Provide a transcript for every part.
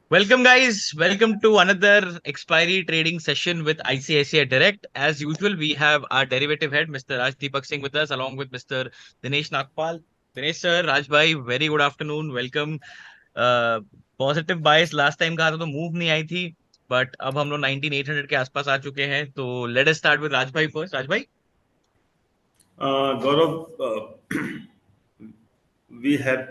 Welcome, guys. Welcome to another expiry trading session with ICICI Direct. As usual, we have our derivative head, Mr. Raj Deepak Singh, with us, along with Mr. Dinesh Nagpal. Dinesh sir, Raj bhai, very good afternoon. Welcome. Uh, positive bias last time कहा था तो move नहीं आई थी, but अब हम लोग 19800 के आसपास आ चुके हैं. तो लेट अस स्टार्ट विद राज भाई फर्स्ट. राज भाई, Gaurav, we have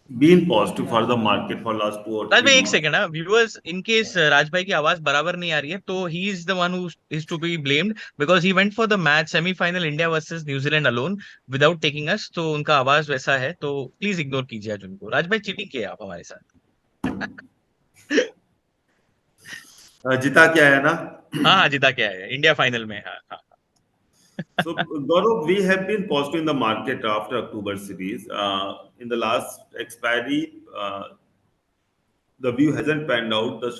been positive for the market for last 2 or 3 एक months. Second. Viewers, in case Raj भाई की आवाज बराबर नहीं आ रही है तो he is the one who is to be blamed, because he went for the match semifinal India versus New Zealand alone without taking us. तो उनका आवाज वैसा है, तो प्लीज इग्नोर कीजिए आज उनको. राज भाई, चीटिंग किए आप हमारे साथ. जीता क्या है ना? हाँ हाँ, जीता क्या है इंडिया फाइनल में. हाँ हाँ. So, Gaurav, we have been positive in the market after October series. In the last expiry, the view hasn't panned out. The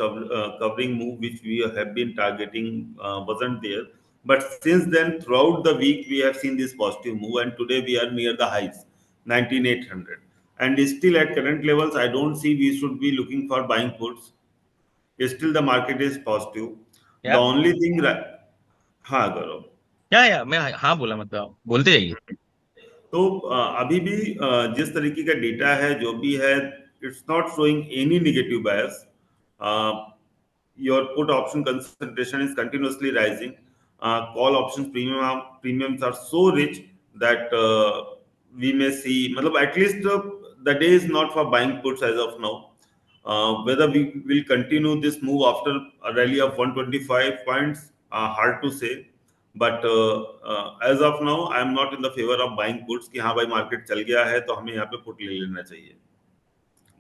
covering move which we have been targeting wasn't there. But since then, throughout the week, we have seen this positive move, and today we are near the highs, 19,800. And still at current levels, I don't see we should be looking for buying puts. Still, the market is positive. The या only thing, हाँ गौरव. मैं हाँ बोला, मतलब बोलते जाइए. तो अभी भी जिस तरीके का डेटा है जो भी है, it's not showing any negative bias. Your put option concentration is continuously rising. Call option premiums are so rich that we may see, मतलब at least the day is not for buying puts as of now. Whether we will continue this move after a rally of 125 points, hard to say. But as of now I am not in the favour of buying puts कि हाँ भाई market चल गया है तो हमें यहाँ पे पुट ले लेना चाहिए.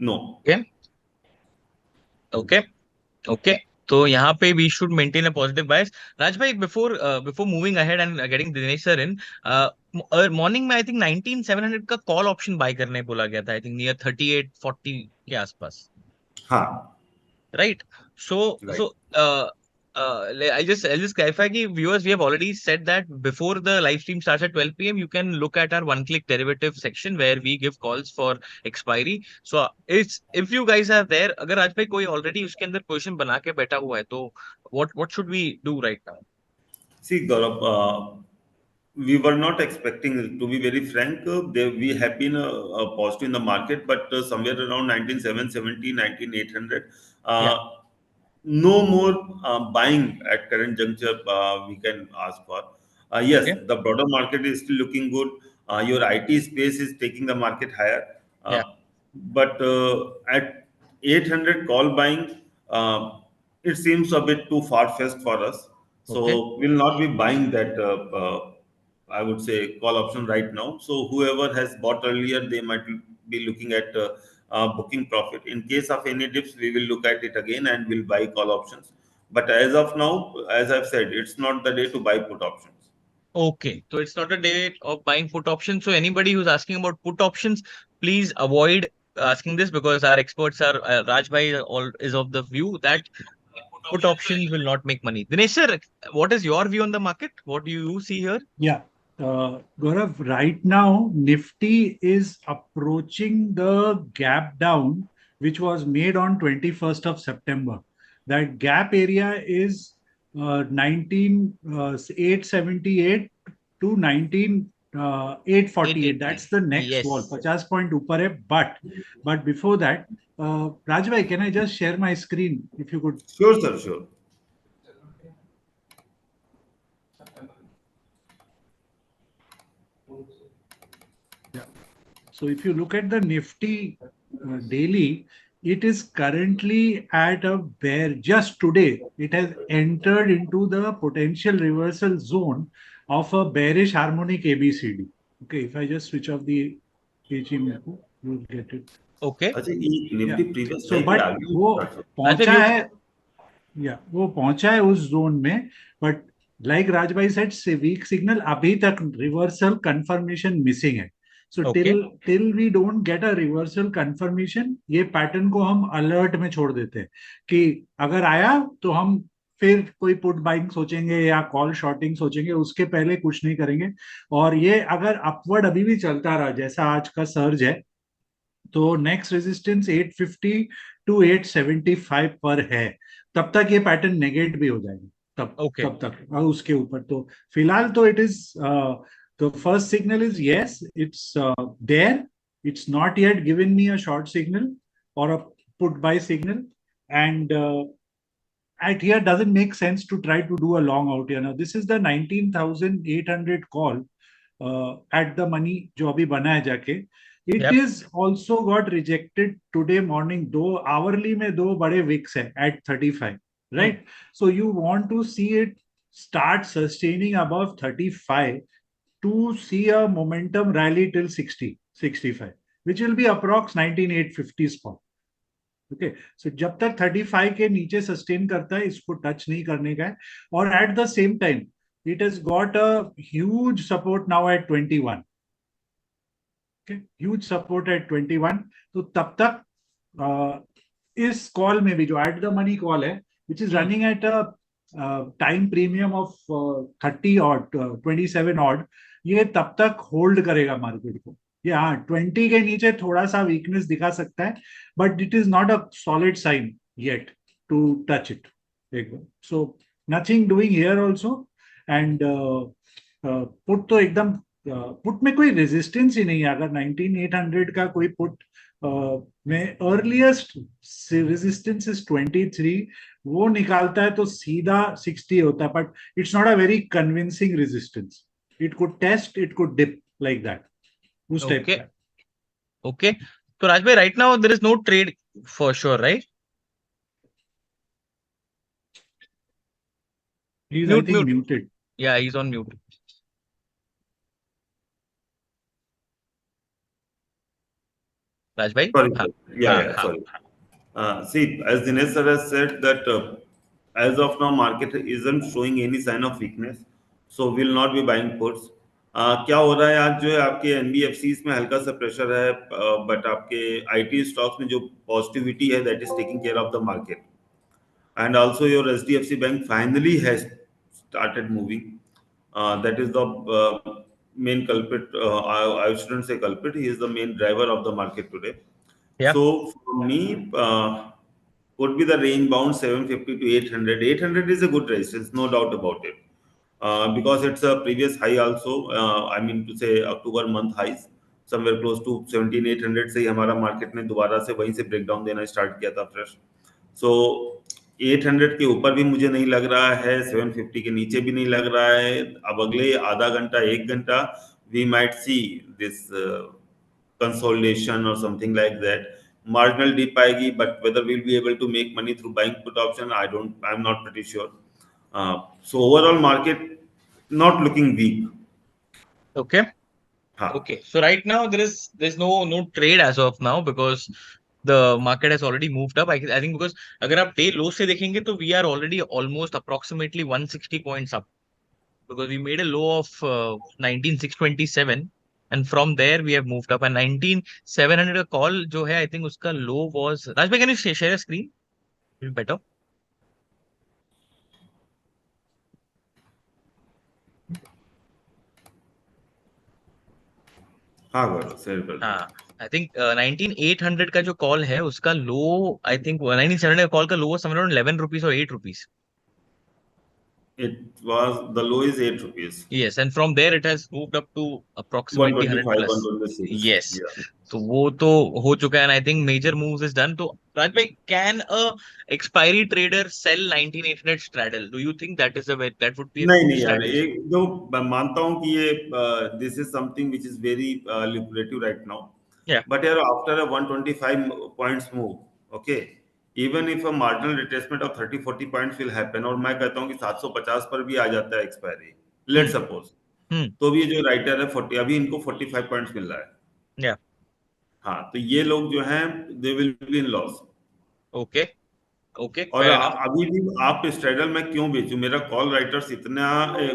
नो. Okay okay okay. तो यहाँ पे we should maintain a positive bias. Raj भाई, before before moving ahead and getting Dinesh sir in, morning में आई थिंक 19700 का कॉल ऑप्शन बाय करने बोला गया था, आई थिंक नियर 3840 के आसपास. हाँ. Right. So, right. so I'll just clarify कि viewers, we have already said that before the live stream starts at 12 p.m. you can look at our one-click derivative section where we give calls for expiry. So it's if you guys are there, अगर आज भाई कोई already उसके अंदर position बना के बैठा हुआ है तो what should we do right now? C Gaurav, we were not expecting, to be very frank, we have been positive in the market, but somewhere around 19,770, 19,800. Yeah. No more buying at current juncture we can ask for. Yes, Okay. the broader market is still looking good. Your IT space is taking the market higher. Yeah. But at 800 call buying, it seems a bit too far-fetched for us. Okay. So we'll not be buying that, I would say, call option right now. So whoever has bought earlier, they might be looking at booking profit. In case of any dips, we will look at it again and we'll buy call options. But as of now, as I've said, it's not the day to buy put options. Okay, so it's not a day of buying put options. So anybody who's asking about put options, please avoid asking this, because our experts are Raj bhai all is of the view that put options will not make money. Dinesh sir, what is your view on the market? What do you see here? Yeah. Gaurav, right now, Nifty is approaching the gap down, which was made on 21st of September. That gap area is 19,878 to 19,848. That's the next Yes. wall. 50 point ऊपर है. But before that, Raj bhai, can I just share my screen if you could? Sure, sir, sure. So if you look at the Nifty daily, it is currently at a bear. Just today, it has entered into the potential reversal zone of a bearish harmonic ABCD. Okay, if I just switch off the HM, you'll get it. Okay. अच्छा ये Nifty previous So, but वो पहुंचा है, वो पहुंचा है उस zone में, but like Raj bhai said, weak signal अभी तक reversal confirmation missing है. So Okay. till we don't get a reversal confirmation, ये पैटर्न को हम अलर्ट में छोड़ देते हैं कि अगर आया तो हम फिर कोई पुट बाइंग सोचेंगे या कॉल शॉर्टिंग सोचेंगे, उसके पहले कुछ नहीं करेंगे. और ये अगर अपवर्ड अभी भी चलता रहा जैसा आज का सर्ज है, तो नेक्स्ट रेजिस्टेंस 850 टू 875 पर है, तब तक ये पैटर्न नेगेट भी हो जाएगा, तब Okay. तब तक और उसके ऊपर तो फिलहाल तो it is the first signal is yes it's there, it's not yet given me a short signal or a put buy signal, and at here doesn't make sense to try to do a long out here. Now this is the 19,800 call at the money जो अभी बना है जाके. It Yep. is also got rejected today morning. दो hourly में दो बड़े wicks है at 35, right? So you want to see it start sustaining above 35 to see a momentum rally till 60, 65, which will be approx 19,850 spot. Okay so जब तक 35 के नीचे sustain करता है इसको टच नहीं करने का है. और eight the same time it has got a huge support now at 21. Okay huge support at 21. तो तब तक इस कॉल में भी जो एट द मनी कॉल है which is running at a time premium of 30 odd 27 odd, ये तब तक होल्ड करेगा मार्केट को. हाँ 20 के नीचे थोड़ा सा वीकनेस दिखा सकता है, but it is not a solid sign yet to touch it. So nothing doing here also. And put तो एकदम पुट में कोई रेजिस्टेंस ही नहीं है. अगर 19,800 का कोई पुट में अर्लीस्ट रेजिस्टेंस इज 23, वो निकालता है तो सीधा 60 होता है, but it's not a very convincing resistance. It could test, it could dip like that. Okay. Okay. So Rajbhai, right now there is no trade for sure, right? He's, Mute, I think, mute. muted. Yeah, he's on mute. Rajbhai? Sorry, हाँ, sir. Yeah, sorry. See, as Dinesh sir has said that as of now market isn't showing any sign of weakness, so we'll not be buying puts. क्या हो रहा है आज जो है आपके NBFCs में हल्का सा प्रेशर है, बट आपके आईटी स्टॉक्स में जो पॉजिटिविटी है that is taking care of the market. And also your HDFC Bank finally has started moving. That is the main culprit. I shouldn't say culprit. He is the main driver of the market today. Yeah. So for me, would be the range bound 750 to 800. 800 is a good resistance, no doubt about it. Because it's a previous high also. I mean to say October month highs. Somewhere close to 17,800 से ही हमारा market ने दोबारा से वहीं से break down देना start किया था फ्रेश. सो 800 के ऊपर भी मुझे नहीं लग रहा है, 750 के नीचे भी नहीं लग रहा है. अब अगले आधा घंटा 1 घंटा we might see this consolidation और something like that. Marginal dip आएगी, but whether will be able to make money through buying put option I am not pretty sure. So overall market not looking weak. Okay. हाँ. Okay. So right now there's no trade as of now because the market has already moved up. I think because अगर आप day low से देखेंगे तो we are already almost approximately 160 points up because we made a low of 19,627 and from there we have moved up and 19,700 का call जो है I think उसका low was Rajbhai, can you share a screen? It'll be better. हाँ गौरव share कर दो. हाँ I think 19,800 का जो कॉल है उसका लो आई थिंक 19,700 का कॉल का लो समवेयर अराउंड 11 रुपीस और 8 rupees. It was the low is 8 rupees. Yes, and from there it has moved up to approximately 100 125, plus. 126. Yes. Yeah. तो वो तो हो चुका है and I think major moves is done. तो Raj bhai, can a expiry trader sell 19,800 straddle? Do you think that is that would be a नहीं good नहीं यार, strategy? एक जो मैं मानता हूँ कि ये this is something which is very liquidative right now. Yeah. But यार after a 125 points move, okay, even if a marginal retracement of 30-40 points will happen, और मैं कहता हूँ कि 750 पर भी आ जाता है एक्सपायरी, लेट सपोज, तो भी ये जो राइटर है 40, अभी इनको 45 पॉइंट्स मिल रहा है. Yeah. हाँ, तो ये लोग जो हैं they will be in loss. Okay. Okay. और Fair enough. अभी भी आप स्ट्रेडल में क्यों बेचूं? मेरा कॉल राइटर्स इतना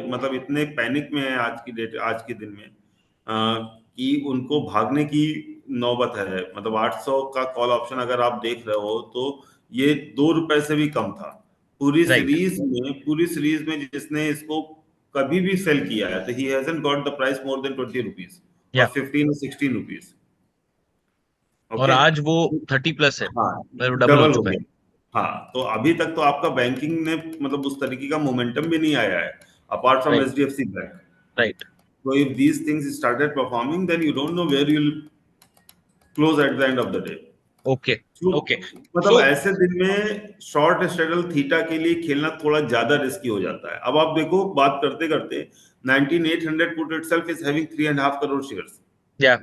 मतलब इतने पैनिक में है आज की डेट, आज के दिन में, कि उनको भागने की नौबत है. मतलब 800 का कॉल ऑप्शन अगर आप देख रहे हो तो ये 2 रुपए से भी कम था. Right. पूरी सीरीज में जिसने इसको कभी भी सेल किया है तो he hasn't got the price more than 20 rupees और Yeah. 15 or 16 rupees. और ओके। आज वो 30+ है, हाँ, मतलब डबल हो डबल हो चुका है। गया। हाँ, तो अभी तक तो आपका बैंकिंग ने मतलब उस तरीके का मोमेंटम भी नहीं आया है, apart from right, HDFC bank. Right. So if these things started performing, then you don't know where you'll close at the end of the day. Okay, तो ओके। मतलब सो ऐसे दिन में शॉर्ट स्ट्रैडल थीटा के लिए खेलना थोड़ा ज्यादा रिस्की हो जाता है। अब आप देखो, बात करते करते 19800 put itself is having 3.5 crore shares, या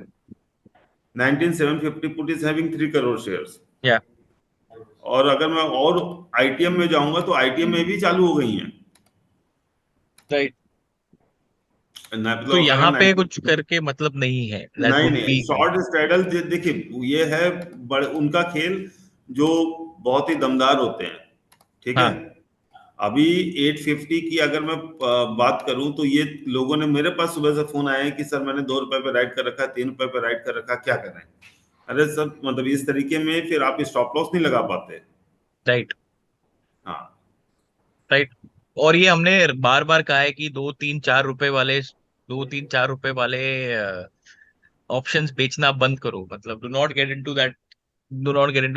19750 put is having 3 crore shares। या और अगर मैं और आईटीएम में जाऊंगा तो आईटीएम में भी चालू हो गई हैं। राइट। तो मतलब अगर यहाँ पे कुछ करके मतलब नहीं है, दैट नहीं वुड नहीं, बी। शॉर्ट स्ट्रैडल देखिए ये है उनका खेल जो बहुत ही दमदार होते हैं। ठीक है। हाँ, अभी 850 की अगर मैं बात करूं तो ये लोगों ने मेरे पास सुबह से फोन आया है कि सर मैंने 2 रुपए पे राइट कर रखा है, 3 रुपए पे राइट कर रखा है, क्या करें। अरे सर, मतलब इस तरीके में फिर आप स्टॉप लॉस नहीं लगा पाते। राइट, हाँ। राइट। और ये हमने बार बार कहा है कि 2 3 4 रुपए वाले, 2 3 4 रुपए वाले ऑप्शंस बेचना बंद करो। मतलब do not get into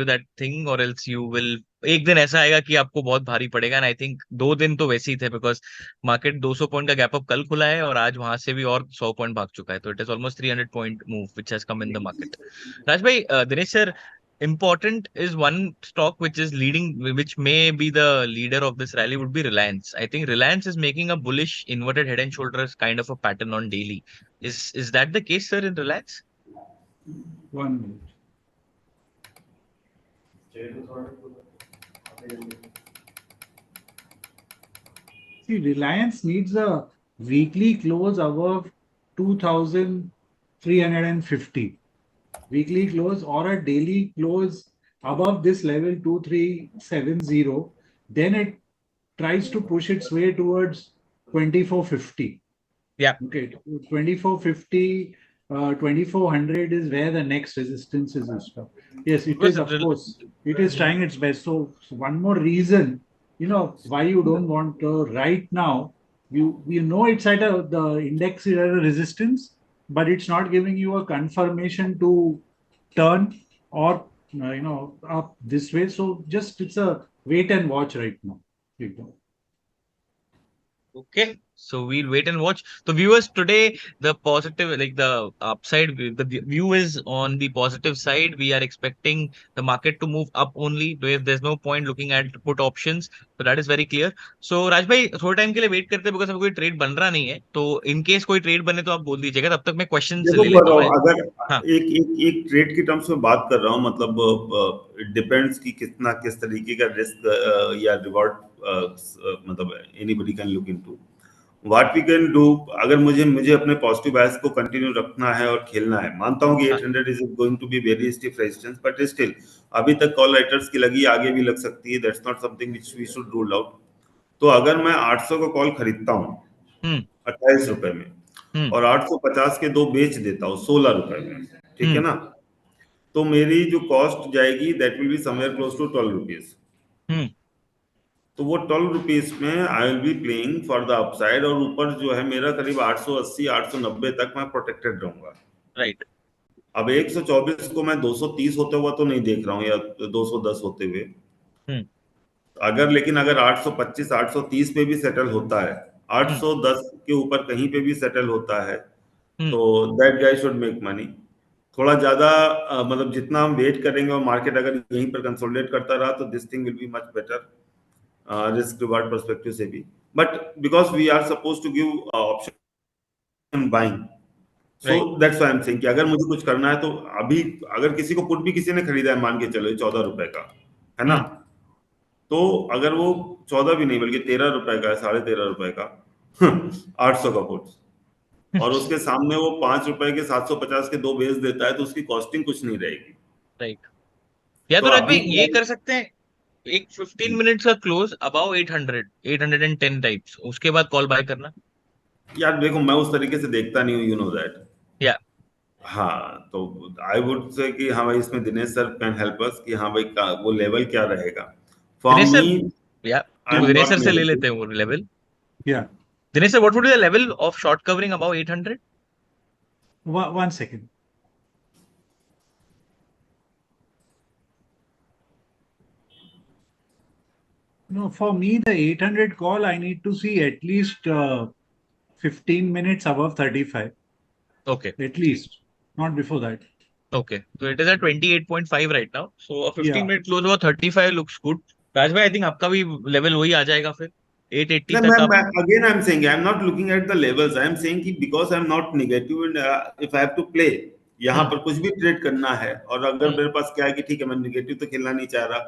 that thing, और एल्स यू विल, एक दिन ऐसा आएगा कि आपको बहुत भारी पड़ेगा। एंड आई थिंक 2 दिन तो वैसे ही थे, बिकॉज मार्केट 200 पॉइंट का गैप अप कल खुला है और आज वहां से भी और 100 पॉइंट भाग चुका है। तो it is almost 300 point move which has come in the market. Raj भाई, Dinesh sir, important is one stock which is leading, which may be the leader of this rally, would be Reliance. I think Reliance is making a bullish inverted head and shoulders kind of a pattern on daily. Is that the case, sir, in Reliance? 1 minute. See, Reliance needs a weekly close above 2,350. Weekly close or a daily close above this level 2370. Then it tries to push its way towards 2450. Yeah, Okay, 2450, 2400 is where the next resistance is stuff. Yes, it is, because of course, it is trying its best. So one more reason, why you don't want right now, you know it's at the index is at a resistance, but it's not giving you a confirmation to turn or up this way. So just it's a wait and watch right now. okay, so we'll wait and watch. So viewers, today the positive, like the upside, the view is on the positive side. We are expecting the market to move up only. There's no point looking at put options. So that is very clear. So राज भाई, थोड़ा time के लिए wait करते हैं, because अभी कोई trade बन रहा नहीं है। तो इन केस कोई ट्रेड बने तो आप बोल दीजिएगा, तब तक मैं क्वेश्चंस देखो ले कर लेता रहा हूँ। हूँ, अगर हाँ, एक एक एक ट्रेड की टर्म्स में बात कर रहा हूँ, मतलब इट डिपेंड्स कि कितना किस तरीके का रिस्क या रिवॉर्ड, मतलब anybody can look into what we can do. अगर मुझे मुझे अपने पॉजिटिव बायस को कंटिन्यू रखना है और खेलना है, मानता हूँ कि हाँ। 800 is going to be very stiff resistance, but still अभी तक कॉल राइटर्स की लगी, आगे भी लग सकती है। That's not something which we should rule out. तो अगर मैं 800 का कॉल खरीदता हूँ हम्म, 28 रुपए में, हम्म, और 850 के दो बेच देता हूँ 16 रुपए में, ठीक है हम्म, ना, तो मेरी जो कॉस्ट जाएगी that will be somewhere close to 12 rupees. Hmm. तो वो 12 रुपीज में I will be playing for the upside, और ऊपर जो है मेरा करीब 880 890 तक मैं प्रोटेक्टेड रहूंगा। राइट। अब 124 को मैं 230 होते हुआ तो नहीं देख रहा हूँ, या 210 होते हुए। हम्म, अगर 825 830 पे भी सेटल होता है, हम्म, 810 के ऊपर कहीं पे भी सेटल होता है, हम्म। तो that guy should make money. थोड़ा ज्यादा मतलब जितना हम वेट करेंगे और मार्केट अगर यहीं पर कंसोलिडेट करता रहा तो this thing will be much better risk reward perspective से भी। But because we are suppose to give option buying, so right. That's why I am saying कि अगर मुझे कुछ करना है तो अभी, अगर किसी को पुट भी किसी ने खरीदा है, मान के चलो 14 रुपए का है ना, हम्म। तो अगर वो 14 भी नहीं बल्कि 13 रुपए का है, 13.5 रुपए का 800 का पुट, और उसके सामने वो 5 रुपए के 750 के दो बेच देता है, तो उसकी कॉस्टिंग कुछ नहीं रहेगी। राइट। या तो तो राज अभी भाई ये कर सकते हैं, एक 15 मिनट्स का क्लोज अबाउ 800, 810 टाइप्स, उसके बाद कॉल बाय करना। यार देखो, मैं उस तरीके से देखता नहीं हूँ, यू नो दैट। या हाँ, तो आई वुड से कि हाँ भाई, इसमें Dinesh sir can help us कि हाँ भाई वो लेवल क्या रहेगा। फॉर दिनेश मी, सर, या आई तो एम दिनेश नॉट सर से ले नेगेटिव। लेते हैं वो level. Yeah. Dinesh sir, what would be the level of short covering about 800? One second. No, for me, the 800 call, I need to see at least 15 minutes above 35. Okay. At least, not before that. Okay. So it is at 28.5 right now. So a 15 Yeah. minute close over 35 looks good. राज भाई, I think आपका भी level वही आ जाएगा फिर 880 No, तक आप. again, I'm saying I'm not looking at the levels. I'm saying कि because I'm not negative and if I have to play, यहाँ हम्म. पर कुछ भी ट्रेड करना है और अगर हम्म. मेरे पास क्या है कि ठीक है मैं निगेटिव तो खेलना नहीं चाह रहा,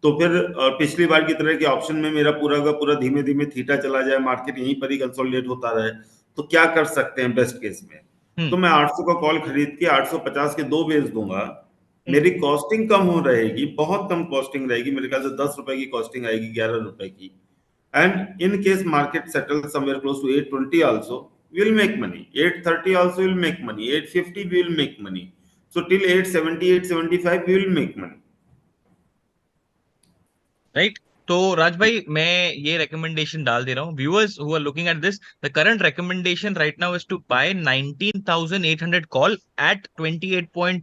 तो फिर पिछली बार की तरह के ऑप्शन में मेरा पूरा का पूरा धीमे धीमे थीटा चला जाए, मार्केट यहीं पर ही कंसोलिडेट होता रहे, तो क्या कर सकते हैं बेस्ट केस में? तो हम्म. मैं 800 का कॉल खरीद के 850 के दो बेच दूंगा, हम्म. मेरी कॉस्टिंग कम हो रहेगी, बहुत कम कॉस्टिंग रहेगी, मेरे ख्याल से 10 रुपए की कॉस्टिंग आएगी, 11 रुपए की. And in case market settles somewhere close to 820 also, we will make money. 830 also will make money. 850 we will make money. So till 870, 875 we will make money. Right. तो राज भाई, मैं ये रिकमेंडेशन डाल दे रहा हूँ. Viewers who are looking at this, the current recommendation right now is to buy 19,800 call at 28.20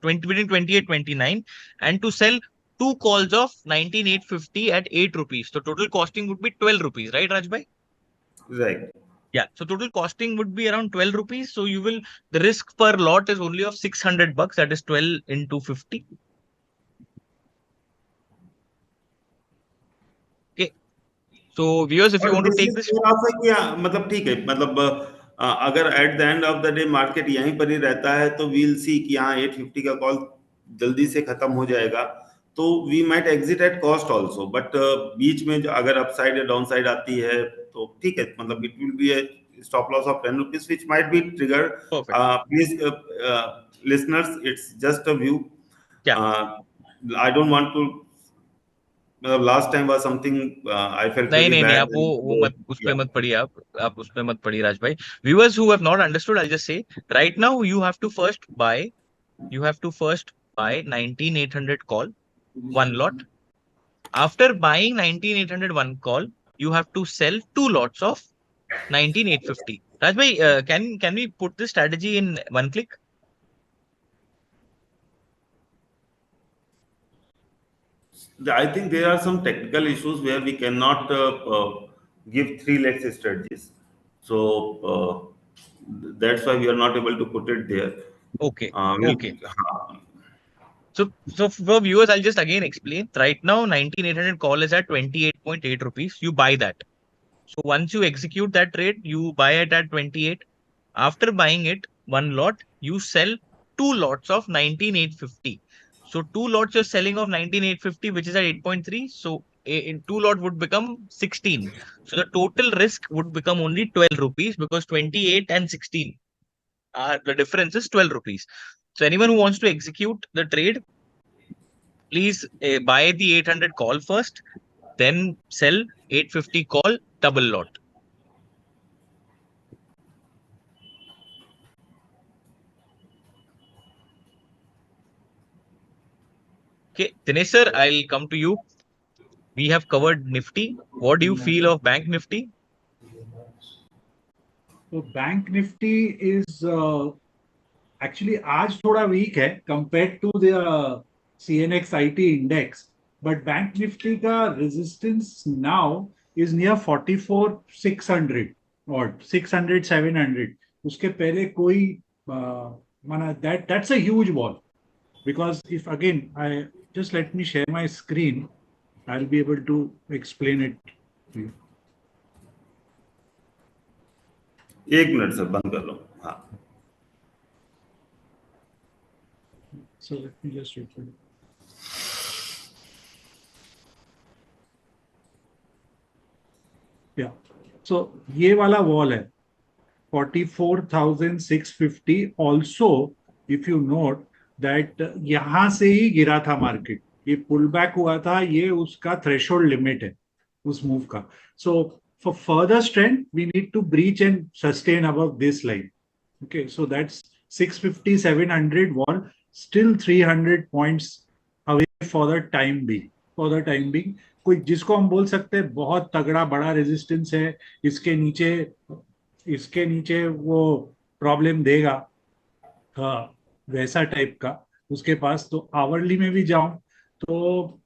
between 28 29 and to sell two calls of 19,850 at 8 rupees. So total costing would be 12 rupees, right, Raj bhai? Right. Yeah. So total costing would be around 12 rupees. So you will, the risk per lot is only of 600 bucks. That is 12 into 50. Okay. So viewers, if you और want to this take is this. More of कि मतलब ठीक है, मतलब अगर eight the end of the day market यहीं पर ही रहता है तो वील सी कि हाँ 850 का कॉल जल्दी से खत्म हो जाएगा, तो we might exit at cost also, but बीच में जो अगर अपसाइड या डाउन साइड आती है तो ठीक है, मतलब it will be a stop loss of 10 rupees which might be triggered. Perfect. Please listeners, it's just a view. Yeah. I don't want to, मतलब last time was something I felt नहीं really नहीं नहीं, आप bad. वो मत उस पे मत पढ़िए. आप उस पे मत पढ़िए राज भाई. Viewers who have not understood, I just say right now you have to first buy 19,800 call one lot. After buying 19,800 one call, you have to sell two lots of 19,850. Raj bhai, can we put this strategy in one click? I think there are some technical issues where we cannot give three legs strategies. So that's why we are not able to put it there. Okay. We'll, Okay. So for viewers, I'll just again explain. Right now, 19,800 call is at 28.8 rupees. You buy that. So once you execute that trade, you buy it at 28. After buying it, one lot, you sell two lots of 19,850. So two lots you're selling of 19,850, which is at 8.3. So in two lot would become 16. So the total risk would become only 12 rupees because 28 and 16 are the difference is 12 rupees. So anyone who wants to execute the trade, please buy the 800 call first, then sell 850 call double lot. Okay, Dinesh sir, I'll come to you. We have covered Nifty. What do you feel of Bank Nifty? So Bank Nifty is actually आज थोड़ा weak है compared to the CNX IT index, but Bank Nifty का resistance now is near 44,600 or 600 700. उसके पहले कोई माना that's a huge wall, because if again I just let me share my screen, I'll be able to explain it to you. एक minute sir बंद कर लो. हाँ. So let me just read it. Yeah. So ये वाला wall है 44,650. Also, if you note that यहाँ से ही गिरा था मार्केट, ये पुल बैक हुआ था, ये उसका थ्रेशोल्ड लिमिट है उस मूव का. So for further strength, we need to breach and sustain above this line. Okay, so that's 650, 700 wall, still 300 points away for the time being. For the time being, कोई जिसको हम बोल सकते हैं बहुत तगड़ा बड़ा रेजिस्टेंस है, इसके नीचे वो प्रॉब्लम देगा, वैसा टाइप का उसके पास. तो आवरली में भी जाऊं तो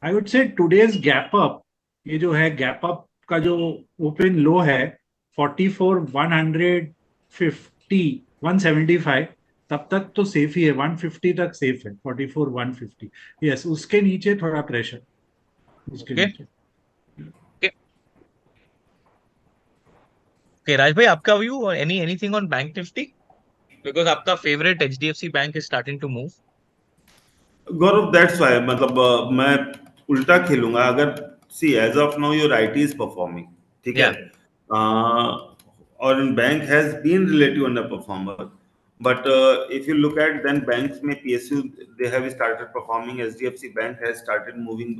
I would say today's gap up ये जो है गैप अप का जो ओपन लो है 44,150 175, तब तक तो सेफ ही है, 150 तक सेफ है, 44,150। यस, उसके नीचे थोड़ा प्रेशर, उसके ओके नीचे। Okay okay. राज भाई, आपका view anything on bank Nifty, because आपका favourite HDFC bank is starting to move. Gaurav, that's why मतलब मैं उल्टा खेलूंगा। अगर see as of now your IT is performing, ठीक है, या और bank has been relative under performer, but if you look at then banks में PSU they have started performing, HDFC Bank has started moving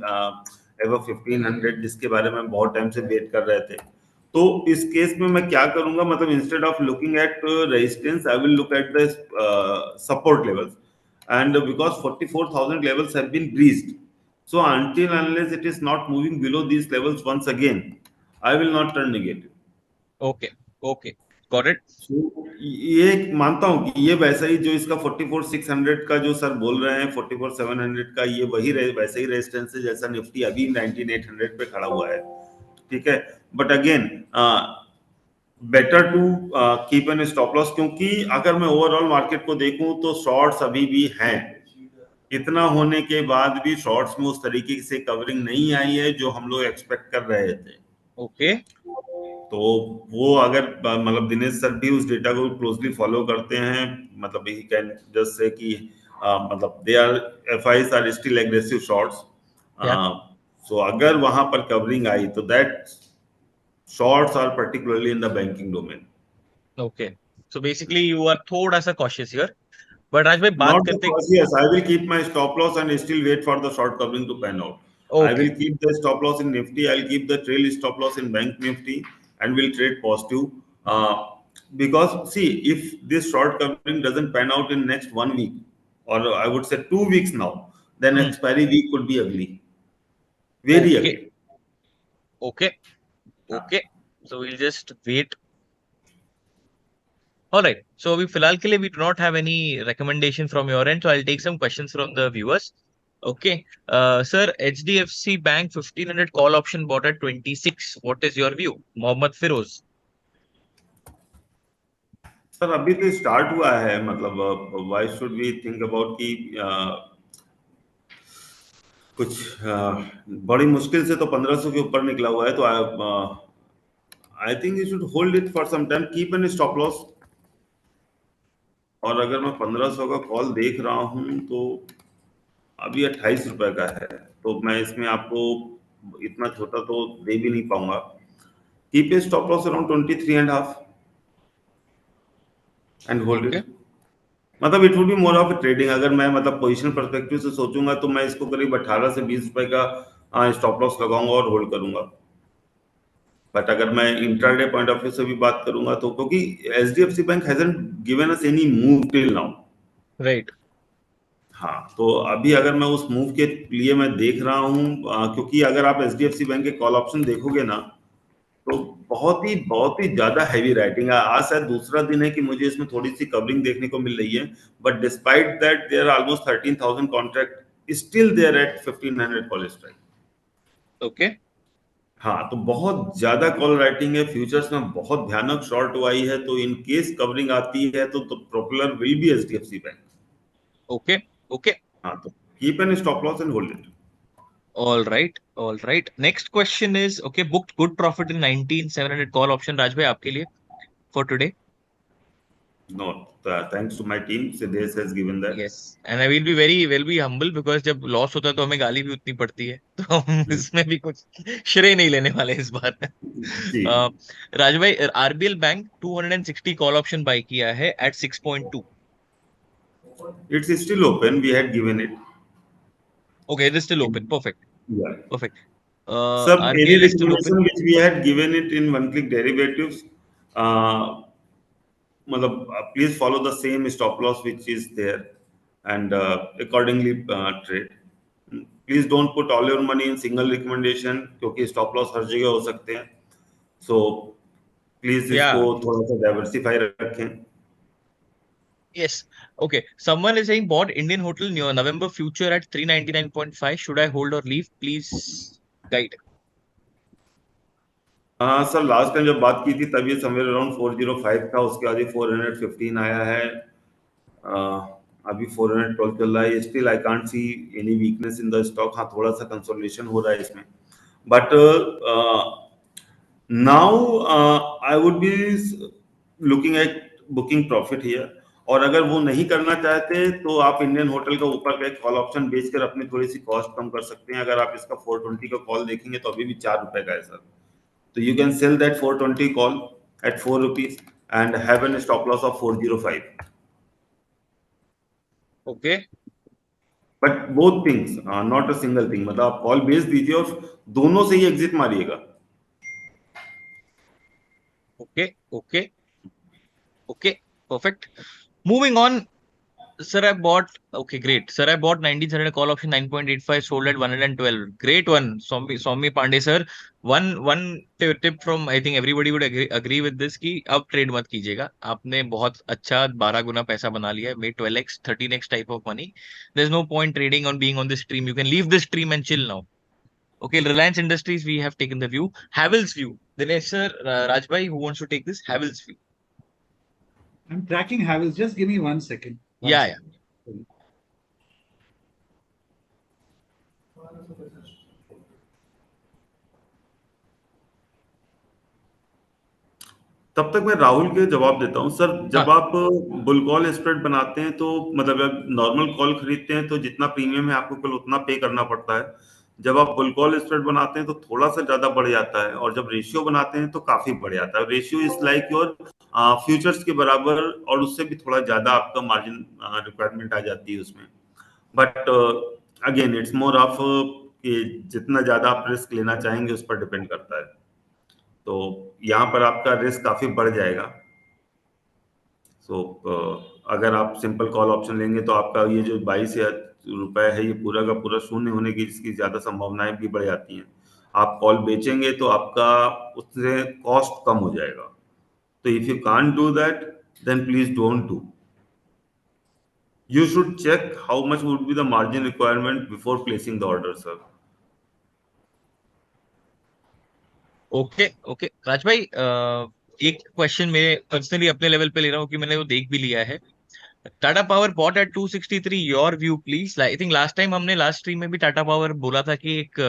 above 1500, जिसके बारे में बहुत time से वेट कर रहे थे। तो इस केस में मैं क्या करूंगा, मतलब instead of looking at resistance I will look at the support levels, and because 44,000 levels have been breached, so until unless it is not moving below these levels once again, I will not turn negative. Okay okay, got it. So, ये मानता हूं कि ये वैसा ही जो इसका 44,600 का जो सर बोल रहे हैं, 44,700 का, ये वही वैसे ही रेजिस्टेंस है जैसा निफ्टी अभी 19,800 पे खड़ा हुआ है, ठीक है। But again better to keep an stop loss, क्योंकि अगर मैं ओवरऑल मार्केट को देखूं तो शॉर्ट्स अभी भी हैं। इतना होने के बाद भी शॉर्ट्स में उस तरीके से कवरिंग नहीं आई है जो हम लोग एक्सपेक्ट कर रहे थे। ओके तो वो अगर मतलब दिनेश सर भी उस डेटा को क्लोजली फॉलो करते हैं, मतलब ही कैन जस्ट से कि मतलब they are FIIs are still aggressive shorts. या सो अगर वहां पर कवरिंग आई तो that shorts are particularly in the banking domain. Okay, so basically you are थोड़ा सा कॉशियस हियर, बट राज भाई बात Not करते। because, yes, I will keep my stop loss and still wait for the short covering to pan out. I okay will keep the stop loss in Nifty. I'll keep the trail stop loss in Bank Nifty and will trade positive. Uh, because see, if this short covering doesn't pan out in next 1 week, or I would say 2 weeks now, then expiry week could be ugly, very okay ugly. Okay हाँ। Okay, so will just wait. Alright, so अभी फिलहाल के लिए we do not have any recommendation from your end, so I'll take some questions from the viewers. Okay, sir, HDFC Bank 1500 call option bought at 26. What is your view? Mohammad Firoz. Sir अभी तो start हुआ है, मतलब why should we think about कि कुछ बड़ी मुश्किल से तो 1500 के ऊपर निकला हुआ है, तो I think you should hold it for some time, keep an stop loss. और अगर मैं 1500 का कॉल देख रहा हूं तो अभी 28 रुपए का है, तो मैं इसमें आपको इतना छोटा तो दे भी नहीं पाऊंगा। Keep a stop loss around 23.5 and hold Okay, it. मतलब it would be more of trading. अगर मैं मतलब पोजीशन परस्पेक्टिव से सोचूंगा तो मैं इसको करीब 18 से 20 रुपए का स्टॉप लॉस लगाऊंगा और होल्ड करूंगा। बट अगर मैं इंट्राडे पॉइंट ऑफ व्यू से भी बात करूंगा तो, क्योंकि HDFC bank hasn't given us any move till now. right. हाँ, तो अभी अगर मैं उस मूव के लिए मैं देख रहा हूँ, क्योंकि अगर आप एचडीएफसी बैंक के कॉल ऑप्शन देखोगे ना, तो बहुत ही ज्यादा हैवी राइटिंग है। आज शायद दूसरा दिन है कि मुझे इसमें थोड़ी सी कवरिंग देखने को मिल रही है, but despite that there are almost 13,000 contract still there at 1500 call strike. Okay, हाँ, तो बहुत ज्यादा कॉल राइटिंग है, फ्यूचर्स में बहुत भयानक शॉर्ट हुई है, तो इन केस कवरिंग आती है तो प्रॉपुलर will be HDFC bank. okay, okay. हाँ, तो keep an stop loss and hold it. All right, all right. Next question is, okay, booked good profit in 19,700 call option, Raj bhai, आपके लिए for today. No, thanks to my team, Siddhesh has given that. Yes, and I will be will be humble because जब loss होता है तो हमें गाली भी उतनी पड़ती है, तो हम इसमें भी कुछ श्रेय नहीं लेने वाले इस बार। जी, राज भाई, RBL bank 260 call option buy किया है at 6.2। It's still open, we had given it. Okay, it is still open, perfect perfect. Sir, any RBL is still open. recommendation which we had given it in one-click derivatives, मतलब please follow the same stop loss which is there and accordingly trade. Please don't put all your money in single recommendation, क्योंकि stop loss हर जगह हो सकते हैं। So please या इसको थोड़ा सा diversify रखें। Yes, okay, someone is saying bought Indian hotel November future at 399.5, should I hold और लीव, प्लीज गाइड। हाँ सर, लास्ट टाइम जब बात की थी तब ये समवेयर अराउंड 405 था, उसके बाद ये 415 आया है। अभी 412 चल रहा है। Still I can't see any weakness in the stock. हाँ, थोड़ा सा कंसोलिडेशन हो रहा है इसमें, but now I would be looking at booking profit here. और अगर वो नहीं करना चाहते तो आप इंडियन होटल का ऊपर का एक कॉल ऑप्शन बेचकर अपनी थोड़ी सी कॉस्ट कम कर सकते हैं। अगर आप इसका 420 का कॉल देखेंगे तो अभी भी 4 रुपए का है सर। तो you can sell that 420 call at 4 rupees and have a stop loss of 405. Okay But both things, not a single thing. मतलब आप कॉल बेच दीजिए और दोनों से ही एग्जिट मारिएगा। Okay okay okay perfect moving on Sir, I bought. Okay, great. Sir, I bought 1900 call option 9.85, sold at 112. Great one, Soumi Pandey sir. One tip from I think everybody would agree with this कि अब trade मत कीजिएगा. आपने बहुत अच्छा 12 गुना पैसा बना लिया है. Made 12x, 13x type of money. There's no point trading on being on this stream. You can leave this stream and chill now. Okay, Reliance Industries, we have taken the view. Havells view. Dinesh sir, Rajbhai, who wants to take this? Havells view. I'm tracking Havells. Just give me 1 second. Yeah. तब तक मैं राहुल के जवाब देता हूँ sir. जब हाँ. आप बुल कॉल स्प्रेड बनाते हैं तो मतलब जब नॉर्मल कॉल खरीदते हैं तो जितना प्रीमियम है आपको कल उतना पे करना पड़ता है। जब आप बुल कॉल स्प्रेड बनाते हैं तो थोड़ा सा ज्यादा बढ़ जाता है, और जब रेशियो बनाते हैं तो काफी बढ़ जाता है। Ratio is like your futures के बराबर, और उससे भी थोड़ा ज्यादा आपका मार्जिन रिक्वायरमेंट आ जाती है उसमें। But again it's more of कि जितना ज्यादा आप रिस्क लेना चाहेंगे उस पर डिपेंड करता है। तो यहाँ पर आपका रिस्क काफी बढ़ जाएगा। सो अगर आप सिंपल कॉल ऑप्शन लेंगे तो आपका ये जो 22 रुपए है ये पूरा का पूरा शून्य होने की इसकी ज्यादा संभावनाएं भी बढ़ जाती हैं। आप कॉल बेचेंगे तो आपका उससे कॉस्ट कम हो जाएगा। तो if you can't do that then please don't do. You should check how much would be the margin requirement before placing the order, sir. Okay okay Raj भाई, एक क्वेश्चन मेरे पर्सनली अपने लेवल पे ले रहा हूँ कि मैंने वो देख भी लिया है. Tata power bought at 263. Your view please. I think last time हमने लास्ट स्ट्रीम में भी टाटा पावर बोला था कि एक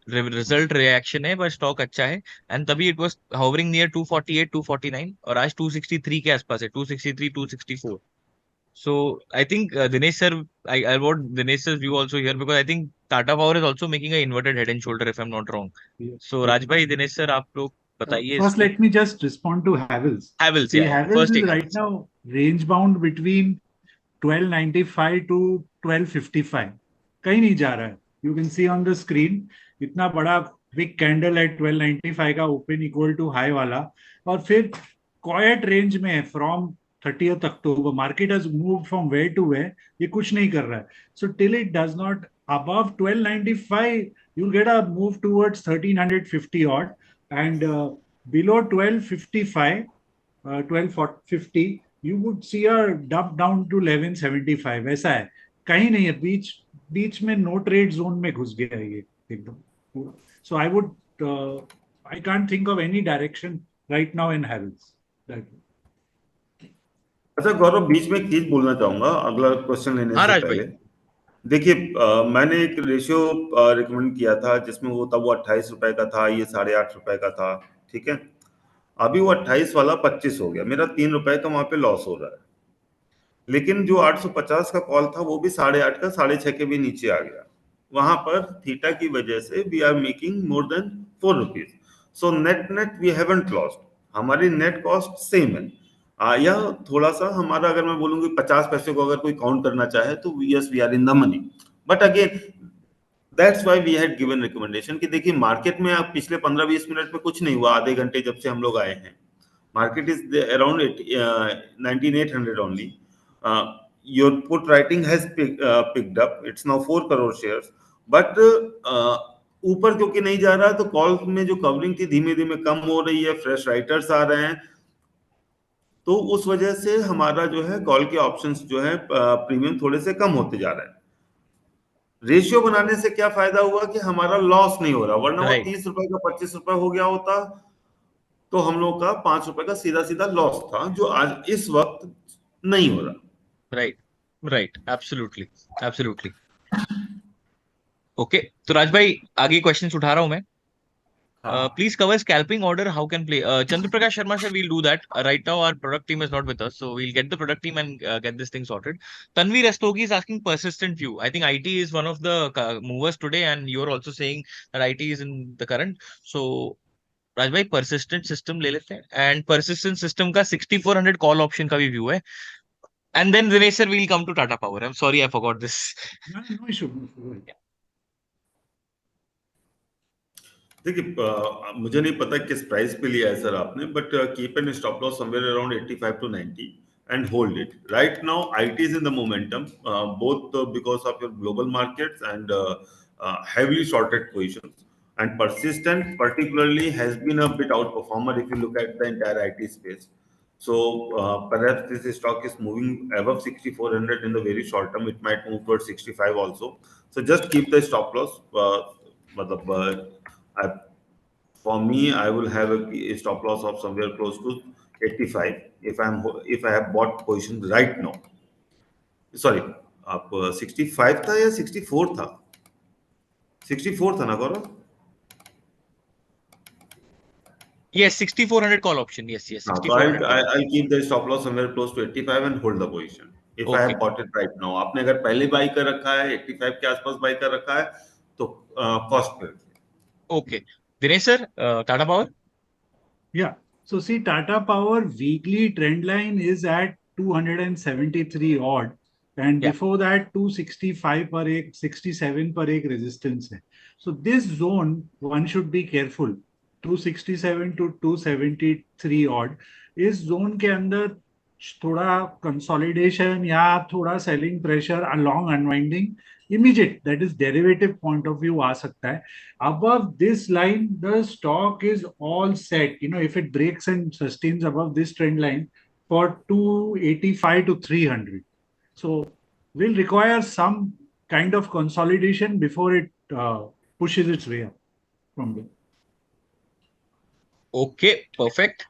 रिजल्ट रिएक्शन है पर स्टॉक अच्छा है, एंड तभी इट वाज होवरिंग नियर 248 249 और आज 263 के आसपास है. 263 264. So I think Dinesh sir, I want Dinesh sir's view also here because I think Tata Power is also making an inverted head and shoulder if I'm not wrong. So Raj bhai, Dinesh sir, आप लोग बताइए इस First, पे. let me just respond to Havells. Havells, See, yeah. Havells First is take right Havells. now range bound between 1295 to 1255. कहीं नहीं जा रहा है. You can see on the screen इतना बड़ा big candle है 1295 का open equal to high वाला, और फिर quiet range में है from 30th October. Market has moved from where to where. ये कुछ नहीं कर रहा है. So till it does not above 1295, you'll get a move towards 1350 odd, and below 1255, 1250, you would see a dump down to 1175. ऐसा है, कहीं नहीं है, बीच बीच में नो ट्रेड जोन में घुस गया है ये एकदम. So I would, I can't think of any direction right now in Havells. अच्छा गौरव, बीच में एक चीज बोलना चाहूंगा अगला क्वेश्चन लेने हाँ से राज भाई. पहले। देखिए, मैंने एक रेशियो रिकमेंड किया था जिसमें वो तब वो 28 रुपए का था, ये 8.5 रुपए का था। ठीक है, अभी वो 28 वाला 25 हो गया, मेरा 3 रुपए का वहां पे लॉस हो रहा है। लेकिन जो 850 का कॉल था वो भी 8.5 का 6.5 के भी नीचे आ गया। वहां पर थीटा की वजह से we are making more than 4 rupees. So net net we haven't lost, हमारी नेट कॉस्ट सेम है। या थोड़ा सा हमारा, अगर मैं बोलूंगी 50 पैसे को अगर कोई काउंट करना चाहे तो yes we are in the money. But again that's why we had given recommendation कि देखिए मार्केट में आप पिछले 15-20 मिनट में कुछ नहीं हुआ, आधे घंटे जब से हम लोग आए हैं। Market is around 19,800 only. Your put writing has picked up. It's now 4 crore shares. But ऊपर क्योंकि नहीं जा रहा है तो कॉल में जो कवरिंग थी धीमे धीमे कम हो रही है, फ्रेश राइटर्स आ रहे हैं, तो उस वजह से हमारा जो है कॉल के ऑप्शंस जो है प्रीमियम थोड़े से कम होते जा रहे हैं। रेशियो बनाने से क्या फायदा हुआ कि हमारा लॉस नहीं हो रहा, वरना वो Right. 30 रुपए का 25 रुपए हो गया होता तो हम लोग का 5 रुपए का सीधा सीधा लॉस था, जो आज इस वक्त नहीं हो रहा। Right, right, absolutely, absolutely. Okay, तो राज भाई आगे क्वेश्चन उठा रहा हूं मैं। हाँ। Please cover scalping order. How can play? Chandra Prakash Sharma sir, we'll do that. Right now, our product team is not with us, so we'll get the product team and get this thing sorted. Tanvi Rastogi is asking persistent view. I think IT is one of the movers today, and you're also saying that IT is in the current. So, Rajbhai, persistent system ले लेते हैं, and persistent system का 6400 call option का भी view है. And then Dinesh sir, we'll come to Tata Power. I'm sorry, I forgot this. No issue. No issue. देखिए, मुझे नहीं पता किस प्राइस पे लिया है सर आपने, but keep an stop loss somewhere around 85 to 90 and hold it. Right now, IT is in the momentum, both because of your global markets and heavily shorted positions. And persistent, particularly, has been a bit outperformer if you look at the entire IT space. So perhaps this stock is moving above 6400 in the very short term. It might move towards 65 also. So just keep the stop loss. मतलब, I, for me, I will have a stop loss of somewhere close to 85 if I have bought position right now. Sorry, आप 65 था या 64 था? 64 था ना गौरव? Yes, 6400 call option. Yes, yes, हाँ, तो 6400 call option. I'll keep the stop loss somewhere close to 85 and hold the position if I Okay, have bought it right now. आपने अगर पहले बाई कर रखा है, 85 के आसपास बाई कर रखा है, तो कॉस्ट पे। okay. Dinesh sir, Tata Power. Yeah. So see, Tata Power weekly trend line is at 273 odd, and Yeah. before that 265 per ek, 67 per ek resistance hai. So this zone one should be careful. 267 to 273 odd. इस zone के अंदर थोड़ा consolidation या थोड़ा selling pressure along unwinding immediate that is derivative point of view आ सकता है. Above this line, the stock is all set. If it breaks and sustains above this trend line for 285 to 300. So will require some kind of consolidation before it pushes its way up from there. Okay, perfect.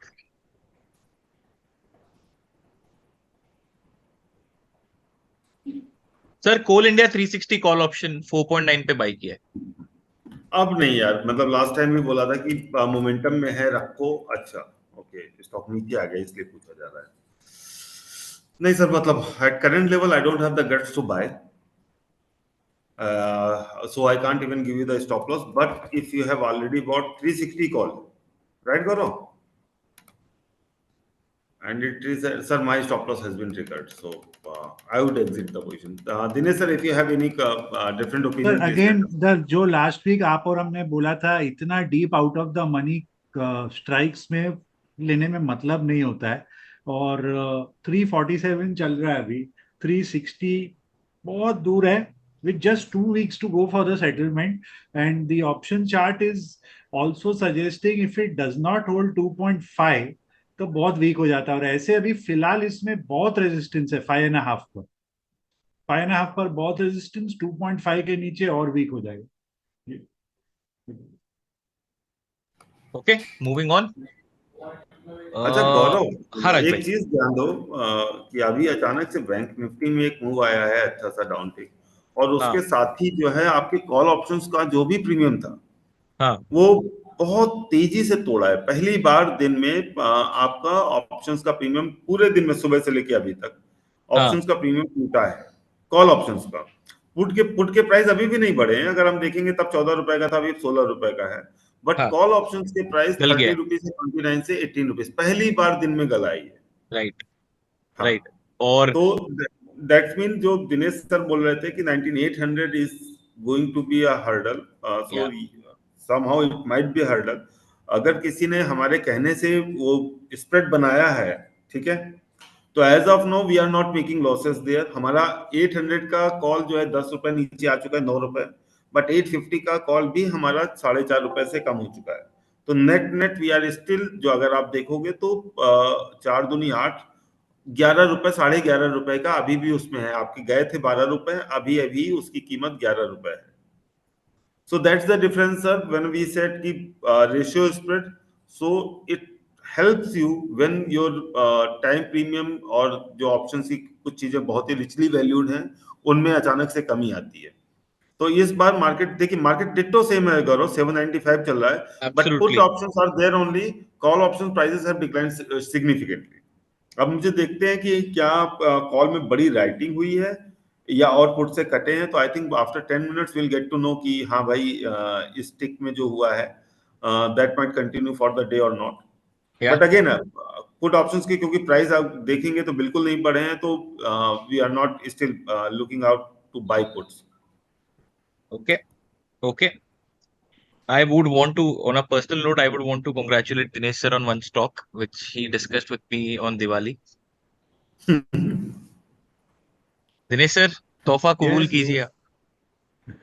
Sir Coal India 360 call option 4.9 पे by किया है. अब नहीं यार, मतलब last time भी बोला था कि मोमेंटम में है, रखो। अच्छा, ओके, स्टॉक नीचे आ गया इसलिए पूछा जा रहा है। नहीं सर, मतलब at current level I don't have the guts to buy, so I can't even give you the stop loss. But if you have already bought 360 call, right Gaurav? And it is sir, my stop loss has been triggered, so I would exit the position. Dinesh sir, if you have any different Sir, opinion, please let again, us know. the जो last week आप और हमने बोला था इतना deep out of the money strikes में लेने में मतलब नहीं होता है. और 347 चल रहा है अभी. 360 बहुत दूर है. with just 2 weeks to go for the settlement, and the option chart is also suggesting if it does not hold 2.5 तो बहुत वीक हो जाता है. और ऐसे अभी फिलहाल इसमें बहुत रेजिस्टेंस है 5.5 पर. 5.5 पर बहुत रेजिस्टेंस. 2.5 के नीचे और वीक हो जाएगा. Okay, moving on. अच्छा गौरव, हाँ राज एक भाई. चीज ध्यान दो कि अभी अचानक से बैंक निफ्टी में एक मूव आया है, अच्छा सा डाउन टिक, और उसके हाँ, साथ ही जो है आपके कॉल ऑप्शंस का जो भी प्रीमियम था हाँ, वो बहुत तेजी से तोड़ा है। पहली बार दिन में आपका ऑप्शंस का प्रीमियम पूरे दिन में सुबह से लेके अभी तक हाँ, ऑप्शंस का प्रीमियम टूटा है, कॉल ऑप्शंस का। पुट के प्राइस अभी भी नहीं बढ़े हैं, अगर हम देखेंगे तब 14 रुपए का था, अभी 16 रुपए का है। बट हाँ. कॉल ऑप्शंस के प्राइस गल गया. 30 रुपीज से 29 से 18 रुपीज पहली बार दिन में गल आई है। राइट, हाँ, राइट. और तो दैट्स मीन जो दिनेश सर बोल रहे थे कि 9800 is going to be a hurdle, so या somehow it might be a hurdle. अगर किसी ने हमारे कहने से वो स्प्रेड बनाया है, ठीक है, तो as of now we are not making losses there. हमारा 800 का कॉल जो है 10 रुपए नीचे आ चुका है, 9 रुपए, बट 850 का कॉल भी हमारा 4.5 रुपए से कम हो चुका है। तो net net we are still, जो अगर आप देखोगे तो 4 दूनी 8, 11 रुपए, 11.5 रुपए का अभी भी उसमें है। आपके गए थे 12 रुपए, अभी अभी उसकी कीमत 11 रुपए है। So that's the difference, sir. When we said keep ratio spread, so it helps you when your time premium और जो ऑप्शंस की कुछ चीजें बहुत ही रिचली वैल्यूड हैं उनमें अचानक से कमी आती है। तो इस बार मार्केट देखिए, मार्केट डिट्टो सेम है गौरव, 795 चल रहा है, but put Absolutely. Options are there only, call option prices have declined significantly. अब मुझे देखते हैं कि क्या कॉल में बड़ी राइटिंग हुई है या और पुट से कटे हैं। तो I think after 10 minutes will get to know कि हाँ भाई इस टिक में जो हुआ है that might continue for the day और not. Yeah. But again put options के क्योंकि प्राइस आप देखेंगे तो बिल्कुल नहीं बढ़े हैं, तो we are not still looking out to buy puts. Okay. Okay. I would want to, on a personal note, I would want to congratulate Dinesh sir on one stock which he discussed with me on Diwali. Dinesh sir, तोहफा कबूल Yes, कीजिए। yes.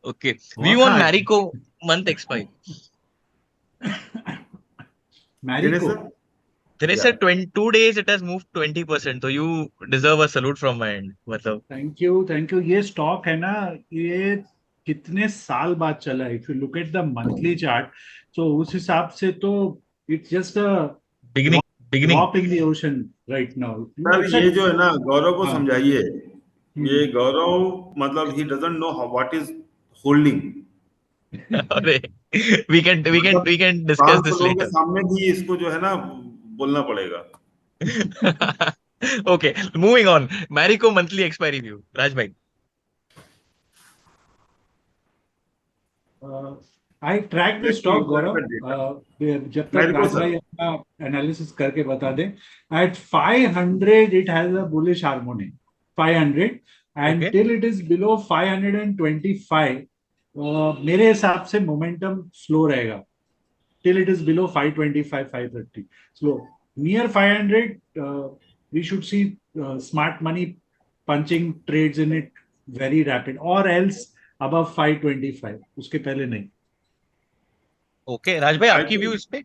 Okay, view What on are Marico month expiry. Dinesh Marico? Sir, Dinesh या sir, 2 days it has moved 20%, तो you deserve a salute from my end, मतलब। Thank you, thank you. ये stock है ना, ये कितने साल बाद चला है? If you look at the monthly chart, तो उस हिसाब से तो it's just a beginning, beginning. Drop in the ocean right now. Sir it's a ये जो है ना, गौरव को हाँ। समझाइए। ये हम्म। गौरव मतलब he doesn't know what is holding. अरे, मतलब we can discuss 500 this लोगों के later. सामने भी इसको जो है ना बोलना पड़ेगा। Okay, moving on. Marico monthly expiry view, Raj भाई। I track the let me stock look at Gaurav. The data. जब तक मैरिको राज सर, भाई अपना एनालिसिस करके बता दे। At 500 it has a bullish harmony, 500, and okay, till it is below 525 मेरे हिसाब से मोमेंटम स्लो रहेगा। Till it is below 525 530 slow. Near 500 we should see smart money punching trades in it very rapid, और else above 525, उसके पहले नहीं। Okay Raj भाई, आई आपकी व्यू थिंक इस पे।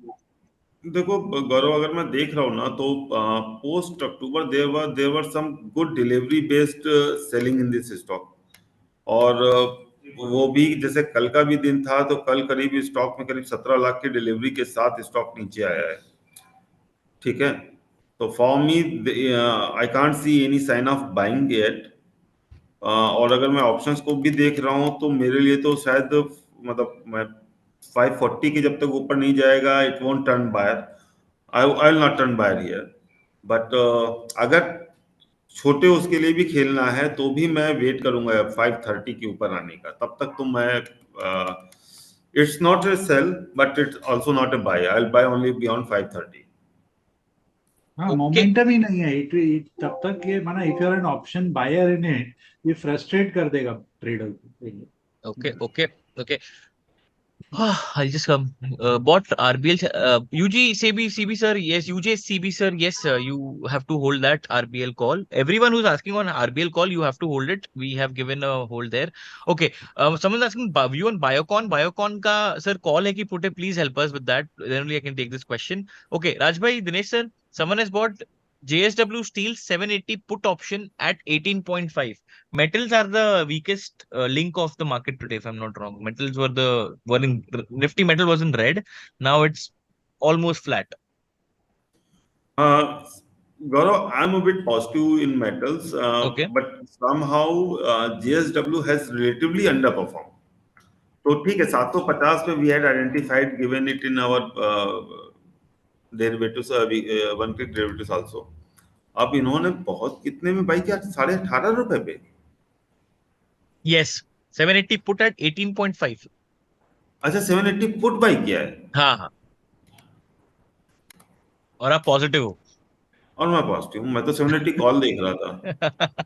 देखो गौरव, अगर मैं देख रहा हूँ ना तो post October there were some good delivery based selling in this stock. और वो भी जैसे कल का भी दिन था, तो कल करीब स्टॉक में करीब 17 लाख की डिलीवरी के साथ स्टॉक नीचे आया है। ठीक है, तो for me I can't see any sign of buying yet. और अगर मैं ऑप्शंस को भी देख रहा हूँ तो मेरे लिए तो शायद मतलब मैं 540 के जब तक ऊपर नहीं जाएगा it won't turn buyer. I will not turn buyer here. But अगर छोटे उसके लिए भी खेलना है तो भी मैं वेट करूंगा 530 के ऊपर आने का। तब तक तो मैं it's not a sell but it's also not a buy. I will buy only beyond 530। हाँ, ओके, मोमेंटम ही नहीं है। तब तक ये माना, if you're an option buyer in it, ये फ्रस्ट्रेट कर देगा ट्रेडर ओके, को। Okay, okay. I'll just come. Bought RBL, UG CB sir. Yes, UJ CB sir. Yes, you have to hold that RBL call. Everyone who's asking on RBL call, you have to hold it. We have given a hold there. Okay. Someone's asking view on Biocon. Biocon ka sir call hai ki put a, please help us with that. Then only I can take this question. Okay, Rajbhai, Dinesh sir. Someone has bought JSW Steel 780 put option at 18.5. Metals are the weakest link of the market today, if I'm not wrong. Metals were in Nifty metal was in red. Now it's almost flat. Uh, Gaurav, I'm a bit positive in metals, Okay. but somehow JSW has relatively underperformed. तो ठीक है, 750 पे we had identified given it in our derivatives, one click derivatives also. अब इन्होंने बहुत कितने में by किया, 18.5 रुपए पे। Yes. 780 put at 18.5. अच्छा, 780 पुट बाई किया है। हाँ हाँ, और आप पॉजिटिव हो। और मैं पॉजिटिव हूँ, मैं तो 780 कॉल देख रहा था।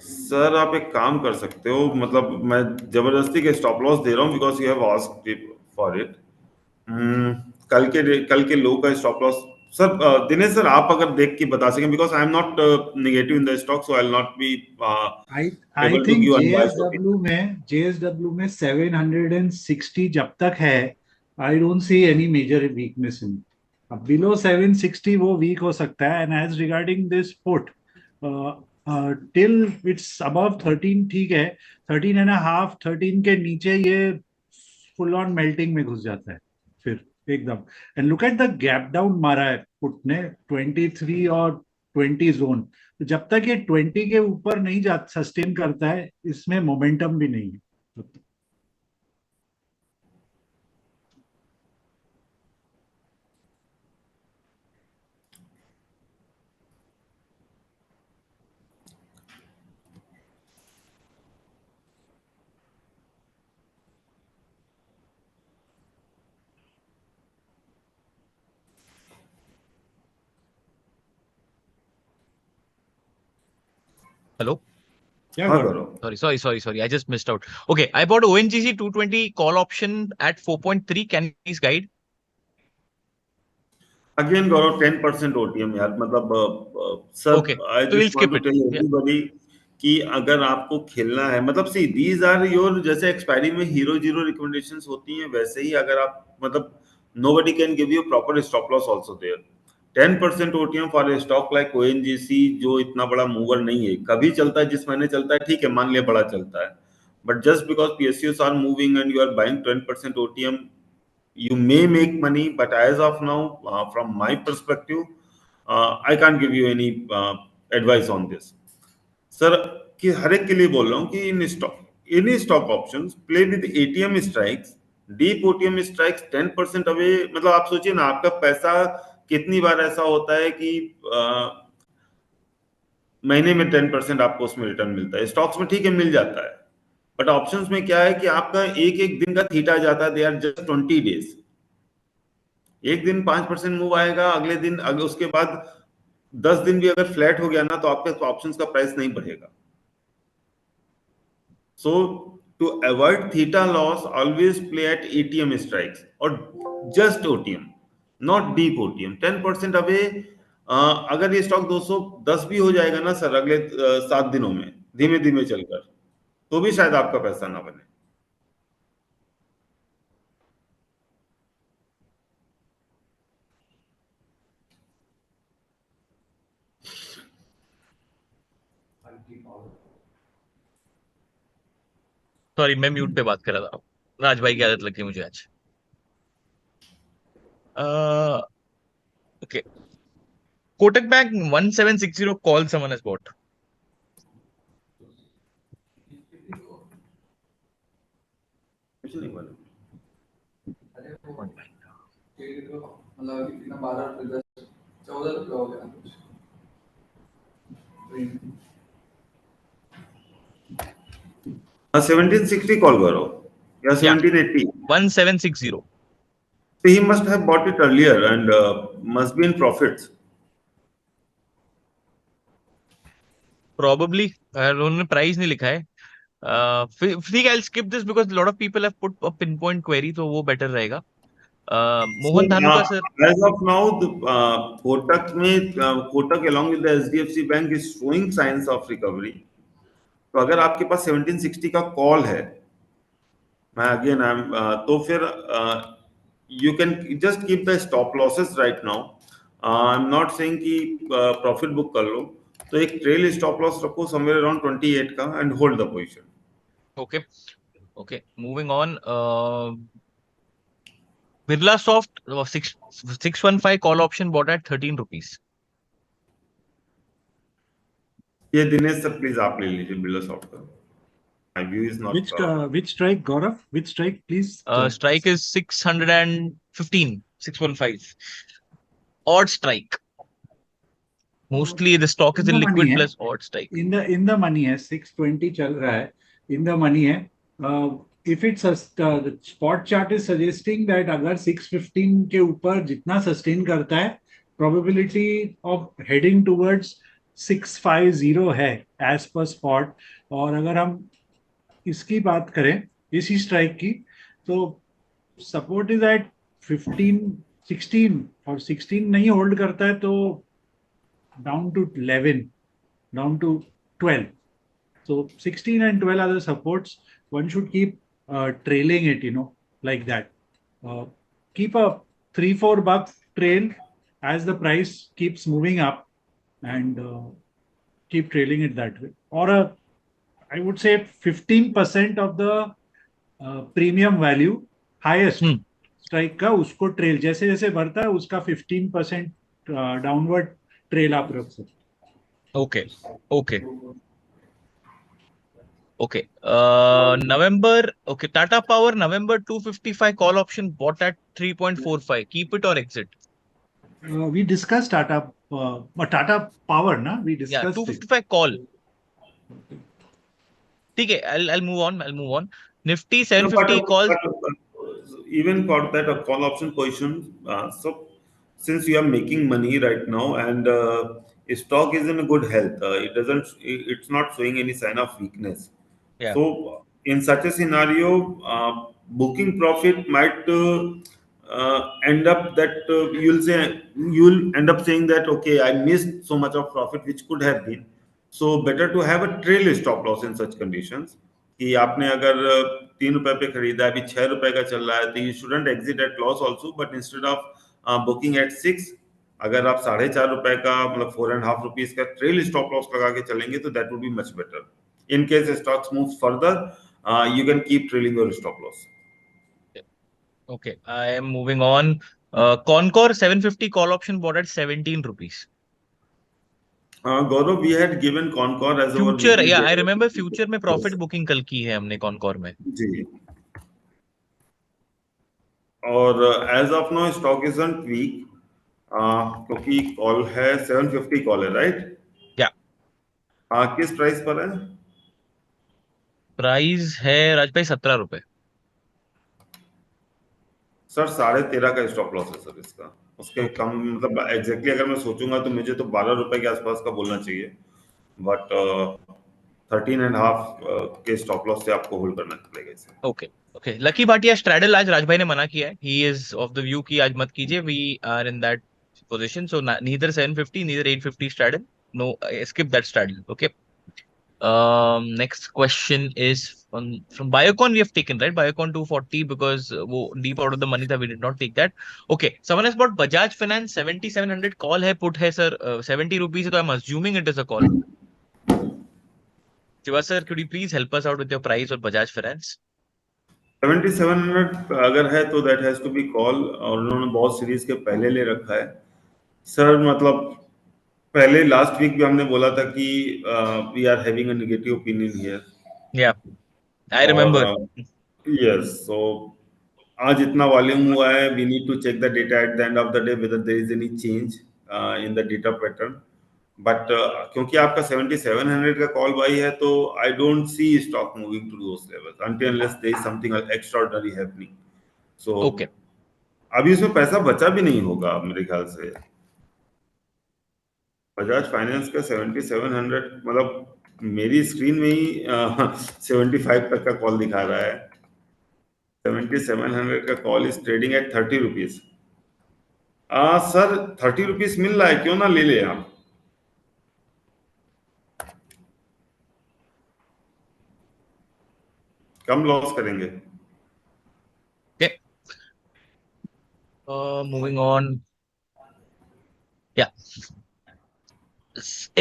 सर आप एक काम कर सकते हो, मतलब मैं जबरदस्ती के स्टॉप लॉस दे रहा हूँ because you have asked for it. कल के लो का stop loss sir, Dinesh sir आप अगर देख के बता सकें, because I am not negative in the stock, so I will not be I I able to think give unbiased opinion. JSW में 760 जब तक है, I don't see any major weakness in. अब बिलो 760 वो वीक हो सकता है। And as regarding this put, till it's above 13 ठीक है। 13 एंड हाफ, 13 के नीचे ये फुल ऑन मेल्टिंग में घुस जाता है फिर एकदम. And look at the gap down मारा है पुट ने 23 और 20 जोन. तो जब तक ये 20 के ऊपर नहीं जा सस्टेन करता है, इसमें मोमेंटम भी नहीं है. Hello. क्या हाँ करो? करो. Sorry. I just missed out. Okay, I bought ONGC 220 call option at 4.3. Can you please guide? Again, Gaurav, 10% OTM यार, मतलब Okay, सब I so we'll just want skip to it. tell Yeah. everybody कि अगर आपको खेलना है, मतलब see these are your, जैसे एक्सपायरी में हीरो जीरो रिकमेंडेशंस होती हैं, वैसे ही अगर आप मतलब nobody can give you proper stop loss also there. 10% OTM for a stock like ONGC जो इतना बड़ा मूवर नहीं है, कभी चलता है, जिस महीने चलता है ठीक है, मान लिया बड़ा चलता है, but just because PSUs are moving and you are buying 10% OTM, you may make money, but as of now, from my perspective, I can't give you any advice on this. Sir कि हर एक के लिए बोल रहा हूँ कि in stock options play with ATM strikes, deep OTM strikes 10% away. मतलब आप सोचिए ना, आपका पैसा कितनी बार ऐसा होता है कि महीने में 10% आपको उसमें रिटर्न मिलता है. स्टॉक्स में ठीक है मिल जाता है, बट ऑप्शंस में क्या है कि आपका एक एक दिन का थीटा जाता है. They are just 20 days. एक दिन 5% मूव आएगा, अगले दिन अगर उसके बाद 10 दिन भी अगर फ्लैट हो गया ना, तो आपके ऑप्शंस का प्राइस नहीं बढ़ेगा. So to avoid theta loss, always play at ATM strikes और just OTM, not deep OTM. 10% away. अगर ये स्टॉक 210 भी हो जाएगा ना सर अगले 7 दिनों में, धीमे धीमे चलकर, तो भी शायद आपका पैसा ना बने. Sorry, मैं म्यूट पे बात कर रहा था. राज भाई की आदत लगी मुझे आज. Okay. Kotak Bank 1760 call someone has bought. कुछ नहीं बने. मतलब कितना 12 रुपये 14 रुपये हो गया कुछ. 1760 कॉल करो या Yeah, 1780. 1760. So he must have bought it earlier and must be in profits. Probably. उन्होंने प्राइस नहीं लिखा है. ठीक है, I'll skip this because a lot of people have put a pinpoint query, तो वो बेटर रहेगा. So Mohan Dhanuka sir. as of now, the Kotak along with the HDFC Bank is showing signs of recovery. तो अगर आपके पास 1760 का call है, मैं again तो फिर you can just keep the stop losses right now. I'm not saying कि profit book कर लो, तो एक ट्रेल स्टॉप लॉस रखो समवेयर अराउंड 28 का and hold the position. Okay. Moving on. Birla Soft 615 call option bought at 13 rupees. ये Dinesh sir please आप ले लीजिए बिरला सॉफ्ट का. My view is not. Which strike, Gaurav? Which strike, please? Strike is 615. 615. Odd strike. Mostly the stock is In in the money liquid है. plus odd strike. In the money है. 620 चल रहा है. In the money है. If it's the spot chart is suggesting that अगर 615 के ऊपर जितना sustain करता है, probability of heading towards 650 है as per spot. और अगर हम इसकी बात करें इसी स्ट्राइक की, तो सपोर्ट इज एट 15 16 और 16 नहीं होल्ड करता है तो down to 11, down to 12. So 16 and 12 are the supports. One should keep trailing it, like that. Keep a 3-4 buck trail as the price keeps moving up, and keep trailing it that way. Or I would say 15% of the premium value highest strike का उसको trail जैसे जैसे बढ़ता है उसका 15% downward trail आप रख सकते। Okay okay okay November, okay, Tata Power November 255 call option bought at 3.45, keep it or exit? We discussed Tata Power, na? We Yeah, discussed it. 255 call. ठीक है, I'll move on. Nifty No, but, 750 call. even for that call option position, so since you are making money right now and stock is in a good health, it's not showing any sign of weakness. Yeah. So in such a scenario, booking profit might end up that you'll end up saying that okay, I missed so much of profit which could have been. So better to have a trail stop loss in such conditions. कि आपने अगर 3 रुपए पे खरीदा अभी 6 रुपए का चल रहा है तो you shouldn't exit at loss also but instead of booking at 6 अगर आप 4.5 रुपए का मतलब 4.5 रुपीज का ट्रेल स्टॉप लॉस लगा के चलेंगे तो that would be much better in case stocks move further you can keep trailing your stop loss. Okay, I am moving on. Concor 750 call option bought at 17 rupees. Gaurav, we had given Concor as our Future, weekly yeah, I data. remember future में profit booking कल की है हमने Concor में. जी और as of now stock is on weak क्योंकि call है 750 कॉल है राइट Yeah. किस प्राइस पर है प्राइस है राजभाई 17 रुपए. सर 13.5 का स्टॉप लॉस है सर इसका उसके Okay. कम मतलब एग्जैक्टली अगर मैं सोचूंगा तो मुझे तो 12 रुपए के आसपास का बोलना चाहिए बट 13.5 के स्टॉप लॉस से आपको होल्ड करना पड़ेगा इसे okay okay Lucky Bhatia straddle आज राजभाई ने मना किया है. He is of the view कि आज मत कीजिए. We are in that position, so neither 750 neither 850 straddle. No, skip that straddle. Okay. Next question is from Biocon. We have taken, right, Biocon 240 because wo deep out of the money that we did not take that. Okay, someone has bought Bajaj Finance 7700 call hai, put hai sir, 70 rupees, so I'm assuming it is a call. Shiva sir, could you please help us out with your price or Bajaj Finance? 7700 अगर है तो that has to be call और उन्होंने बहुत series के पहले ले रखा है सर मतलब पहले लास्ट वीक भी हमने बोला था कि we are having a negative opinion here Yeah, I और remember. यस सो आज इतना वॉल्यूम हुआ है we need to check the data at the end of the day whether there is any change in the data pattern but क्योंकि आपका 7700 का call buy है तो I don't see stock moving to those levels until unless there is something extraordinary happening so Okay. अभी उसमें पैसा बचा भी नहीं होगा मेरे ख्याल से बजाज फाइनेंस का 7700 मतलब मेरी स्क्रीन में ही 75 तक का कॉल दिखा रहा है 7700 का call is trading at 30 rupees sir 30 rupees मिल रहा है क्यों ना ले ले आप कम लॉस करेंगे Okay. Moving on. Yeah.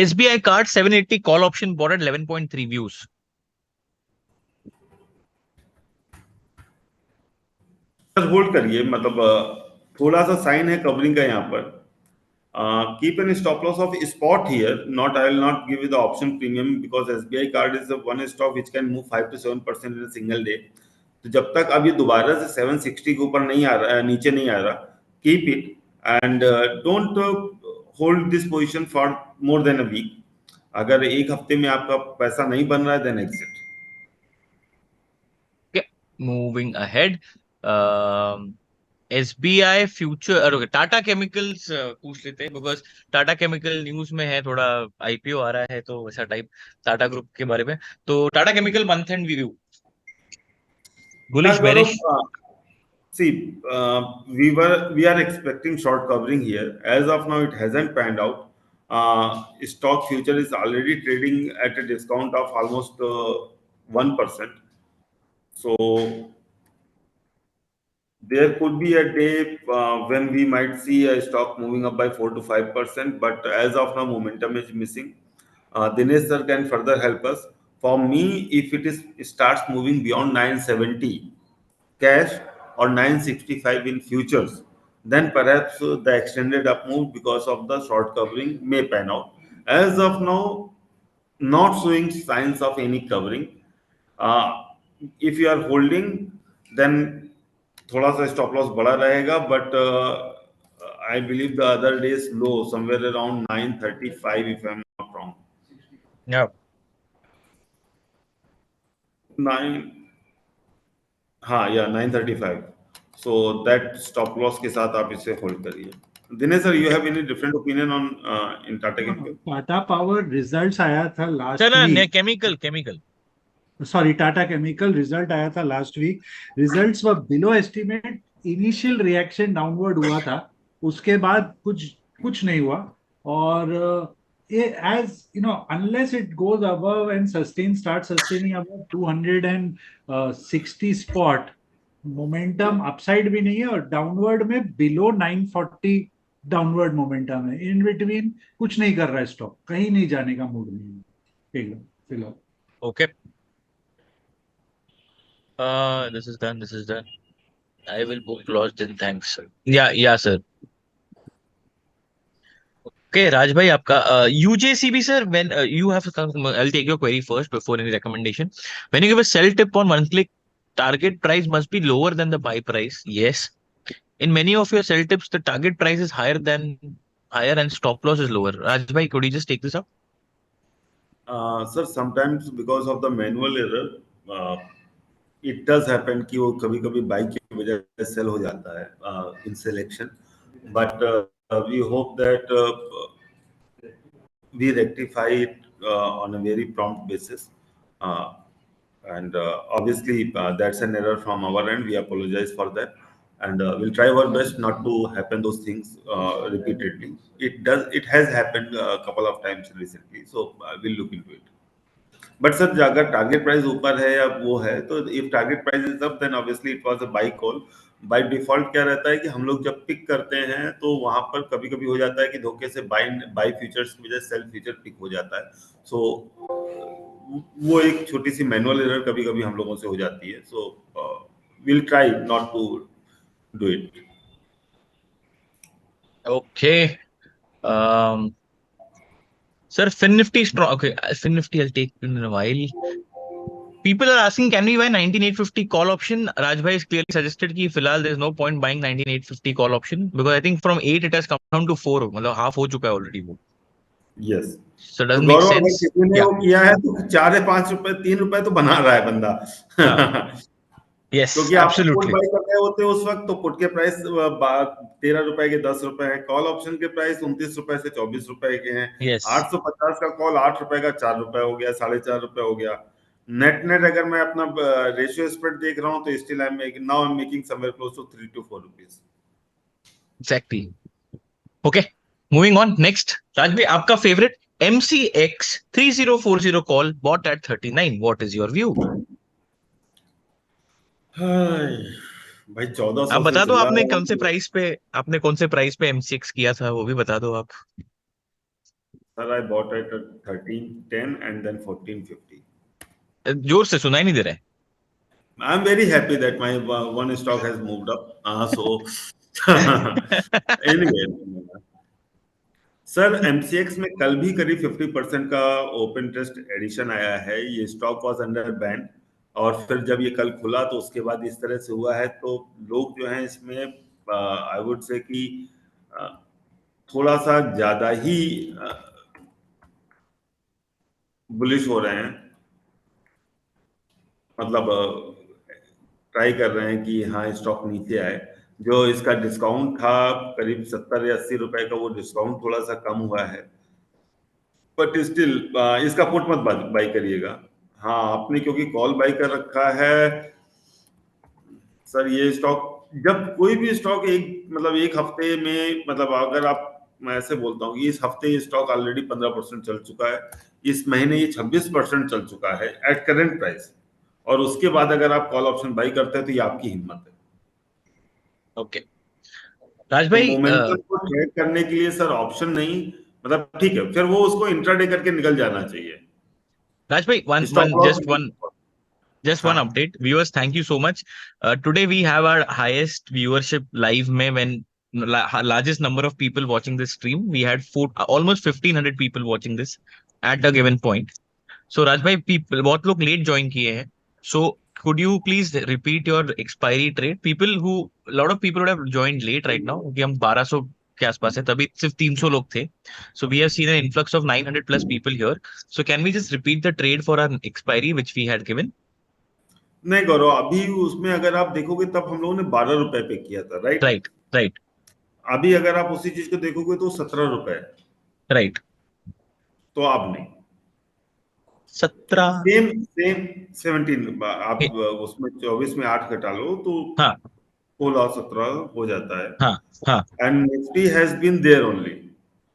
SBI card 780 call option bought at 11.3 views. Sir hold करिए मतलब थोड़ा सा साइन है कवरिंग का यहाँ पर keep an stop loss of spot here not I will not give you the option premium because SBI card is the one stock which can move 5 to 7% in a single day तो जब तक अभी दोबारा से 760 के ऊपर नहीं आ रहा नीचे नहीं आ रहा keep it and don't hold this position for more than a week अगर एक हफ्ते में आपका पैसा नहीं बन रहा है then exit Okay. Moving ahead. SBI future, okay, Tata Chemicals पूछ लेते हैं बिकॉज टाटा केमिकल न्यूज में है थोड़ा. आईपीओ आ रहा है तो वैसा टाइप टाटा ग्रुप के बारे में. तो Tata chemical month and review bullish bearish. See, we are expecting short covering here. As of now, it hasn't panned out. Stock future is already trading at a discount of almost 1%. So there could be a day when we might see a stock moving up by 4 to 5%. But as of now, momentum is missing. Dinesh sir can further help us. For me, if it starts moving beyond 970 cash or 965 in futures, then perhaps the extended up move because of the short covering may pan out. As of now, not showing signs of any covering. uh, if you are holding, then थोड़ा सा stop loss बड़ा रहेगा, but I believe the other day's low somewhere around 935 if I'm not wrong. Yeah. 9, हाँ या 935. So that stop loss के साथ आप इसे होल्ड करिए. Dinesh sir, you have any different opinion on in Tata Chemical? Tata Power results आया था last चलो week. Chemical sorry, Tata Chemical result आया था last week. Results were below estimate. Initial reaction downward हुआ था, उसके बाद कुछ कुछ नहीं हुआ. और as you know, unless it goes above and start sustaining above 260 spot, momentum upside भी नहीं है और डाउनवर्ड में बिलो 940 डाउनवर्ड मोमेंटम है. इन बिटवीन कुछ नहीं कर रहा है स्टॉक, कहीं नहीं जाने का मूड नहीं है फिलहाल. Okay. This is done. I will book loss then. Thanks, sir. Yeah, sir. Okay, Raj bhai, आपका UJCB sir. When you have, I'll take your query first before any recommendation. When you give a sell tip on one click, target price must be lower than the buy price. Yes. In many of your sell tips, the target price is higher and stop loss is lower. Raj bhai, could you just take this up? Sir, sometimes because of the manual error, it does happen कि वो कभी-कभी buy की वजह से sell हो जाता है in selection. But we hope that we rectify it on a very prompt basis. And obviously, that's an error from our end. We apologize for that, and we'll try our best not to happen those things repeatedly. It has happened a couple of times recently, so we'll look into it. But sir, अगर target price ऊपर है या वो है, तो if target price is up, then obviously it was a buy call. By default क्या रहता है कि हम लोग जब पिक करते हैं तो वहां पर कभी कभी हो जाता है कि धोखे से बाय फ्यूचर्स की वजह से सेल फ्यूचर पिक हो जाता है. सो वो एक छोटी सी मैनुअल एरर कभी कभी हम लोगों से हो जाती है. So will try not to do it. Okay. Sir, Fin Nifty strong. Okay, Fin Nifty I'll take in a while. People are asking, can we buy 19850 call option? Rajbhai has clearly suggested कि फिलहाल there is no point buying 19850 call option because I think from 8 it has come down to 4. मतलब half हो चुका है already वो. Yes. So तो doesn't make गौरव, अगर sense. किसी ने Yeah. वो किया है तो 4 या 5 रुपए 3 रुपए तो बना रहा है बंदा. Yes, क्योंकि आप पुट absolutely. बाय कर रहे होते हैं उस वक्त, तो पुट के प्राइस 13 रुपए के 10 रुपए है, कॉल ऑप्शन के प्राइस 29 रुपए से 24 रुपए के हैं. Yes. 850 का कॉल 8 रुपए का 4 रुपए हो गया, 4.5 रुपए हो गया. नेट अगर मैं अपना रेशियो स्प्रेड देख रहा हूं तो still I am making somewhere close to 3 to 4 rupees. Exactly. Okay. Moving on. Next. Rajbhai, आपका favorite MCX 3040 call bought at 39. What is your view? भाई 1400 आप बता से दो चला आपने रहा कौन से प्राइस पे MCX किया था, वो भी बता दो आप. Sir, I bought at 1310 and then 1450. जोर से सुनाई नहीं दे रहा है. I'm very happy that my one stock has moved up. Anyway, sir, MCX में कल भी करीब 50% का ओपन इंटरेस्ट एडिशन आया है. ये स्टॉक वाज अंडर बैन और फिर जब ये कल खुला तो उसके बाद इस तरह से हुआ है. तो लोग जो हैं इसमें आई वुड से कि थोड़ा सा ज्यादा ही बुलिश हो रहे हैं. मतलब ट्राई कर रहे हैं कि हाँ स्टॉक नीचे आए. जो इसका डिस्काउंट था करीब 70 या 80 रुपए का, वो डिस्काउंट थोड़ा सा कम हुआ है. बट स्टिल इसका पुट मत बाई करिएगा. हाँ, आपने क्योंकि कॉल बाई कर रखा है सर. ये स्टॉक, जब कोई भी स्टॉक एक हफ्ते में, मतलब अगर आप, मैं ऐसे बोलता हूँ कि इस हफ्ते ये स्टॉक ऑलरेडी 15% चल चुका है. इस महीने ये 26% चल चुका है एट करंट प्राइस. और उसके बाद अगर आप कॉल ऑप्शन बाई करते हैं तो ये आपकी हिम्मत है. ओके. राज तो भाई, मोमेंटम को ट्रेड करने के लिए सर ऑप्शन नहीं, मतलब ठीक है, फिर वो उसको इंट्राडे करके निकल जाना चाहिए. राज भाई, stop loss just one Just one update, viewers. Thank you so much. Today we have our highest viewership live में when largest number of people watching this stream. We had almost 1500 people watching this at a given point. So Rajbhai, people बहुत लोग late join किए हैं. So could you please repeat your expiry trade? A lot of people would have joined late right now. क्योंकि हम 1200 के आसपास है, तभी सिर्फ 300 लोग थे. So we have seen an influx of 900 plus people here. So can we just repeat the trade for our expiry which we had given? नहीं गौरव, अभी उसमें अगर आप देखोगे तब हम लोगों ने 12 रुपए पे किया था, राइट? राइट. अभी अगर आप उसी चीज को देखोगे तो 17 रुपए, राइट. तो अब नहीं, 17 सेम 17, आप उसमें 24 में 8 घटा लो तो हाँ 16-17 हो जाता है. हाँ. And Nifty has been there only,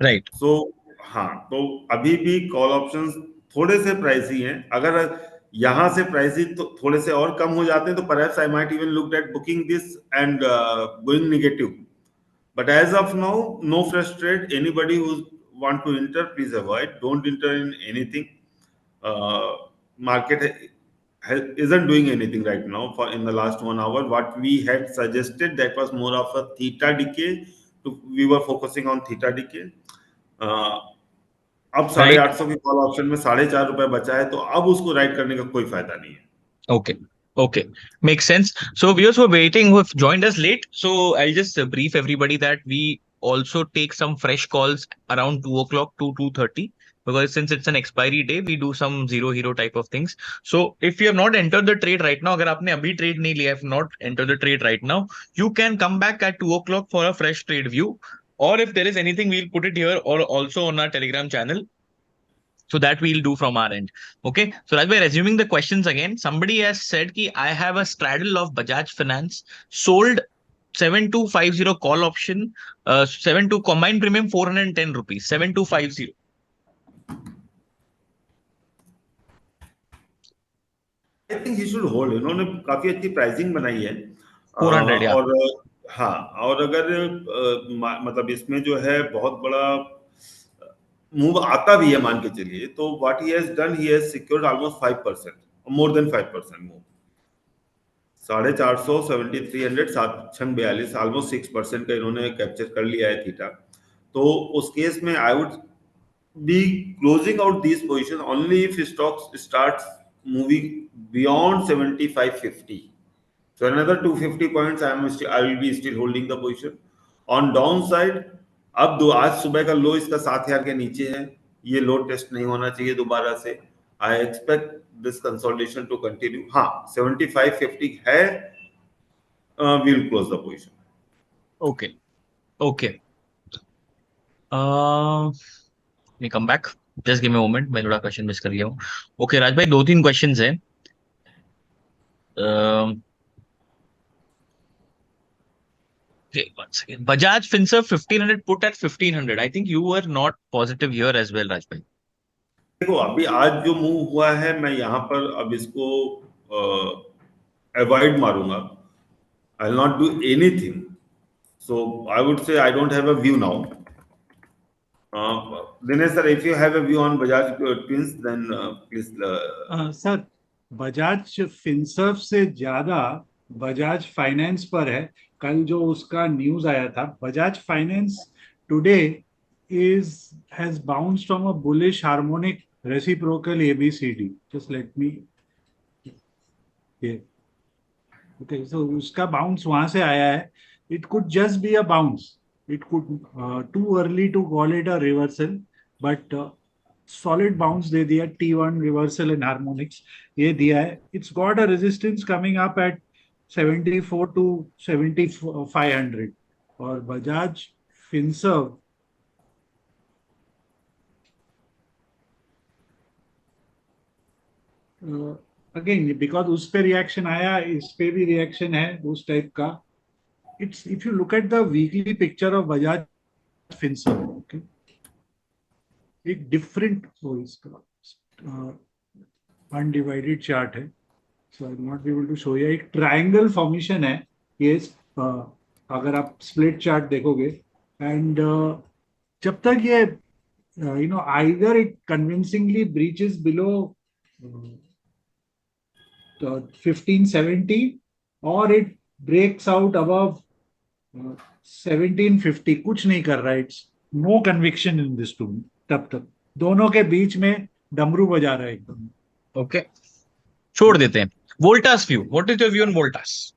right. So हाँ, तो अभी भी कॉल ऑप्शंस थोड़े से प्राइसी हैं. अगर यहाँ से प्राइसी तो थोड़े से और कम हो जाते हैं तो perhaps I might even look at booking this and going negative. But as of now, no fresh trade. Anybody who want to enter, please avoid, don't enter in anything. Market isn't doing anything right now for in the last 1 hour. What we had suggested, that was more of a theta decay. We were focusing on theta decay. अब 850 के call option में 4.5 रुपए बचा है, तो अब उसको right करने का कोई फायदा नहीं है. Okay, makes sense. So viewers who are waiting, who have joined us late, so I'll just brief everybody that we also take some fresh calls around 2 o'clock to 2:30, because since it's an expiry day, we do some zero hero type of things. So if you have not entered the trade right now, अगर आपने अभी trade नहीं लिया, have not entered the trade right now, you can come back at 2 o'clock for a fresh trade view. Or if there is anything, we'll put it here or also on our Telegram channel. So that we'll do from our end. Okay. So Rajbhai, resuming the questions again, somebody has said ki I have a straddle of Bajaj Finance, sold 7250 call option, 72 combined premium 410 rupees, 7250. I think he should hold. इन्होंने काफी अच्छी pricing बनाई है 400 या और हाँ, और अगर मतलब इसमें जो है बहुत बड़ा मूव आता भी है मान के चलिए, तो what he has done, he has secured almost 5%, more than 5% move. 450, 7300, 742, almost 6% का इन्होंने कैप्चर कर लिया है थीटा. तो उस केस में I would be closing out this position only if stocks starts moving beyond 7550. So another 250 points I will be still holding the position. On downside, अब आज सुबह का लो इसका 7000 के नीचे है, ये लो टेस्ट नहीं होना चाहिए दोबारा से. I expect this consolidation to continue. हाँ, 7550 है, we will close the position. Okay. Let me come back. Just give me a moment. मैं थोड़ा क्वेश्चन मिस कर गया हूँ. Okay, राज भाई 2-3 क्वेश्चंस हैं. Okay, one second. Bajaj Finserv 1500 put at 1500. I think you were not positive here as well, Raj भाई. देखो अभी आज जो मूव हुआ है, मैं यहाँ पर अब इसको अवॉइड मारूंगा. I will not do anything. So I would say I don't have a view now. Dinesh sir, if you have a view on Bajaj Twins, then please. Sir, Bajaj Finserv से ज्यादा बजाज फाइनेंस पर है. कल जो उसका news आया था, Bajaj finance today has bounced from a bullish harmonic reciprocal ABCD. Just let me. Okay, so उसका बाउंस वहां से आया है. It could just be a bounce. It could too early to call it a reversal, but solid bounce दे दिया. T1 reversal in harmonics ये दिया है. It's got a resistance coming up at 74 to 7500. और Bajaj Finserv again because उस पे reaction आया, इस पे भी रिएक्शन है उस टाइप का. It's if you look at the weekly picture of Bajaj Finserv, okay, एक different इसका undivided chart है, so I will not be able to show you. एक triangle formation है ये, अगर आप split chart देखोगे, and जब तक ये either it convincingly breaches below 1570 और इट ब्रेक्स आउट अबव 1750, कुछ नहीं कर रहा, it's no conviction in this too, तब तक दोनों के बीच में डमरू बजा रहा है एकदम। ओके, छोड़ देते हैं। Voltas view, what is your view on Voltas?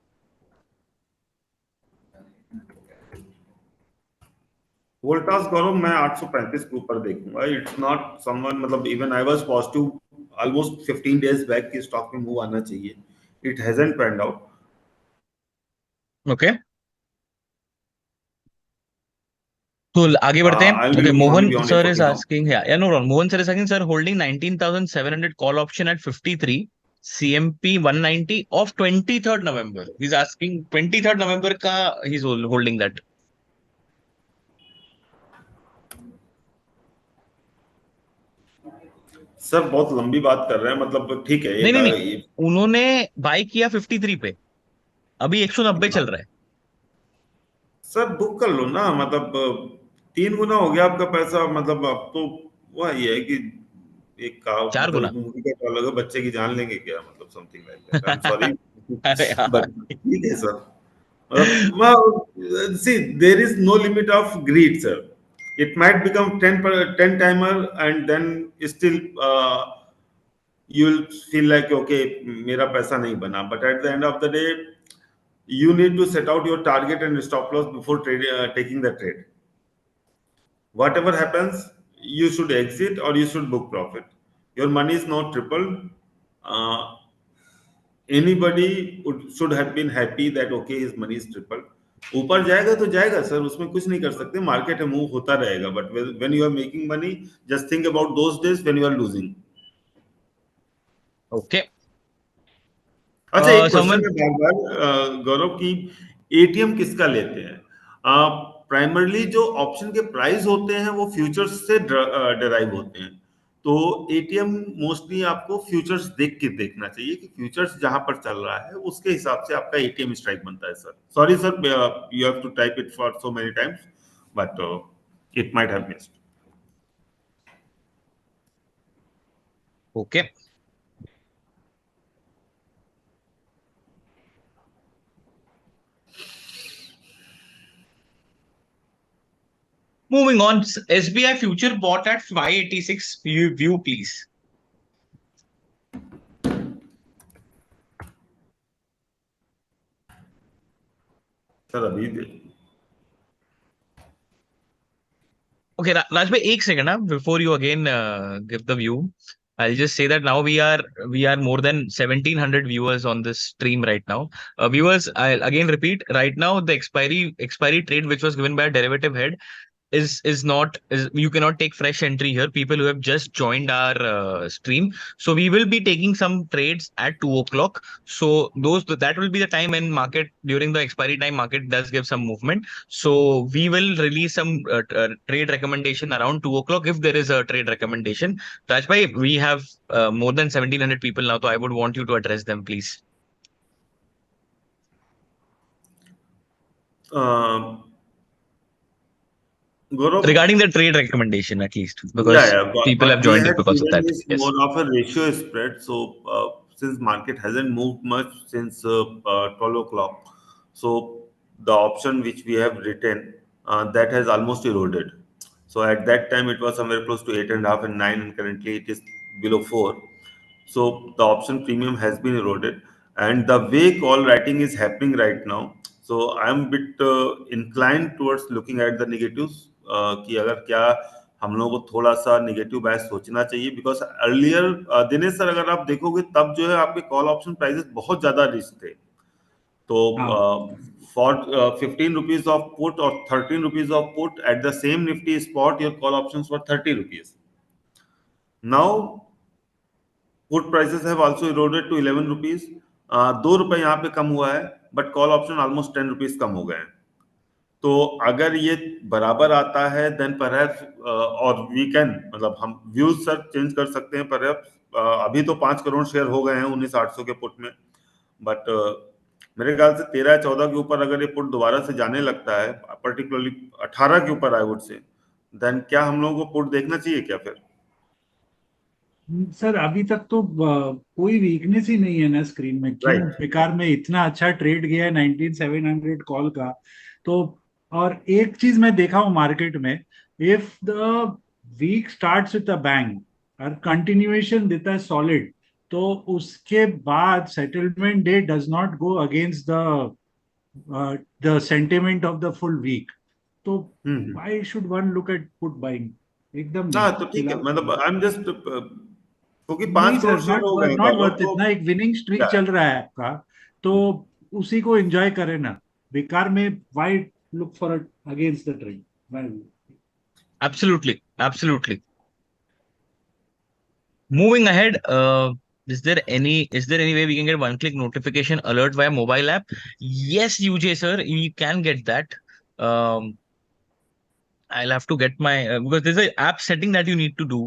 Voltas Gaurav मैं 835 के ऊपर देखूंगा। इट्स नॉट समवन, मतलब even I was positive almost 15 days back कि स्टॉक में मूव आना चाहिए। It hasn't panned out. Okay, तो आगे बढ़ते हैं। I will okay, be looking Mohan only beyond sir is 840 now. Asking, या no problem. Mohan sir is asking, sir holding 19,700 call option at 53 CMP 190 ऑफ 23rd November. He's asking 23rd November का he's holding that. Sir बहुत लंबी बात कर रहे हैं, मतलब ठीक है नहीं एक नहीं नहीं, उन्होंने बाय किया 53 पे, अभी 190 चल रहा है। सर बुक कर लो ना, मतलब 3 गुना हो गया आपका पैसा। मतलब अब तो वो ये है कि एक का 4 मतलब गुना। एक मूवी का डायलॉग है, बच्चे की जान लेंगे क्या, मतलब something like that. I am sorry अरे यार, बट ठीक है सर। मतलब see there is no limit of greed sir. It might become 10 timer and then still you will feel like okay मेरा पैसा नहीं बना, but at the end of the day you need to set out your target and stop loss before taking the trade. Whatever happens, you should exit or you should book profit. Your money is not tripled. uh, should have been happy that okay his money is tripled. ऊपर जाएगा तो जाएगा sir, उसमें कुछ नहीं कर सकते, market है, मूव होता रहेगा। But when you are making money, just think about those days when you are losing. Okay. अच्छा एक क्वेश्चन समवन, है बार बार गौरव की, एटीएम किसका लेते हैं? प्राइमरली जो ऑप्शन के प्राइस होते हैं वो फ्यूचर्स से डिराइव होते हैं। तो एटीएम मोस्टली आपको फ्यूचर्स देख के देखना चाहिए कि फ्यूचर्स जहां पर चल रहा है उसके हिसाब से आपका एटीएम स्ट्राइक बनता है sir. Sorry sir, you have to type it for so many times, but it might have missed. Okay, moving on. SBI future bought at 586 view please. Sir अभी Okay, Raj bhai, एक second, before you again give the view, I'll just say that now we are more than 1,700 viewers on this stream right now. Viewers, I'll again repeat. Right now, the expiry trade which was given by a derivative head is not, is you cannot take fresh entry here. People who have just joined our stream, so we will be taking some trades at 2 o'clock. So that will be the time when market, during the expiry time, market does give some movement. So we will release some trade recommendation around 2 o'clock if there is a trade recommendation. Rajbhai, we have more than 1,700 people now, so I would want you to address them, please. Gaurav, Regarding the trade recommendation, at least, because yeah, people have but we joined had because of given that. is Yes. more of a ratio spread. So since market hasn't moved much since 12 o'clock, so the option which we have written that has almost eroded. So at that time it was somewhere close to 8.5 and 9, and currently it is below 4. So the option premium has been eroded, and the way call writing is happening right now. So I am a bit inclined towards looking at the negatives कि अगर क्या हम लोगों को थोड़ा सा negative बायस सोचना चाहिए। बिकॉज अर्लियर दिनेश सर अगर आप देखोगे तब जो है आपके कॉल ऑप्शन प्राइसेस बहुत ज्यादा रिच थे। तो फॉर 15 रुपीज ऑफ पुट और 13 rupees of put at the same Nifty spot your call options for 30 rupees. Now put prices have also eroded to 11 rupees. 2 रुपए यहाँ पे कम हुआ है, but call option almost 10 rupees कम हो गए हैं। तो अगर ये बराबर आता है देन परहैप्स, और वी कैन, मतलब हम व्यूज सर चेंज कर सकते हैं परहैप्स। अभी तो 5 करोड़ शेयर हो गए हैं 19,800 के पुट में, बट मेरे ख्याल से 13-14 के ऊपर अगर ये पुट दोबारा से जाने लगता है, पर्टिकुलरली 18 के ऊपर आई वुड से, देन क्या हम लोगों को पुट देखना चाहिए क्या फिर? सर अभी तक तो कोई वीकनेस ही नहीं है ना स्क्रीन में, क्यों राइट। बेकार में इतना अच्छा ट्रेड गया है 19700 कॉल का। तो और एक चीज मैं देखा हूँ मार्केट में, if the week starts with a bang और कंटिन्यूएशन देता है सॉलिड, तो उसके बाद settlement day does not go against the sentiment of the full week. तो hmm. Why should one look at put buying? एकदम नहीं, हाँ तो ठीक है, चिल मतलब आउट। आई एम जस्ट, क्योंकि नहीं 5 करोड़ सर, शेयर हो गए नॉट गौरव वर्थ इट तो। ना, एक विनिंग स्ट्रीक क्या, चल रहा है आपका, तो उसी को एंजॉय करें ना, बेकार में why look for against the trend. Absolutely. Absolutely. Moving ahead, is there any way we can get one-click notification alert via mobile app? Yes, UJ sir, you can get that. Um, I'll have to get my because there's a app setting that you need to do.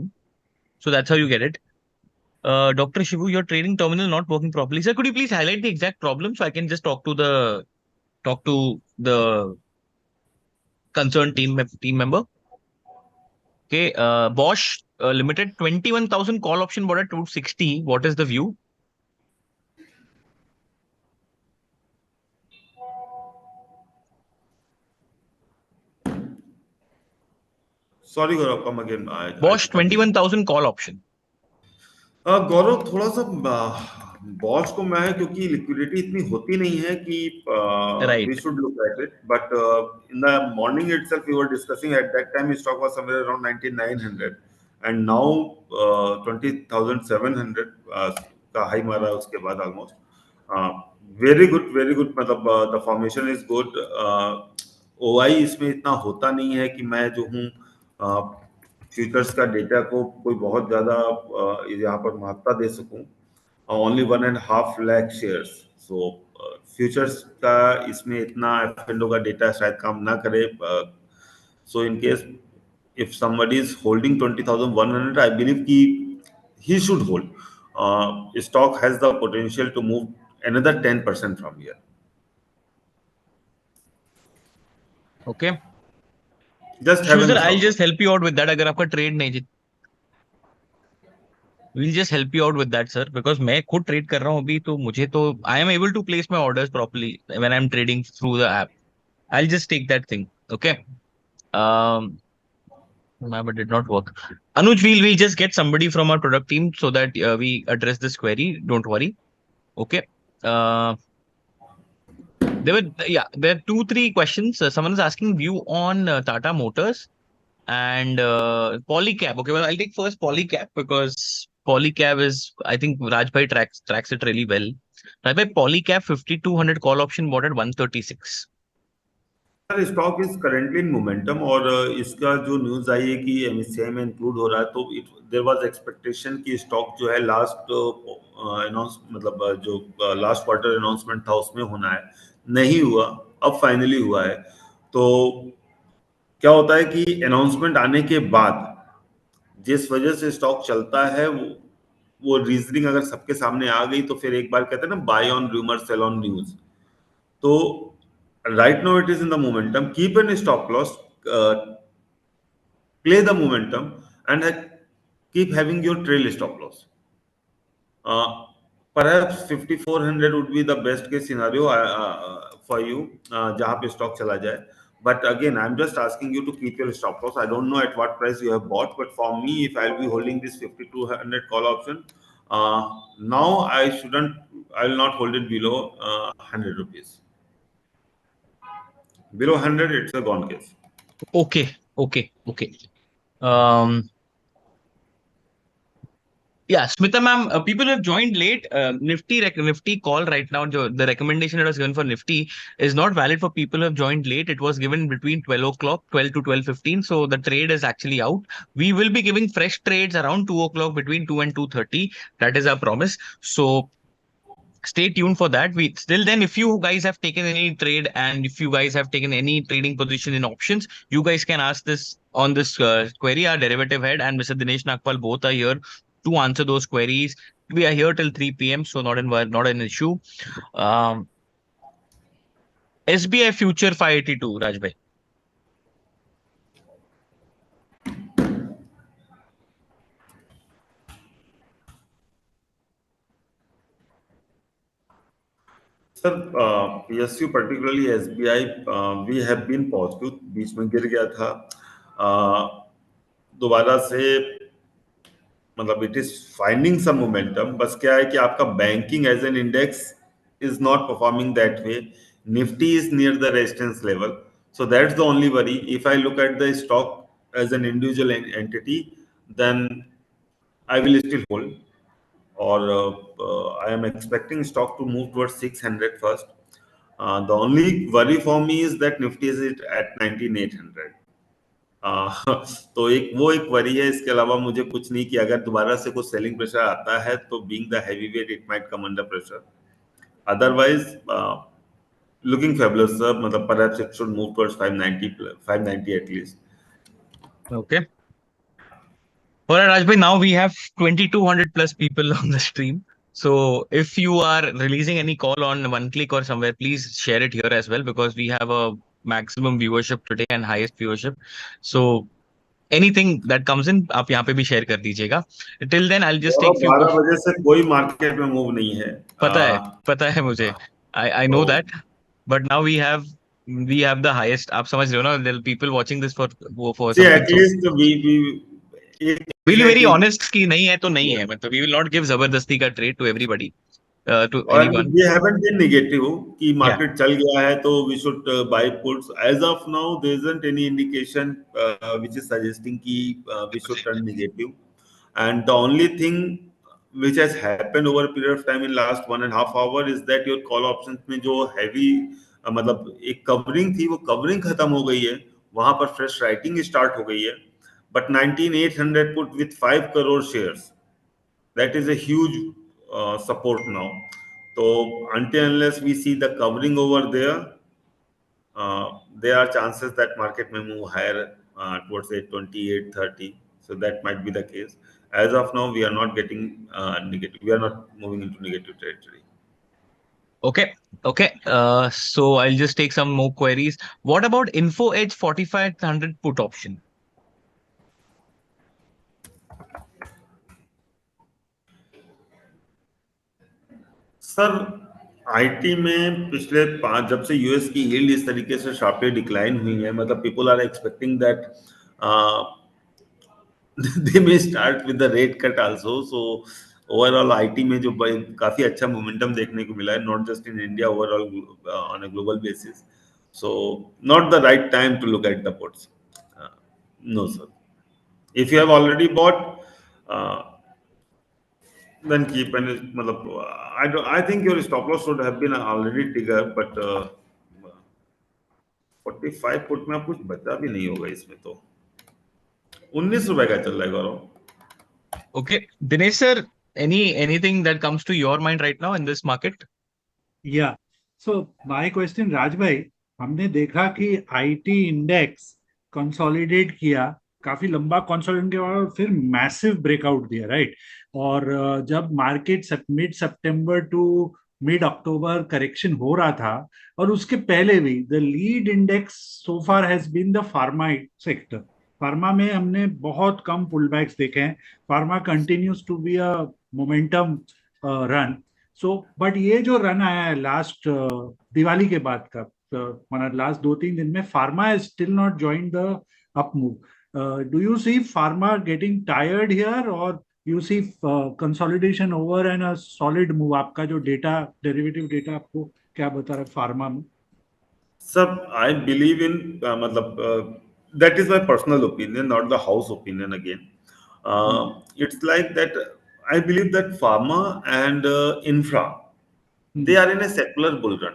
So that's how you get it. Dr. Shivu, your trading terminal not working properly. Sir, could you please highlight the exact problem so I can just talk to the concerned team member? Okay, Bosch Limited 21,000 call option bought at 260. What is the view? Sorry Gaurav, come again, I Bosch I 21,000 call option. गौरव थोड़ा सा boss को मैं है, क्योंकि liquidity इतनी होती नहीं है कि we Right. Should look at it, but in the morning itself we were discussing, at that time stock was somewhere around 9900 and now 20700 का हाई मारा है उसके बाद almost. Very good, very good, मतलब the formation is good. OI इसमें इतना होता नहीं है कि मैं जो हूँ फ्यूचर्स का डेटा को कोई बहुत ज्यादा यहाँ पर महत्ता दे सकूं। ओनली 1.5 लाख शेयर्स, सो फ्यूचर्स का इसमें इतना एफएनओ का डेटा शायद काम ना करे। So in case if somebody is holding 20,100, I believe he should hold. Stock has the potential to move another 10% from here. Okay. Just have Shivu an sir, I'll stop loss. just help you out with that. अगर आपका trade नहीं जीत, we'll just help you out with that sir, because मैं खुद trade कर रहा हूँ अभी, तो मुझे तो I am able to place my orders properly when I'm trading through the app. I'll just take that thing. Okay. Um, but did not work. Anuj, we just get somebody from our product team so that we address this query. Don't worry. Okay. Uh, there are two, three questions. Someone is asking view on Tata Motors and Polycab. Okay, well, I'll take first Polycab because Polycab is, I think Rajbhai tracks it really well. Rajbhai, Polycab 5200 call option bought at 136. Sir stock is currently in momentum, और इसका जो news आई है कि MSCI में include हो रहा है, तो देयर वाज एक्सपेक्टेशन कि स्टॉक जो है लास्ट अनाउंस, मतलब जो लास्ट क्वार्टर अनाउंसमेंट था उसमें होना है, नहीं हुआ, अब फाइनली हुआ है। तो क्या होता है कि अनाउंसमेंट आने के बाद जिस वजह से स्टॉक चलता है, वो रीजनिंग अगर सबके सामने आ गई तो फिर एक बार कहते हैं ना, buy on rumour sell on news. तो right now it is in the momentum, keep an stop loss, play the momentum, and keep having your trail stop loss. Perhaps 5400 would be the best case scenario for you, जहां पे stock चला जाए। But again, I'm just asking you to keep your stop loss. I don't know at what price you have bought, but for me, if I'll be holding this 5200 call option, now I will not hold it below 100 rupees. Below 100, it's a gone case. Okay. Okay. Okay. Um, Yeah, Smita ma'am, people who have joined late, Nifty call right now, the recommendation that was given for Nifty is not valid for people who have joined late. It was given between 12 o'clock, 12 to 12:15. So the trade is actually out. We will be giving fresh trades around 2 o'clock, between 2 and 2:30. That is our promise. So stay tuned for that. We still then, if you guys have taken any trade and if you guys have taken any trading position in options, you guys can ask this on this query. Our derivative head and Mr. Dinesh Nagpal both are here to answer those queries. We are here till 3 p.m., so not an issue. Um, SBI Future 582, Rajbhai. Sir PSU particularly SBI we have been positive, बीच में गिर गया था दोबारा से, मतलब it is finding some momentum. बस क्या है कि आपका banking as an index is not performing that way, Nifty is near the resistance level, so that's the only worry. If I look at the stock as an individual entity, then I will still hold, or I am expecting stock to move towards 600 first. The only worry for me is that Nifty is at 19,800. तो एक worry है, इसके अलावा मुझे कुछ नहीं कि अगर दोबारा से कुछ सेलिंग प्रेशर आता है तो being the heavy weight it might come under pressure, otherwise looking fabulous sir, मतलब perhaps it should move towards 590 at least. Okay. All right, Rajbhai, now we have 2200 plus people on the stream. So if you are releasing any call on one click or somewhere, please share it here as well, because we have a maximum viewership today and highest viewership. So anything that comes in, आप यहाँ पे भी share कर दीजिएगा. Till then, I'll just take few 12 बजे से कोई market में मूव नहीं है। पता है मुझे. I know that. But now we have the highest. आप समझ रहे हो ना? There are people watching this for See, something. at So least एक we'll be है very कि honest कि नहीं है तो नहीं है, मतलब we will not give जबरदस्ती का trade to everybody, to और anyone. We haven't been negative कि Yeah. मार्केट चल गया है तो we should buy puts. As of now there isn't any indication which is suggesting कि we should turn negative, and the only thing which has happened over a period of time in last 1.5 hour is that your call options में जो heavy मतलब एक covering थी, वो covering खत्म हो गई है, वहां पर फ्रेश राइटिंग स्टार्ट हो गई है। But 19,800 put with 5 crore shares, that is a huge support now. So until unless we see the covering over there, there are chances that market may move higher towards 820, 830. So that might be the case. As of now, we are not getting negative. We are not moving into negative territory. Okay. So I'll just take some more queries. What about Info Edge 4500 put option? Sir IT में पिछले 5, जब से US की yield इस तरीके से sharply decline हुई है, मतलब people are expecting that they may start with the rate cut also. So overall IT में जो काफी अच्छा मोमेंटम देखने को मिला है, not just in India, overall on a global basis. So not the right time to look at the puts. No sir. If you have already bought, uh, then keep, and मतलब I think your stop loss should have been already triggered, but 45 put में आप कुछ बचा भी नहीं होगा इसमें, तो 19 रुपए का चल रहा है गौरव। Okay, Dinesh sir, anything that comes to your mind right now in this market? या सो माय क्वेश्चन राज भाई, हमने देखा कि आईटी इंडेक्स कंसोलिडेट किया, काफी लंबा कंसोलिडेशन के बाद फिर मैसिव ब्रेकआउट दिया, राइट? और जब मार्केट मिड सितंबर टू मिड अक्टूबर करेक्शन हो रहा था, और उसके पहले भी the lead index so far has been the pharma sector. Pharma में हमने बहुत कम पुलबैक्स देखे हैं। Pharma continues to be a momentum run. So but ये जो रन आया है लास्ट दिवाली के बाद का, मतलब लास्ट 2-3 दिन में, pharma is still not join the up move. Do you see pharma getting tired here, और you see consolidation over and a solid move? आपका जो डेटा, डेरिवेटिव डेटा आपको क्या बता रहा है फार्मा में? Sir, I believe in मतलब that is my personal opinion, not the house opinion again. It's like that. I believe that pharma and infra, they are in a secular bull run,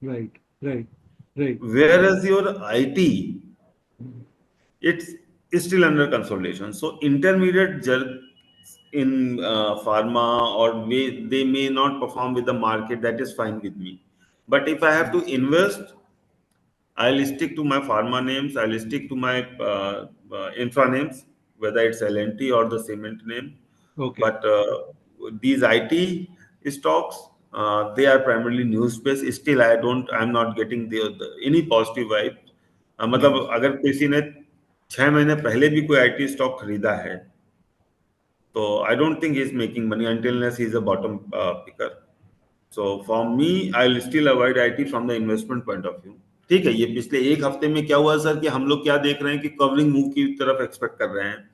right right right. whereas your IT, it's still under consolidation. So intermediate jerks in pharma, or they may not perform with the market. That is fine with me. But if I have to invest, I'll stick to my pharma names. I'll stick to my infra names, whether it's LNT or the cement name. Okay But these IT stocks, they are primarily news space. Still, I'm not getting any positive vibe. मतलब अगर किसी ने 6 महीने पहले भी कोई IT stock खरीदा है, तो I don't think he's making money until unless he's a bottom picker. So for me I will still avoid IT from the investment point of view. ठीक है, ये पिछले एक हफ्ते में क्या हुआ सर कि हम लोग क्या देख रहे हैं कि कवरिंग मूव की तरफ एक्सपेक्ट कर रहे हैं।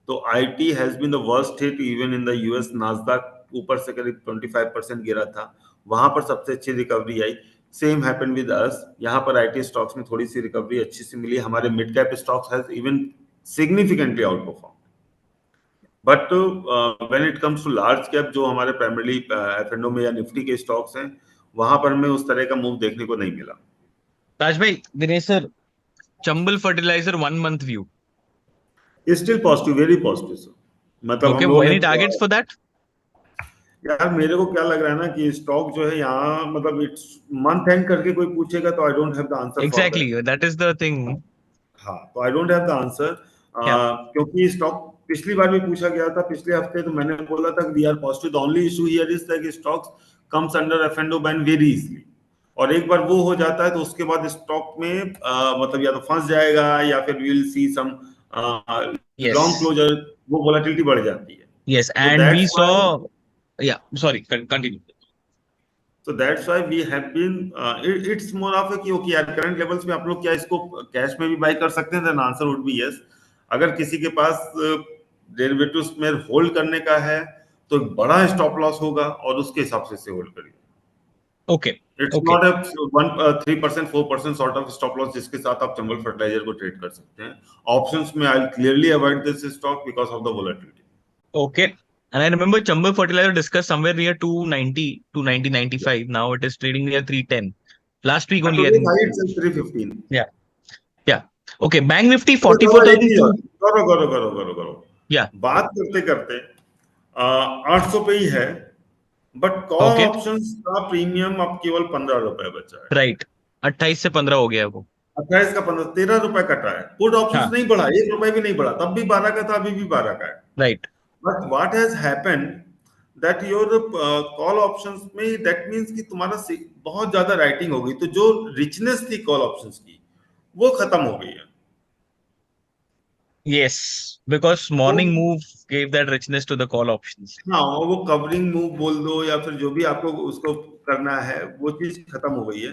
तो IT has been the worst hit even in the US. Nasdaq ऊपर से करीब 25% गिरा था, वहां पर सबसे अच्छी recovery I. Same happen with us, यहाँ पर आईटी स्टॉक्स में थोड़ी सी रिकवरी अच्छी सी मिली। हमारे mid cap stocks has even significantly outperform. But when it comes to large cap, जो हमारे प्राइमरली एफ&ओ में या निफ्टी के स्टॉक्स हैं, वहां पर हमें उस तरह का मूव देखने को नहीं मिला। राज भाई, Dinesh sir, Chambal fertiliser 1 month view. Still positive, very positive sir. मतलब ओके, हम लोगों ने एनी टारगेट्स फॉर दैट? यार मेरे को क्या लग रहा है ना कि स्टॉक जो है यहाँ, मतलब इट्स मंथ एंड करके कोई पूछेगा तो I don't have the answer for exactly, that. That is the thing. हाँ, तो I don't have the answer, क्या? क्योंकि स्टॉक पिछली बार भी पूछा गया था पिछले हफ्ते, तो मैंने बोला था we are positive. The only issue here is that stocks comes under F&O ban very easily, और एक बार वो हो जाता है तो उसके बाद स्टॉक में मतलब या तो फंस जाएगा या फिर we will see some yes, long closure, वो वोलेटिलिटी बढ़ जाती है। यस, तो and we that's saw, why या sorry, continue. So that's why we have been it's more of a कि ओके यार करंट लेवल्स में आप लोग क्या इसको कैश में भी बाय कर सकते हैं, then answer would be yes. अगर किसी के पास डेरिवेटिव्स में होल्ड करने का है तो एक बड़ा स्टॉप लॉस होगा और उसके हिसाब से होल्ड करिए। Okay, it's okay, not a 3% 4% sort of stop loss जिसके साथ आप चंबल फर्टिलाइजर को ट्रेड कर सकते हैं। ऑप्शंस में I clearly avoid this stock because of the volatility. Okay. And I remember Chambal Fertilizer discussed somewhere near 290, 290, 95. Now it is trading near 310. Last week only, I today think. High it's 315। Yeah, yeah. Okay, Bank Nifty अरे करो, एक ही 44,002. करो करो करो करो करो Yeah, बात करते करते 800 पे ही है, बट कॉल okay, ऑप्शंस का प्रीमियम अब केवल 15 रुपए बचा है। right. 28 से 15 हो गया वो। 28 का 15, 13 रुपए कटा है। पुट ऑप्शंस हाँ, नहीं बढ़ा, 1 रुपए भी नहीं बढ़ा, तब भी 12 का था, अभी भी 12 का है। right. But what has happened that your call options में, दैट मींस कि तुम्हारा बहुत ज्यादा राइटिंग हो गई, तो जो रिचनेस थी कॉल ऑप्शंस की वो खत्म हो गई है। Yes, because तो morning move gave that richness to the call options. हाँ, वो कवरिंग मूव बोल दो या फिर जो भी आपको उसको करना है, वो चीज खत्म हो गई है।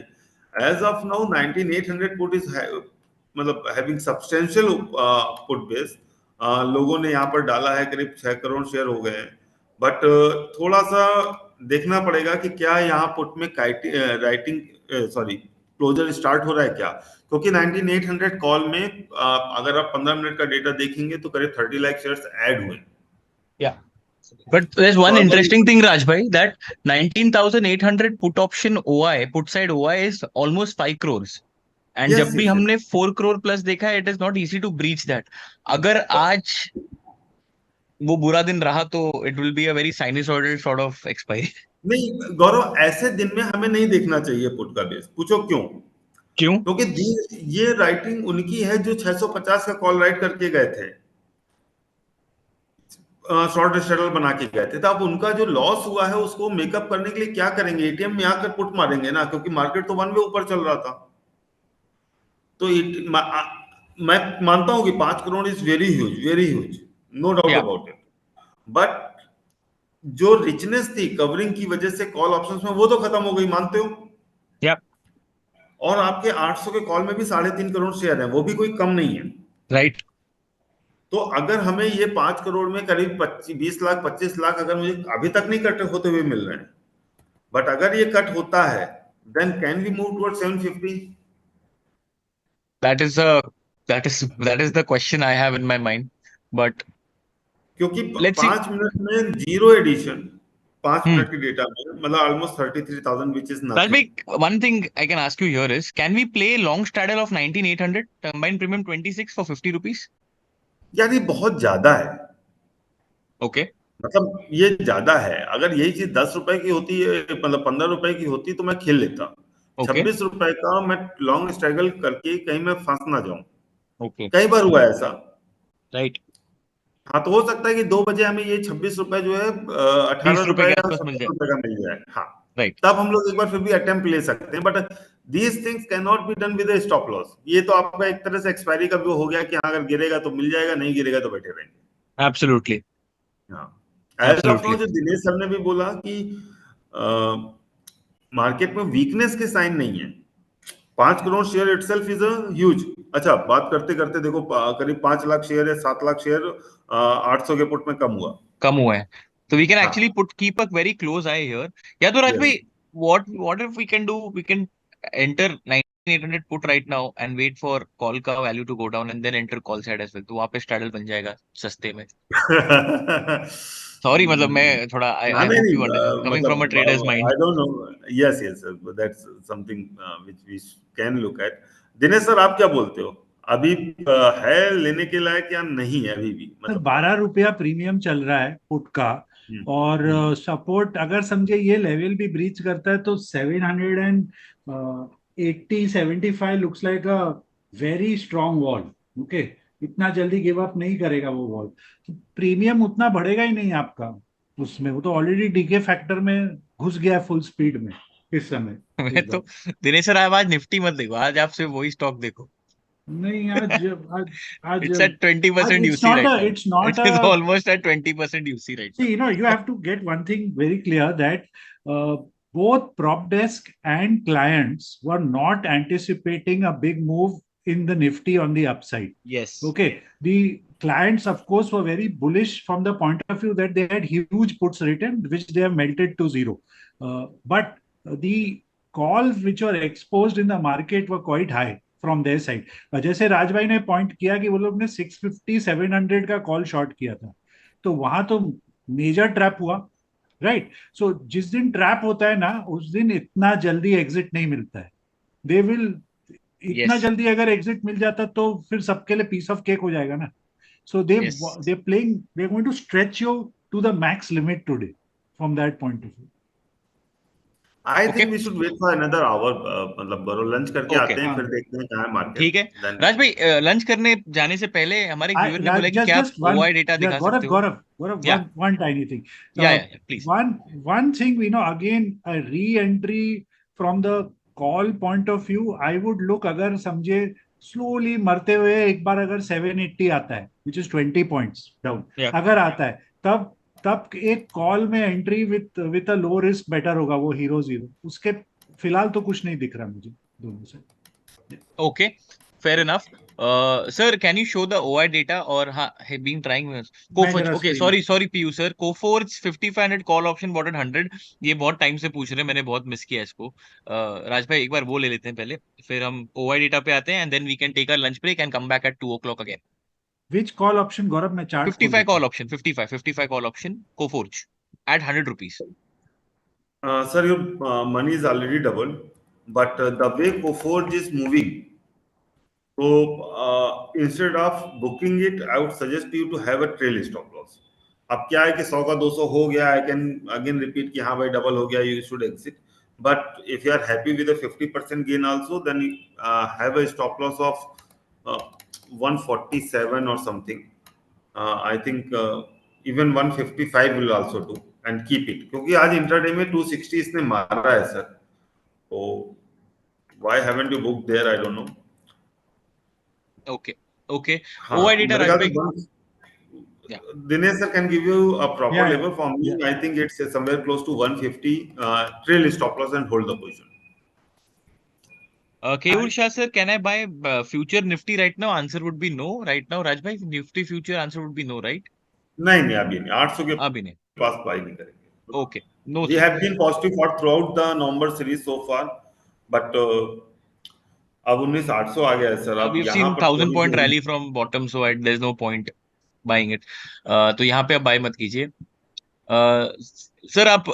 As of now 19800 put is मतलब हैविंग सब्सटेंशियल पुट बेस। लोगों ने यहाँ पर डाला है, करीब 6 करोड़ शेयर हो गए हैं। बट थोड़ा सा देखना पड़ेगा कि क्या यहाँ पुट में राइटिंग सॉरी क्लोजर स्टार्ट हो रहा है क्या, क्योंकि 19800 कॉल में अगर आप 15 मिनट का डेटा देखेंगे तो करीब 30 लाख शेयर्स ऐड हुए हैं। Yeah. But there's तो one अगर interesting thing, Raj bhai, that 19,800 put option OI, put side OI is almost 5 crores. And yes जब भी यस यस, हमने 4 crore plus देखा है, it is not easy to breach that. अगर आज वो बुरा दिन रहा तो it will be a very sinusoidal sort of expiry. नहीं गौरव, ऐसे दिन में हमें नहीं देखना चाहिए पुट का बेस। पूछो क्यों? क्यों? क्योंकि ये राइटिंग उनकी है जो 650 का कॉल राइट करके गए थे, शॉर्ट स्ट्रगल बना के गए थे। तो अब उनका जो लॉस हुआ है उसको मेकअप करने के लिए क्या करेंगे? एटीएम में आकर पुट मारेंगे ना, क्योंकि मार्केट तो वन वे ऊपर चल रहा था। तो मैं मानता हूं कि 5 crore is very huge, no doubt Yeah, about इट। बट जो रिचनेस थी कवरिंग की वजह से कॉल ऑप्शंस में, वो तो खत्म हो गई, मानते हो? yeah, और आपके 800 के कॉल में भी 3.5 करोड़ शेयर है, वो भी कोई कम नहीं है। right. तो अगर हमें ये 5 करोड़ में करीब 20 लाख 25 लाख अगर मुझे अभी तक नहीं कट होते हुए मिल रहे हैं, बट अगर ये कट होता है, then can we move toward 750? That is a that is the question I have in my mind. But क्योंकि let's see. 5 मिनट में जीरो एडिशन, 5 मिनट Hmm. की डेटा में मतलब almost 33,000 which is nothing. Rajbhai, one thing I can ask you here is, can we play long straddle of 19,800 combined premium 26 for 50 rupees? यार ये बहुत ज्यादा है, Okay, मतलब ये ज्यादा है। अगर यही चीज 10 रुपए की होती है, मतलब 15 रुपए की होती, तो मैं खेल लेता। okay, 26 रुपए का मैं लॉन्ग स्ट्रगल करके कहीं मैं फंस ना जाऊं। okay, कई बार हुआ है ऐसा। right. हाँ, तो हो सकता है कि 2 बजे हमें ये 26 रुपए जो है 30 रुपए18 रुपए के या आसपास मिल 17 जाए. रुपए का मिल जाए। हाँ, Right, तब हम लोग एक बार फिर भी अटेम्प्ट ले सकते हैं। But these things can not be done with A stop loss. ये तो आपका एक तरह से एक्सपायरी का भी हो गया कि हाँ, अगर गिरेगा तो मिल जाएगा, नहीं गिरेगा तो बैठे रहेंगे। absolutely, हाँ, एज ऑफ नाउ absolutely. जो दिनेश सर ने भी बोला कि मार्केट में वीकनेस के साइन नहीं है। 5 crore share itself is a huge. अच्छा, बात करते करते देखो करीब 5 लाख शेयर है, 7 लाख शेयर 800 के पुट में कम हुआ है, तो वी कैन हाँ। Actually put keep a very close eye here. या तो राज भाई, Yes. What if we can do, we can enter 9800 put right now and wait for call का value to go down and then enter call side as well, तो वहां पे straddle बन जाएगा सस्ते में। सॉरी, मतलब मैं थोड़ा हाँ, आई नहीं होप नहीं you understand coming from a मतलब traders mind. I don't know. Yes yes, that's something which we can look at. Dinesh sir, आप क्या बोलते हो? अभी है लेने के लायक या नहीं है अभी भी, मतलब 12 रुपया प्रीमियम चल रहा है पुट का। हम्म, और हम्म, सपोर्ट अगर समझे ये लेवल भी ब्रीच करता है तो 780-75 looks like a very strong wall. Okay, इतना जल्दी गिव अप नहीं करेगा वो वॉल। तो प्रीमियम उतना बढ़ेगा ही नहीं आपका उसमें, वो तो ऑलरेडी डीके फैक्टर में घुस गया है फुल स्पीड में इस समय, मैं इस तो, बार। दिनेश सर, आप आज निफ्टी मत देखो, आज आप सिर्फ वही स्टॉक देखो। नहीं, आज आज It's at आज 20% it's UC not right a now. It's not It a is almost at 20% UC right See, now. you have to get one thing very clear that both prop desk and clients were not anticipating a big move in the Nifty on the upside. Yes. Okay, the clients, of course, were very bullish from the point of view that they had huge puts written, which they have melted to zero. But the calls which were exposed in the market were quite high from their side. जैसे राज भाई ने point किया कि वो लोग ने 650-700 का call short किया था, तो वहां तो मेजर ट्रैप हुआ, राइट। सो जिस दिन ट्रैप होता है ना, उस दिन इतना जल्दी एग्जिट नहीं मिलता है। दे विल इतना Yes. जल्दी अगर एग्जिट मिल जाता तो फिर सबके लिए पीस ऑफ केक हो जाएगा ना। So Yes. They playing, they going to stretch you to the max limit today from that point of view. I think Okay. We should wait for another hour. मतलब बरो lunch करके Okay. आते हैं, हाँ, फिर देखते हैं कहाँ है ठीक मार्केट है। देन। राज भाई, लंच करने जाने से पहले हमारे एक व्यूअर ने बोला कि क्या आप just one, OI data yeah, दिखा सकते हो? Gaurav, या one tiny thing. या please. One thing, again, a re-entry from the call point of view, I would look, अगर समझे slowly मरते हुए एक बार अगर 780 आता है, which is 20 points down, या अगर आता है, तब तब एक कॉल में entry with a low risk better होगा, वो हीरो जीरो। उसके फिलहाल तो कुछ नहीं दिख रहा मुझे दोनों से। Okay, fair enough. Sir, can you show the OI data? और हाँ, have been trying मैं कोफोर्ज। जरा ओके, स्क्रीन, सॉरी पीयू sir, Coforge 5500 call option bought at 100। ये बहुत टाइम से पूछ रहे हैं, मैंने बहुत मिस किया इसको। राज भाई, एक बार वो ले लेते हैं पहले, फिर हम ओआई डेटा पे आते हैं, and then we can take a lunch break and come back at 2 o'clock again. Which call option Gaurav, मैं चार्ट खोल 55 लेता कॉल हूँ। Option, 55 call option Coforge at 100 rupees. Sir, your money is already doubled, but the way Coforge is moving, so instead of booking it, I would suggest you to have a trail stop loss. अब क्या है कि 100 का 200 हो गया, I can again repeat कि हाँ भाई डबल हो गया, you should exit. But if you are happy with 50% gain also, then have a stop loss of 147 or something. I think even 155 will also do and keep it, क्योंकि आज intraday में 260 इसने मारा है सर, तो why haven't you booked there? I don't know. Okay okay, हाँ, OI data मेरे राज ख्याल भाई। से या Dinesh sir can give you a proper या level. For me, या I think it's somewhere close to 150. Trail stop loss and hold the position. Keyur Shah sir, can I buy future Nifty right now? Answer would be no. Right now, Raj bhai, Nifty future answer would be no, right? नहीं नहीं, अभी नहीं, 800 के अभी नहीं। पास by नहीं करेंगे। Okay, no We sir. have been positive for throughout the November series so far, but अब 19,800 आ गया है सर, अब We've यहाँ seen पर 1,000 point थोड़ी rally from bottom, so there's no point buying it. तो यहाँ पे आप buy मत कीजिए। Sir, आप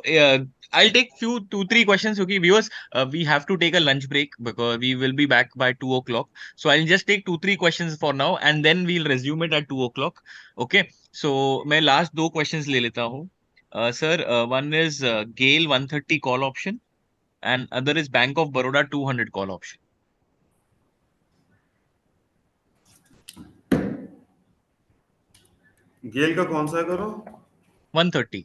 I'll take few 2-3 questions, क्योंकि viewers, we have to take a lunch break because we will be back by 2 o'clock. So I'll just take 2-3 questions for now and then we'll resume it at 2 o'clock. Okay. So मैं last 2 questions ले लेता हूँ। Sir, one is Gale 130 call option and other is Bank of Baroda 200 call option. गेल का कौन सा करो? 130.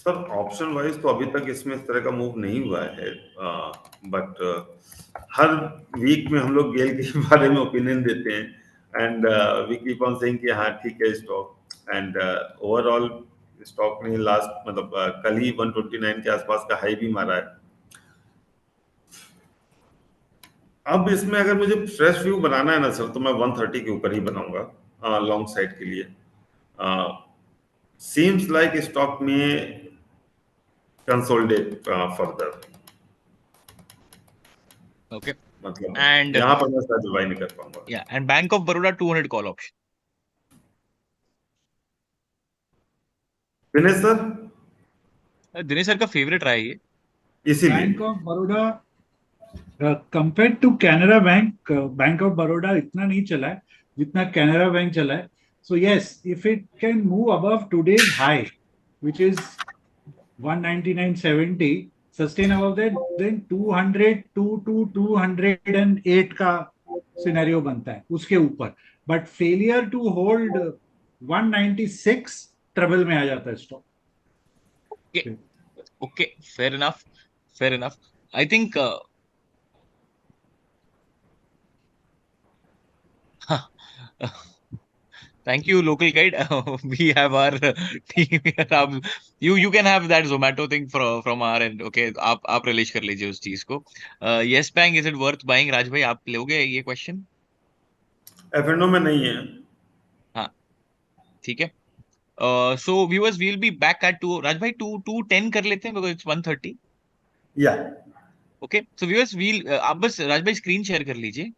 Sir option wise तो अभी तक इसमें इस तरह का मूव नहीं हुआ है, बट हर वीक में हम लोग गेल के बारे में ओपिनियन देते हैं, and we keep on saying कि हाँ ठीक है स्टॉक। एंड ओवरऑल स्टॉक ने लास्ट मतलब कल ही 129 के आसपास का हाई भी मारा है। अब इसमें अगर मुझे फ्रेश व्यू बनाना है ना सर, तो मैं 130 के ऊपर ही बनाऊंगा लॉन्ग साइड के लिए। सीम्स लाइक स्टॉक में कंसोलिडेट फर्दर, Okay. मतलब And यहाँ पर मैं शायद बाय नहीं कर पाऊंगा। yeah, and Bank of Baroda 200 call option. Dinesh sir, Dinesh sir का फेवरेट रहा है ये। इसीलिए bank of Baroda compare to Canara bank, bank of Baroda इतना नहीं चला है जितना कैनरा बैंक चला है. So yes, if it can move above today's high which is 199.70, sustain above that, then 202 to 208 का सिनेरियो बनता है उसके ऊपर. But failure to hold 196 trouble में आ जाता है stock. Okay. Okay, fair enough. Fair enough. I think thank you, local guide. We have our team here. You can have that Zomato thing from our end. Okay, आप release कर लीजिए उस चीज को. Yes Bank, is it worth buying? राज भाई आप लोगे ये क्वेश्चन? एफएनओ में नहीं है। हाँ ठीक है. So viewers, we'll be back at 2. राज भाई 210 कर लेते हैं because it's 130. या Okay, so viewers, आप बस राज भाई स्क्रीन शेयर कर लीजिए.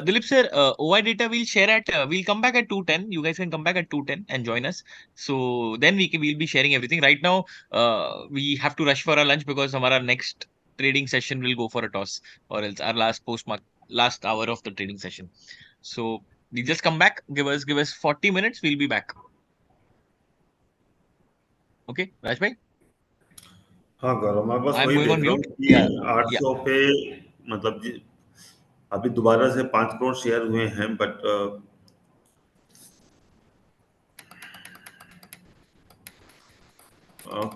Dilip sir, OI data we'll share at, we'll come back at 210. You guys can come back at 210 and join us. So then we'll be sharing everything. Right now, we have to rush for our lunch because our next trading session will go for a toss, or else our last hour of the trading session. So we just come back. Give us 40 minutes. We'll be back. Okay, Raj bhai? हाँ गौरव, मैं बस I'm वही going देख on रहा हूँ mute. कि Yeah, yeah. 800 पे मतलब अभी दोबारा से 5 करोड़ शेयर हुए हैं, बट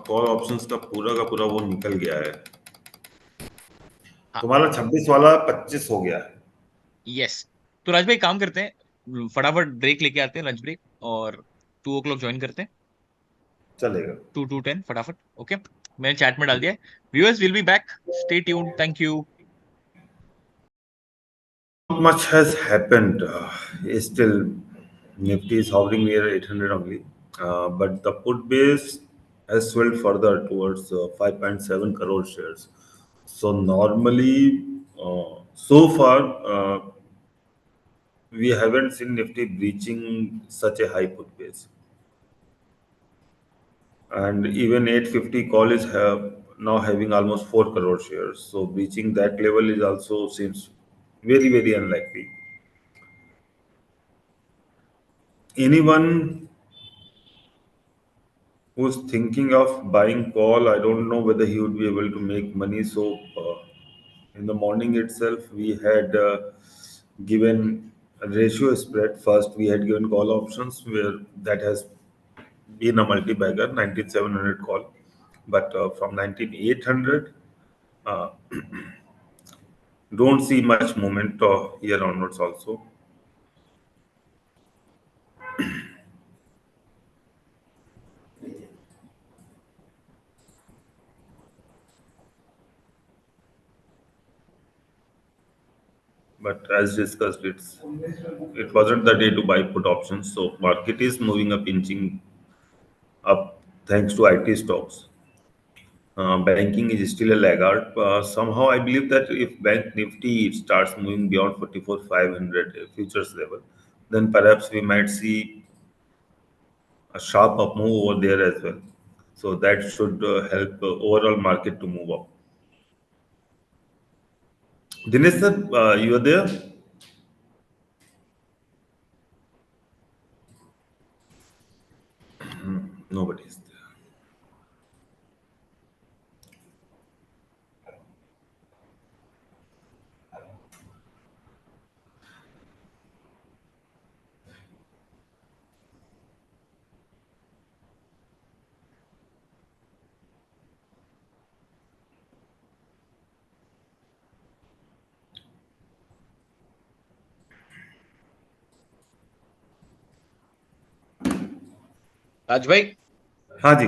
कॉल ऑप्शंस का पूरा वो निकल गया है। हाँ, तुम्हारा 26 वाला 25 हो गया है। यस. तो राज भाई काम करते हैं, फटाफट ब्रेक लेके आते हैं, लंच ब्रेक, और 2 o'clock ज्वाइन करते हैं. चलेगा। 2 to 10 फटाफट. ओके, मैंने चैट में डाल दिया है. Viewers will be back. Stay tuned. Thank you. Not much has happened. Still, Nifty is hovering near 800 only, but the put base has swelled further towards 5.7 crore shares. So normally, so far, we haven't seen Nifty breaching such a high put base, and even 850 call is now having almost 4 crore shares. So breaching that level is also seems very unlikely. Anyone who's thinking of buying call, I don't know whether he would be able to make money. So in the morning itself, we had given a ratio spread. First, we had given call options where that has been a multi-bagger, 19700 call. But from 19800, uh, don't see much movement here onwards also. But as discussed, it wasn't the day to buy put options. So market is moving up, inching up thanks to IT stocks. Banking is still a laggard. Somehow, I believe that if Bank Nifty starts moving beyond 44,500 futures level, then perhaps we might see a sharp up move over there as well. So that should help overall market to move up. Dinesh sir, you are there? Nobody is there. राज भाई, हाँ जी।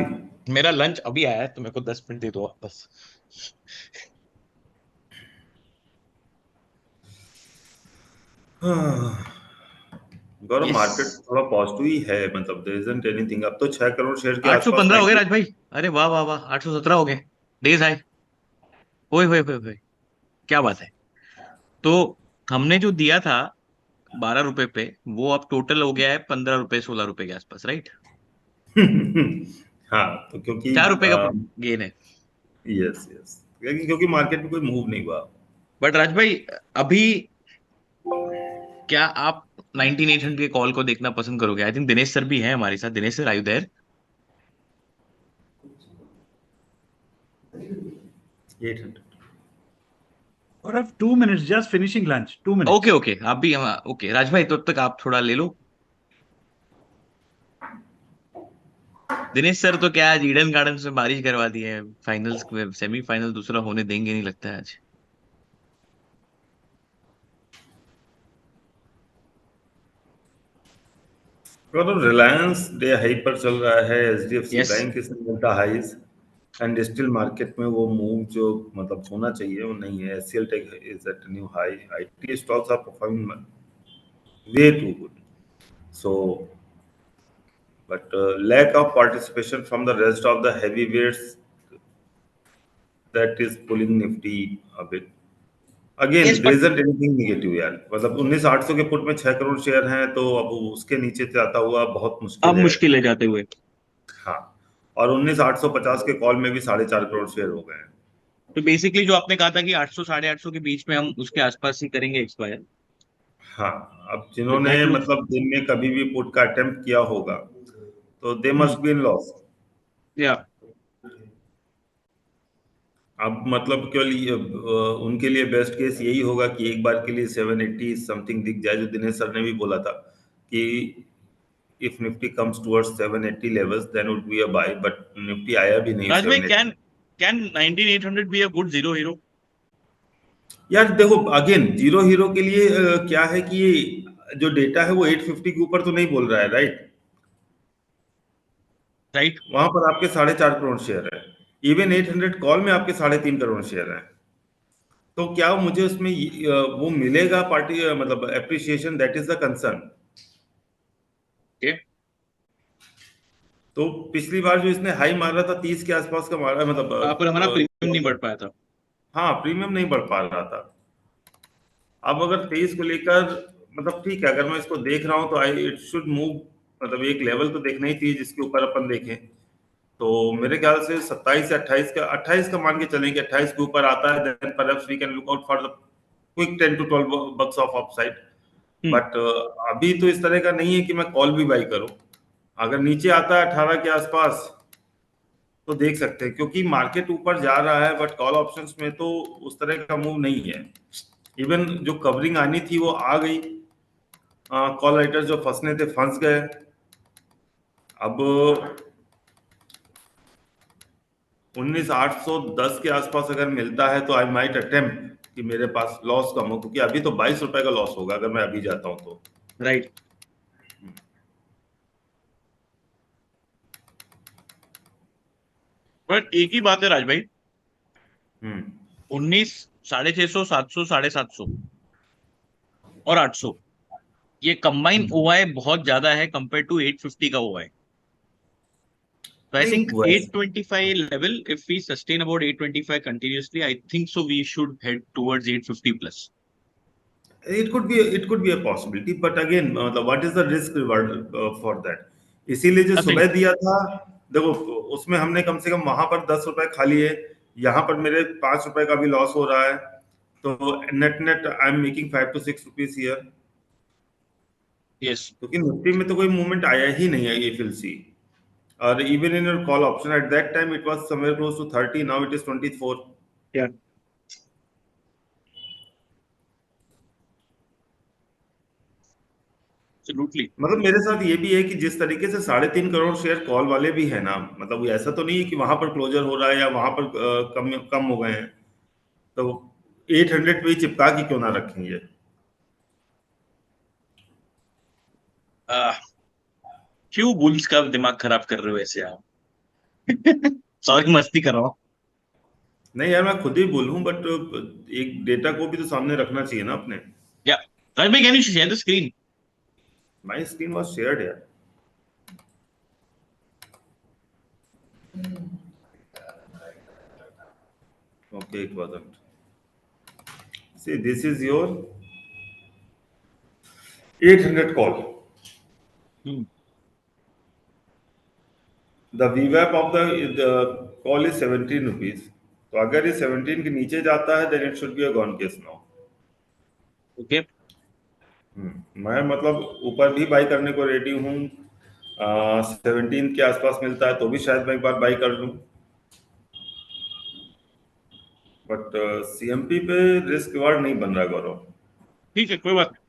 मेरा lunch अभी आया है, तो मेरे को 10 minute दे दो आप बस। गौरव, यस। मार्केट थोड़ा पॉजिटिव ही है, मतलब देयर इजंट एनीथिंग। अब तो 6 करोड़ शेयर के आसपास 815 हो गए 90। राज भाई। अरे वाह वाह वाह, 817 हो गए। Days high. ओए होए होए होए, क्या बात है। तो हमने जो दिया था 12 रुपए पे, वो अब टोटल हो गया है 15 रुपए 16 रुपए के आसपास, राइट? हाँ, तो क्योंकि 4 रुपए का गेन है। यस यस, क्योंकि मार्केट में कोई मूव नहीं हुआ। बट राज भाई, अभी क्या आप 19800 के कॉल को देखना पसंद करोगे? आई थिंक दिनेश सर भी है हमारे साथ। Dinesh sir, are you there? 800। और अब 2 minutes, just finishing lunch, 2 minutes. Okay okay, आप भी ओके राज भाई, तब तक आप थोड़ा ले लो। दिनेश सर तो क्या, आज ईडन गार्डन में बारिश करवा दी है। फाइनल्स, सेमीफाइनल दूसरा होने देंगे नहीं लगता है आज। और रिलायंस डे हाई पर चल रहा है, HDFC yes. Bank is the highs, and still market में वो मूव जो मतलब होना चाहिए वो नहीं है। HCL tech is at new high, IT stocks are performing way too good, so but lack of participation from the rest of the heavyweights, that is pulling nifty a bit. Again, yes there but isn't anything negative यार, मतलब 19,800 के put में 6 crore share हैं, तो अब उसके नीचे जाता हुआ बहुत अब मुश्किल है। मुश्किल है जाते हुए। हाँ, और 19,850 के कॉल में भी 4.5 करोड़ शेयर हो गए हैं। तो बेसिकली जो आपने कहा था कि 800 850 के बीच में हम उसके आसपास ही करेंगे एक्सपायर। हाँ, अब तो जिन्होंने दैट लुक्स। मतलब दिन में कभी भी पुट का अटेम्प्ट किया होगा, तो they hmm. Must be in loss. या। अब मतलब केवल उनके लिए बेस्ट केस यही होगा कि एक बार के लिए 780 समथिंग दिख जाए, जो दिनेश सर ने भी बोला था कि if Nifty comes towards 780 levels then would be a buy, but Nifty आया भी नहीं राज भाई, 780। Can can 19800 be a good zero hero? यार देखो, अगेन जीरो हीरो के लिए क्या है कि ये जो डेटा है वो 850 के ऊपर तो नहीं बोल रहा है, राइट? राइट। वहां पर आपके 4.5 करोड़ शेयर है। इवन 800 कॉल में आपके 3.5 करोड़ शेयर है। तो क्या मुझे उसमें वो मिलेगा पार्टी, मतलब appreciation, that is the concern. Okay. तो पिछली बार जो इसने हाई मारा था 30 के आसपास का मारा, मतलब पर हमारा प्रीमियम नहीं बढ़ पाया था। हाँ, प्रीमियम नहीं बढ़ पा रहा था। अब अगर 23 को लेकर, मतलब ठीक है, अगर मैं इसको देख रहा हूँ तो आई इट शुड मूव, मतलब एक लेवल तो देखना ही चाहिए जिसके ऊपर अपन देखें। तो मेरे ख्याल से 27 या 28 का मान के चलें कि 28 के ऊपर आता है, then perhaps we can look out for the quick 10 to 12 bucks of upside. Hmm. But अभी तो इस तरह का नहीं है कि मैं कॉल भी बाई करूं। अगर नीचे आता है 18 के आसपास तो देख सकते हैं, क्योंकि मार्केट ऊपर जा रहा है, बट कॉल ऑप्शंस में तो उस तरह का मूव नहीं है। इवन जो कवरिंग आनी थी वो आ गई, कॉल राइटर्स जो फंसने थे फंस गए। अब 19,810 के आसपास अगर मिलता है तो आई माइट अटेम्प्ट कि मेरे पास लॉस कम हो, क्योंकि अभी तो 22 रुपए का लॉस होगा अगर मैं अभी जाता हूं तो। राइट। बट एक ही बात है राज भाई, हम्म। 19, 650, 700, 750 और 800, ये कंबाइन ओआई बहुत ज्यादा है कंपेयर टू 850 का ओआई। तो आई नहीं थिंक वैसे 825 level, if we sustain about 825 continuously, I think so we should head towards 850 plus. It could be a possibility, but again मतलब what is the risk reward for that. इसीलिए जो nothing. सुबह दिया था, देखो उसमें हमने कम से कम वहां पर 10 रुपए खा लिए, यहाँ पर मेरे 5 रुपए का भी लॉस हो रहा है। तो net net I am making 5 to 6 rupees here, yes. क्योंकि निफ्टी में तो कोई मूवमेंट आया ही नहीं है, ये फिल सी। और even in your call option at that time it was somewhere close to 30, now it is 24। Yeah. Absolutely. मतलब मेरे साथ ये भी है कि जिस तरीके से 3.5 करोड़ शेयर कॉल वाले भी है ना, मतलब ऐसा तो नहीं है कि वहां पर क्लोजर हो रहा है या वहां पर कम कम हो गए हैं, तो 800 पे ही चिपका के क्यों ना रखेंगे। क्यों बुल्स का दिमाग खराब कर रहे हो ऐसे आप? सॉरी, मस्ती कर रहा हूँ। नहीं यार, मैं खुद ही बोलूं, बट एक डेटा को भी तो सामने रखना चाहिए ना अपने। या राज भाई, can you share the screen? My screen was shared यार। Okay, it wasn't. See, this is your 800 call. The VWAP of the call is 17 rupees. तो अगर ये 17 के नीचे जाता है, then it should be a gone case now. Okay. मैं मतलब ऊपर भी बाई करने को रेडी हूँ। 17 के आसपास मिलता है तो भी शायद मैं एक बार बाई कर लूँ। बट सीएमपी पे रिस्क रिवार्ड नहीं बन रहा गौरव। ठीक है, कोई बात नहीं।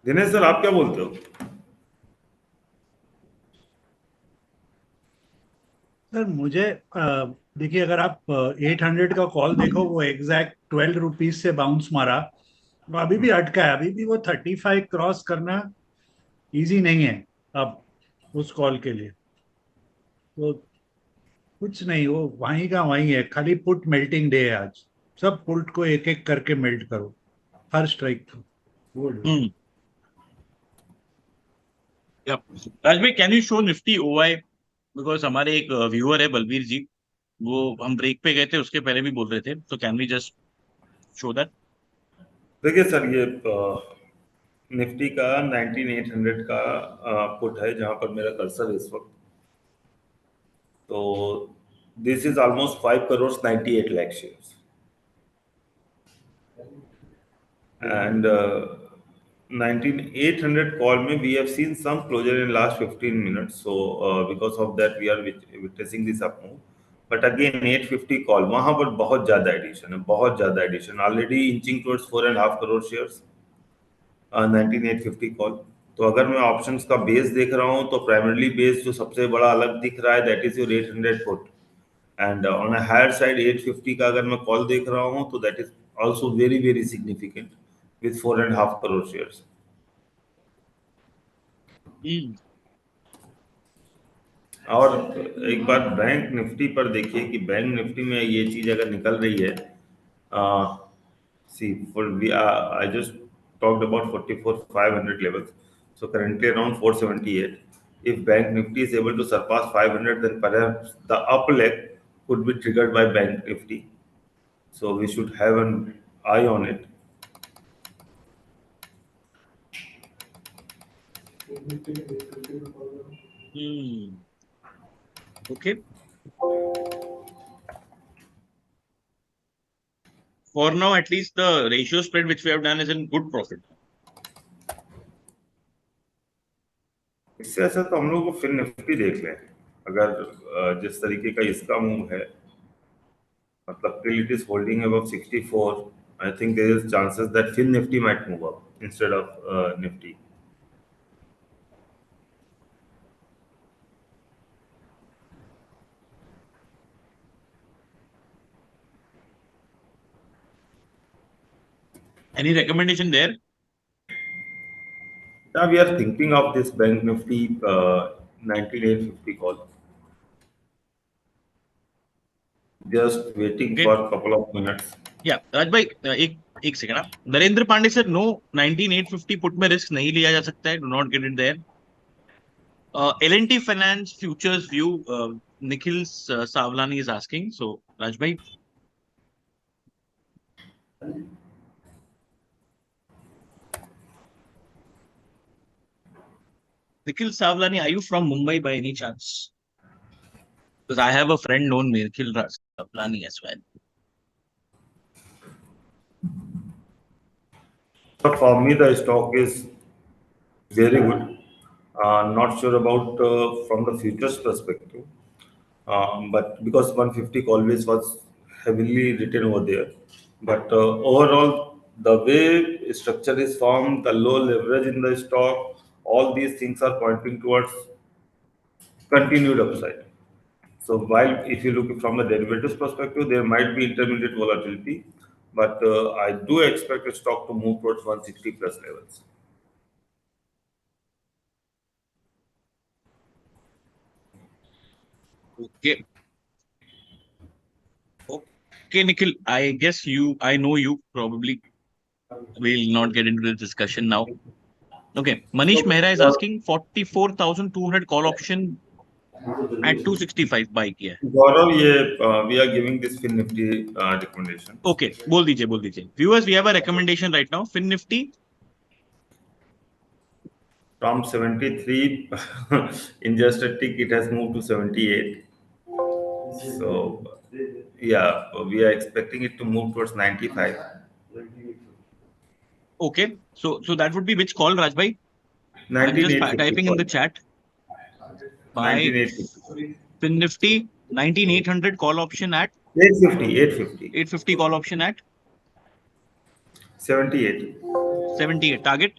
दिनेश सर, आप क्या बोलते हो? सर मुझे देखिए, अगर आप 800 का कॉल देखो, वो एग्जैक्ट 12 रुपीज से बाउंस मारा, तो अभी भी अटका है। अभी भी वो 35 क्रॉस करना इजी नहीं है अब उस कॉल के लिए। तो कुछ नहीं, वो वहीं का वहीं है। खाली पुट मेल्टिंग डे है आज। सब पुट को एक एक करके मेल्ट करो, हर स्ट्राइक को। गुड। या राज भाई, can you show Nifty OI? Because हमारे एक व्यूअर है बलबीर जी, वो हम ब्रेक पे गए थे उसके पहले भी बोल रहे थे, तो can we just show that? देखिए सर, ये निफ्टी का 19800 का पुट है जहां पर मेरा कर्सर है इस वक्त। तो this is almost 5 crore 98 lakh shares and 19800 call में we have seen some closure in last 15 minutes, so because of that we are witnessing this up move. But again 850 call, वहां पर बहुत ज्यादा एडिशन है, बहुत ज्यादा addition, already inching towards 4.5 crore shares 19850 call. तो अगर मैं ऑप्शंस का बेस देख रहा हूं तो प्राइमरली बेस जो सबसे बड़ा अलग दिख रहा है that is your 800 put, and on a higher side 850 का अगर मैं कॉल देख रहा हूं तो that is also very very significant with 4.5 crore shares. और एक बार बैंक निफ्टी पर देखिए कि बैंक निफ्टी में ये चीज अगर निकल रही है, see for we I just talked about 44,500 levels, so currently around 478. If bank nifty is able to surpass 500, then perhaps the up leg could be triggered by bank nifty, so we should have an eye on it. Okay, for now at least the ratio spread which we have done is in good profit. इससे ऐसा तो हम लोग को फिर Nifty देख लें, अगर जिस तरीके का इसका मूव है, मतलब till it is holding above 64, I think there is chances that fin nifty might move up instead of nifty. Any recommendation there? Now we are thinking of this bank nifty 19850 call. Just waiting Okay. for a couple of minutes. या राज भाई, एक second. आप Narendra Pande sir, no 19850 put में risk नहीं लिया जा सकता है, do not get it there. L&T finance futures view, Nikhil Savlani is asking, so Raj भाई। Nikhil Savlani, are you from Mumbai by any chance? Because I have a friend known Nikhil Savlani as well. But for me, the stock is very good. Not sure about from the futures perspective, but because 150 always was heavily written over there. But overall, the way structure is formed, the low leverage in the stock, all these things are pointing towards continued upside. So while if you look from the derivatives perspective, there might be intermediate volatility, but I do expect the stock to move towards 160 plus levels. Okay. Okay, Nikhil. I guess I know you probably. We'll not get into the discussion now. Okay. Manish Mehra is asking 44,200 call option at 265 buy किया है. Gaurav, we are giving this Fin Nifty recommendation. Okay. बोल दीजिए. Viewers, we have a recommendation right now. Fin Nifty. From 73, in just a tick, it has moved to 78. So, yeah, we are expecting it to move towards 95. Okay. So that would be which call, Rajbhai? I'm just 19850. typing in the chat. Buy 19850. Fin Nifty 19800 call option at 850. 850 call option at 78. 78. Target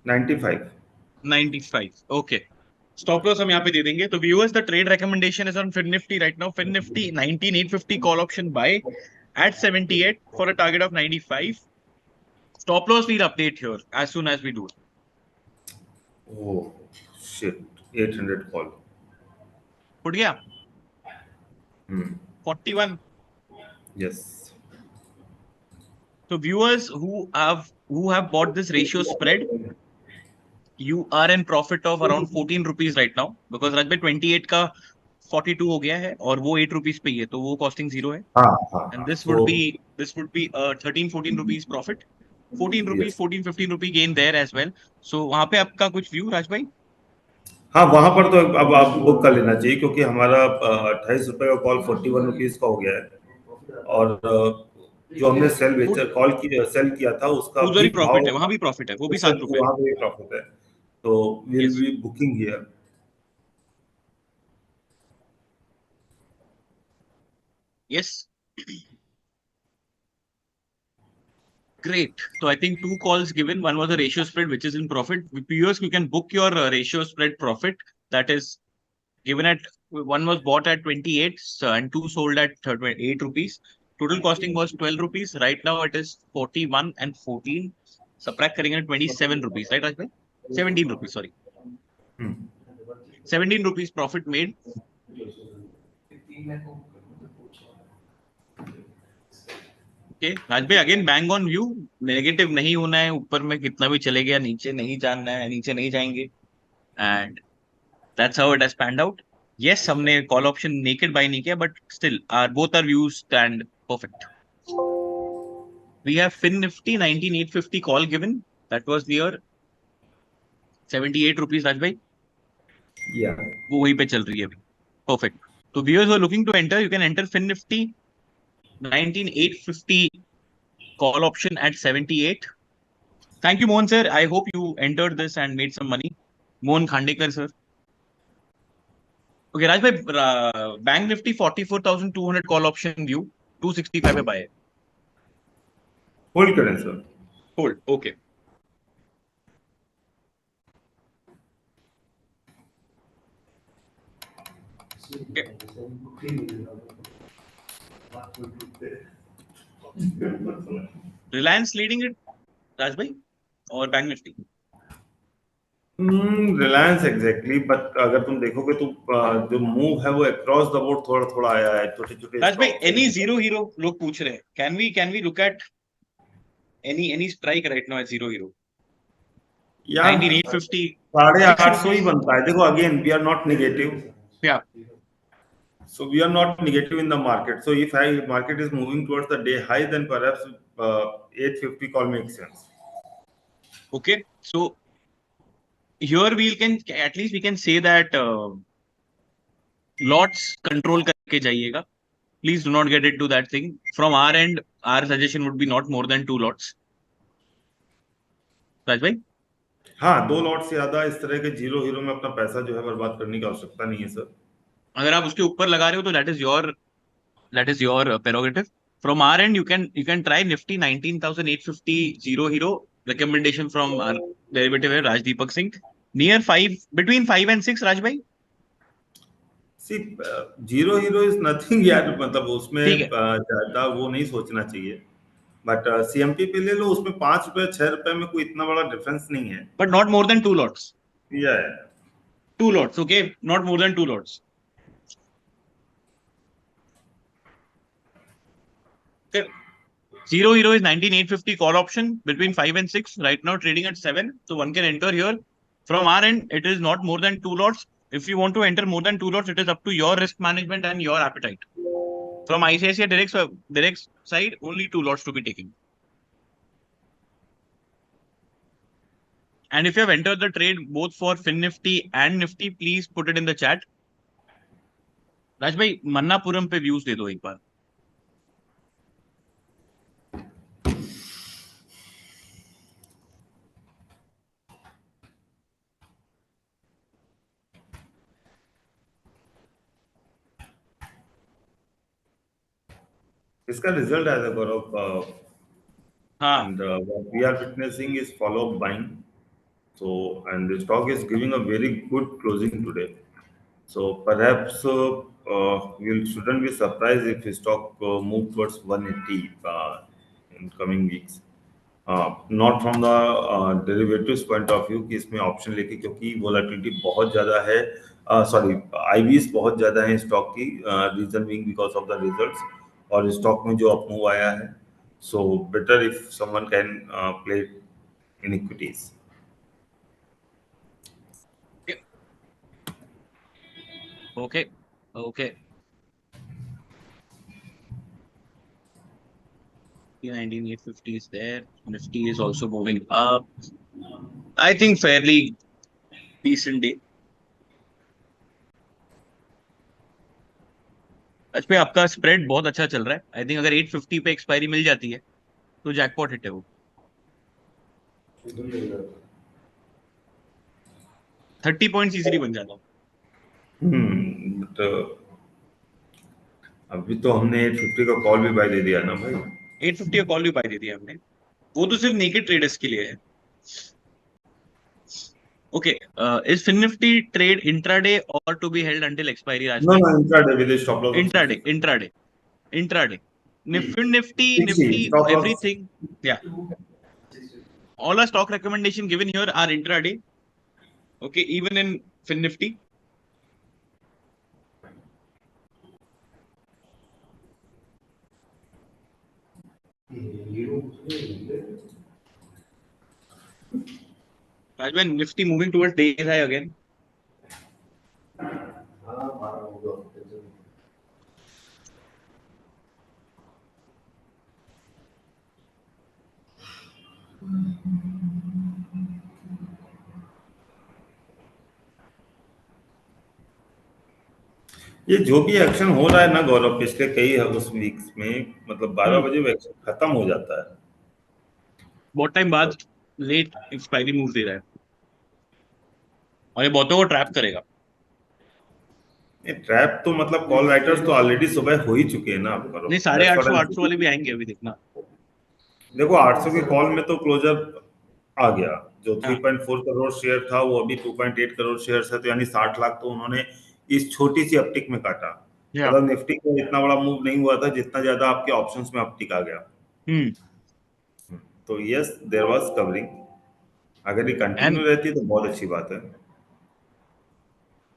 95. 95. Okay. Stop loss हम यहाँ पे दे देंगे. तो viewers, the trade recommendation is on Fin Nifty right now. Fin Nifty 19850 call option buy at 78 for a target of 95. Stop loss we'll update here as soon as we do it. Oh, shit. 800 call. Put गया 41. Yes. So viewers who have bought this ratio spread, you are in profit of around 14 rupees right now because Rajbhai 28 का 42 हो गया है और वो 8 rupees पे ही है तो वो costing 0 है. And this would be 13-14 rupees profit. 14 rupees, 14-15 rupee gain there as well. So वहाँ पे आपका कुछ view राजभाई? हाँ, वहां पर तो अब आप बुक कर लेना चाहिए क्योंकि हमारा 28 रुपए का कॉल 41 रुपीज का हो गया है और जो हमने सेल किया था उसका उधर ही भी प्रॉफिट भाव है, वहाँ भी प्रॉफिट है, वो भी 7 रुपए. वहां भी प्रॉफिट है, तो will be booking here. Yes. Great. So I think 2 calls given. One was a ratio spread, which is in profit. Viewers, you can book your ratio spread profit. That is given at, one was bought at 28 and 2 sold at 8 rupees. Total costing was 12 rupees. Right now it is 41 and 14. Subtract करेंगे at 27 rupees, right, Rajbhai? 17 rupees, sorry. 17 rupees profit made. Okay, Rajbhai, again bang on view. Negative नहीं होना है, ऊपर में कितना भी चले गया, नीचे नहीं जानना है, नीचे नहीं जाएंगे. And that's how it has panned out. Yes, हमने call option naked buy नहीं किया, but still both our views stand perfect. We have Fin Nifty 19850 call given. That was near 78 rupees, Rajbhai. Yeah. वो वहीं पे चल रही है अभी. Perfect. So viewers who are looking to enter, you can enter Fin Nifty 19850 call option at 78. Thank you, Mohan sir. I hope you entered this and made some money. Mohan Khandekar sir. Okay, Rajbhai, Bank Nifty 44,200 call option view 265 पे buy है. Hold करें sir. Hold. Okay. Reliance leading it, Rajbhai, or Bank Nifty? Reliance exactly, but अगर तुम देखोगे तो जो move है वो अक्रॉस द बोर्ड थोड़ा थोड़ा आया है, छोटे छोटे. Rajbhai, any zero hero लोग पूछ रहे हैं. Can we look at any strike right now at zero hero? 19850. 850 ही बनता है. देखो, again we are not negative. Yeah. So we are not negative in the market. So if market is moving towards the day high, then perhaps 850 call makes sense. Okay. So here we can say that lots control करके जाइएगा. Please do not get into that thing. From our end, our suggestion would be not more than 2 lots. Rajbhai? हाँ, 2 lot से ज्यादा इस तरह के zero hero में अपना पैसा जो है बर्बाद करने की आवश्यकता नहीं है सर. अगर आप उसके ऊपर लगा रहे हो तो that is your prerogative. From our end, you can try Nifty 19,850 zero hero recommendation from our derivative है Rajdeepak Singh. Near 5, between 5 and 6, Rajbhai. See, zero hero is nothing यार, मतलब उसमें ज्यादा वो नहीं सोचना चाहिए. बट सीएमपी पे ले लो, उसमें 5 रुपए 6 रुपए में कोई इतना बड़ा डिफरेंस नहीं है. But not more than 2 lots. Yeah. 2 lots, okay? Not more than 2 lots. Okay. Zero Hero is 19,850 call option between 5 and 6. Right now trading at 7. So one can enter here. From our end, it is not more than 2 lots. If you want to enter more than 2 lots, it is up to your risk management and your appetite. From ICICI Direct side, only 2 lots to be taken. And if you have entered the trade both for FinNifty and Nifty, please put it in the chat. राज भाई मन्नापुरम पे views दे दो एक बार. इसका result आया था गौरव. हाँ. And what we are witnessing is follow-up buying. So, and the stock is giving a very good closing today. So perhaps we shouldn't be surprised if the stock move towards 180 in coming weeks. Not from the derivatives point of view कि इसमें option लेके, क्योंकि volatility बहुत ज़्यादा है. Sorry, IVs बहुत ज़्यादा है स्टॉक की, reason being because of the results, और स्टॉक में जो अप मूव आया है. So better if someone can play in equities. Okay. 19,850 is there. Nifty is also moving up. I think fairly decent day. आज पे आपका spread बहुत अच्छा चल रहा है. आई थिंक अगर 850 पे एक्सपायरी मिल जाती है तो जैकपॉट हिट है वो. 30 पॉइंट्स इजीली बन जाता. बट अभी तो हमने 850 का कॉल भी बाय दे दिया ना भाई. 850 का कॉल भी बाय दे दिया हमने. वो तो सिर्फ नेकेड ट्रेडर्स के लिए है. Okay, is FinNifty trade intraday or to be held until expiry? No, intraday with a stop loss. Intraday. Nifty, stop loss. everything. Yeah. All our stock recommendation given here are intraday. Okay, even in FinNifty. Rajman, Nifty moving towards day high again. ये जो भी action हो रहा है ना गौरव, पिछले कई उस वीक्स में, मतलब 12 बजे वो एक्शन खत्म हो जाता है. बहुत टाइम बाद लेट एक्सपायरी मूव दे रहा है और ये बहुतों को ट्रैप करेगा. ये ट्रैप तो मतलब कॉल राइटर्स तो ऑलरेडी सुबह हो ही चुके हैं ना. नहीं, 850 वाले भी आएंगे अभी, देखना. देखो 800 के कॉल में तो क्लोजर आ गया. जो 3.4 करोड़ शेयर था वो अभी 2.8 करोड़ शेयर है, तो यानी 60 लाख तो उन्होंने इस छोटी सी अपटिक में काटा. मतलब निफ्टी का इतना बड़ा मूव नहीं हुआ था जितना ज्यादा आपके ऑप्शंस में अपटिक आ गया. तो यस, देयर वाज कवरिंग. अगर ये कंटिन्यू रहती तो बहुत अच्छी बात है.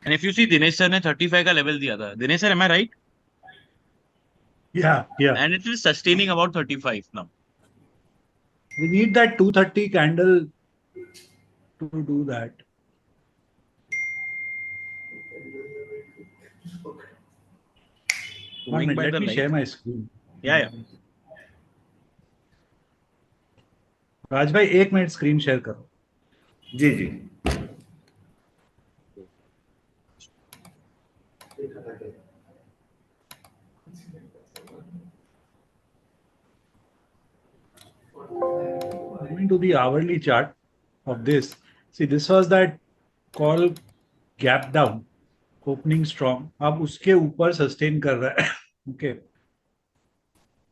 And if you see, Dinesh sir ने 35 का लेवल दिया था. Dinesh sir, am I right? Yeah. And it is sustaining about 35 now. We need that 230 candle to do that. One minute, let me share my screen. Yeah. राज भाई 1 minute screen share करो. जी. Coming to the hourly chart of this, see, this was that call gap down, opening strong. अब उसके ऊपर sustain कर रहा है. Okay,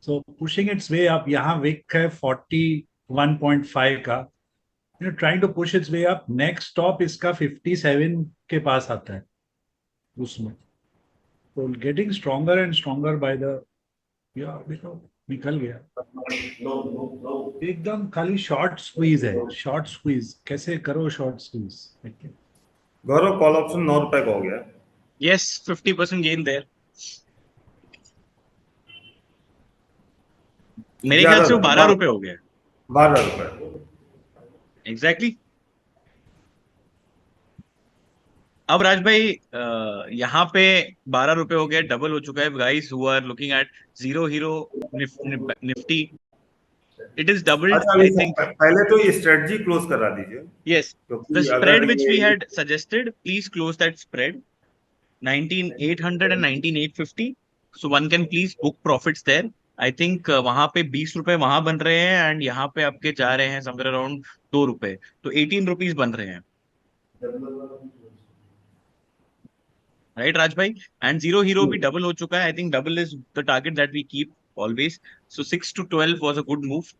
so pushing its way up. यहाँ wick है 41.5 का. Trying to push its way up. Next stop इसका 57 के पास आता है उसमें. So getting stronger and stronger by the, देखो निकल गया. एकदम खाली शॉर्ट स्क्वीज है. शॉर्ट स्क्वीज कैसे करो? Short squeeze. Gaurav, call option 9 रुपए का हो गया. Yes, 50% gain there. मेरे ख्याल से वो 12 रुपए हो गया। 12 रुपए एग्जैक्टली। अब राज भाई यहाँ पे 12 रुपए हो गया, डबल हो चुका है guys who are looking at zero hero Nifty. It is doubled अच्छा, आई थिंक। पहले तो ये स्ट्रेटजी क्लोज करा दीजिए, Yes, the क्योंकि spread अगर which we ये had suggested, please close that spread 19,800 and 19,850. So one can please book profits there. I think वहां पे 20 रुपए वहां बन रहे हैं एंड यहाँ पे आपके जा रहे हैं समवेयर अराउंड 2 रुपए, तो 18 रुपीज बन रहे हैं, राइट राज भाई? एंड जीरो हीरो भी डबल हो चुका है। I think double is the target that we keep always. So 6 to 12 was a good move.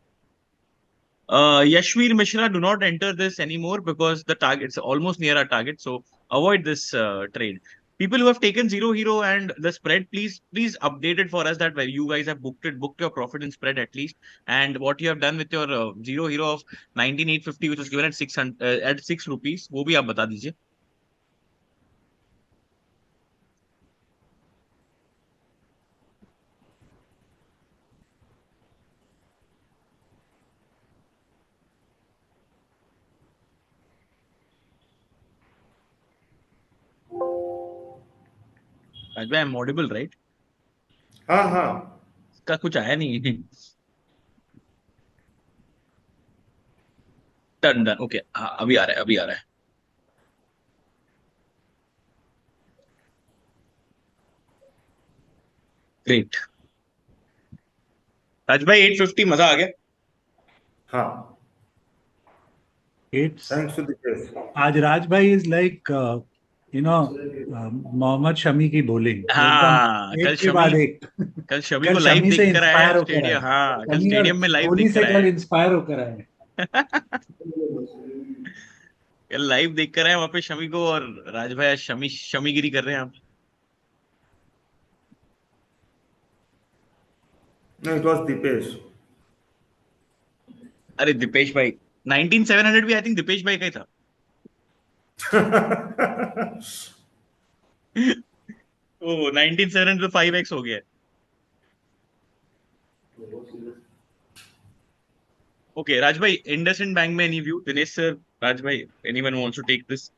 Yashveer Mishra, do not enter this anymore because the target's almost near our target. So avoid this trade. People who have taken zero hero and the spread, please update it for us that where you guys have booked your profit in spread at least, and what you have done with your zero hero of 19,850, which was given at 600 at 6 rupees, वो भी आप बता दीजिए। राज भाई, I am audible right? हाँ हाँ, इसका कुछ आया नहीं। डन डन, ओके, हाँ अभी आ रहा है, अभी आ रहा है। ग्रेट राज भाई, 850 मजा आ गया। हाँ, It's थैंक्स टू दिस। आज राज भाई इज लाइक मोहम्मद शमी की बॉलिंग एकदम हाँ, एक के बाद एक। कल शमी कल को लाइव शमी से देख कर आया इंस्पायर होकर आए, स्टेडियम। हाँ, कल शमी और स्टेडियम में लाइव कोहली देख से कर कल आए। इंस्पायर होकर आए। कल लाइव देख कर आए वहां पे शमी को, और राज भाई आज शमीगिरी कर रहे हैं आप। No, it was Dipesh. अरे दीपेश भाई, 19,700 भी आई थिंक दीपेश भाई का ही था। ओ 19,700 तो 5x हो गया। ओके राज भाई, इंडसइंड बैंक में any view? Dinesh sir, Raj भाई, anyone wants to take this?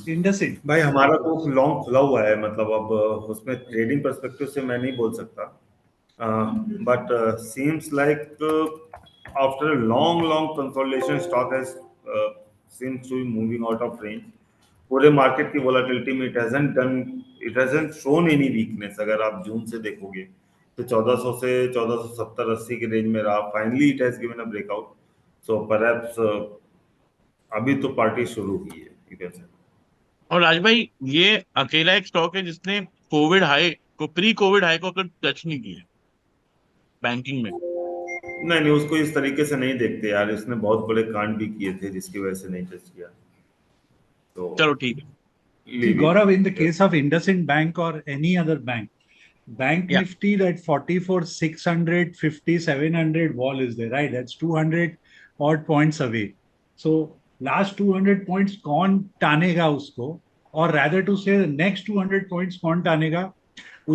IndusInd भाई हमारा तो लॉन्ग खुला हुआ है, मतलब अब उसमें ट्रेडिंग पर्सपेक्टिव से मैं नहीं बोल सकता, but seems like after long long consolidation stock has seems to be moving out of range. पूरे मार्केट की वोलेटिलिटी में it hasn't shown any weakness. अगर आप जून से देखोगे तो 1400 से 1470 80 के रेंज में रहा। Finally it has given a breakout, so perhaps अभी तो पार्टी शुरू हुई है, यू कैन से। और राज भाई, ये अकेला एक स्टॉक है जिसने कोविड हाई को, प्री कोविड हाई को टच नहीं किया बैंकिंग में। नहीं नहीं, उसको इस तरीके से नहीं देखते यार, इसने बहुत बड़े कांड भी किए थे जिसकी वजह से नहीं टच किया, तो चलो ठीक है। See, leave Gaurav, in the it. case of IndusInd Bank or any other bank, Bank या Nifty, that 44, 600, 50, 700 wall is there, right? That's 200 odd points away. So, last 200 points कौन टानेगा उसको, or rather to say the next 200 points कौन टानेगा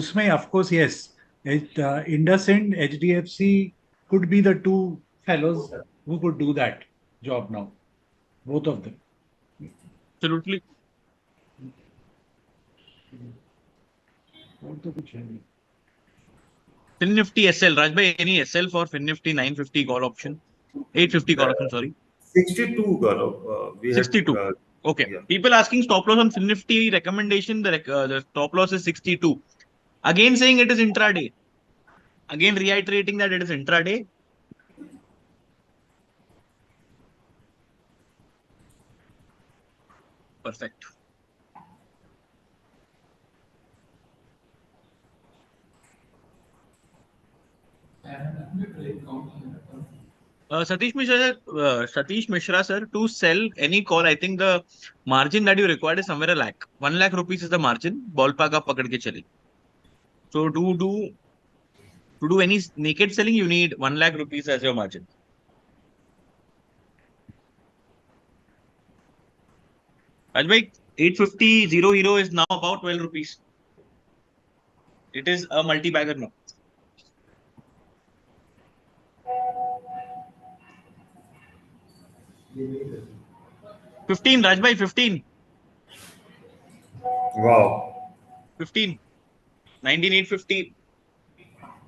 उसमें, of course, yes, IndusInd, HDFC could be the two fellows who could do that job now, both of them. Absolutely. और तो कुछ है नहीं। Fin Nifty SL, Raj भाई, any SL for fin Nifty 950 call option, 850 call option, sorry 62 करो, we had 62. Okay. या People asking stop loss on Fin Nifty recommendation. The stop loss is 62. Again saying it is intraday. Again reiterating that it is intraday. Perfect. Satish Mishra sir, to sell any call, I think the margin that you required is somewhere a lakh. 1 lakh rupees is the margin. Ballpark आप पकड़ के चले. So to do any naked selling, you need 1 lakh rupees as your margin. Raj bhai, 850 zero hero is now about 12 rupees. It is a multi-bagger now. 15 Rajbhai 15 वाह 15 19850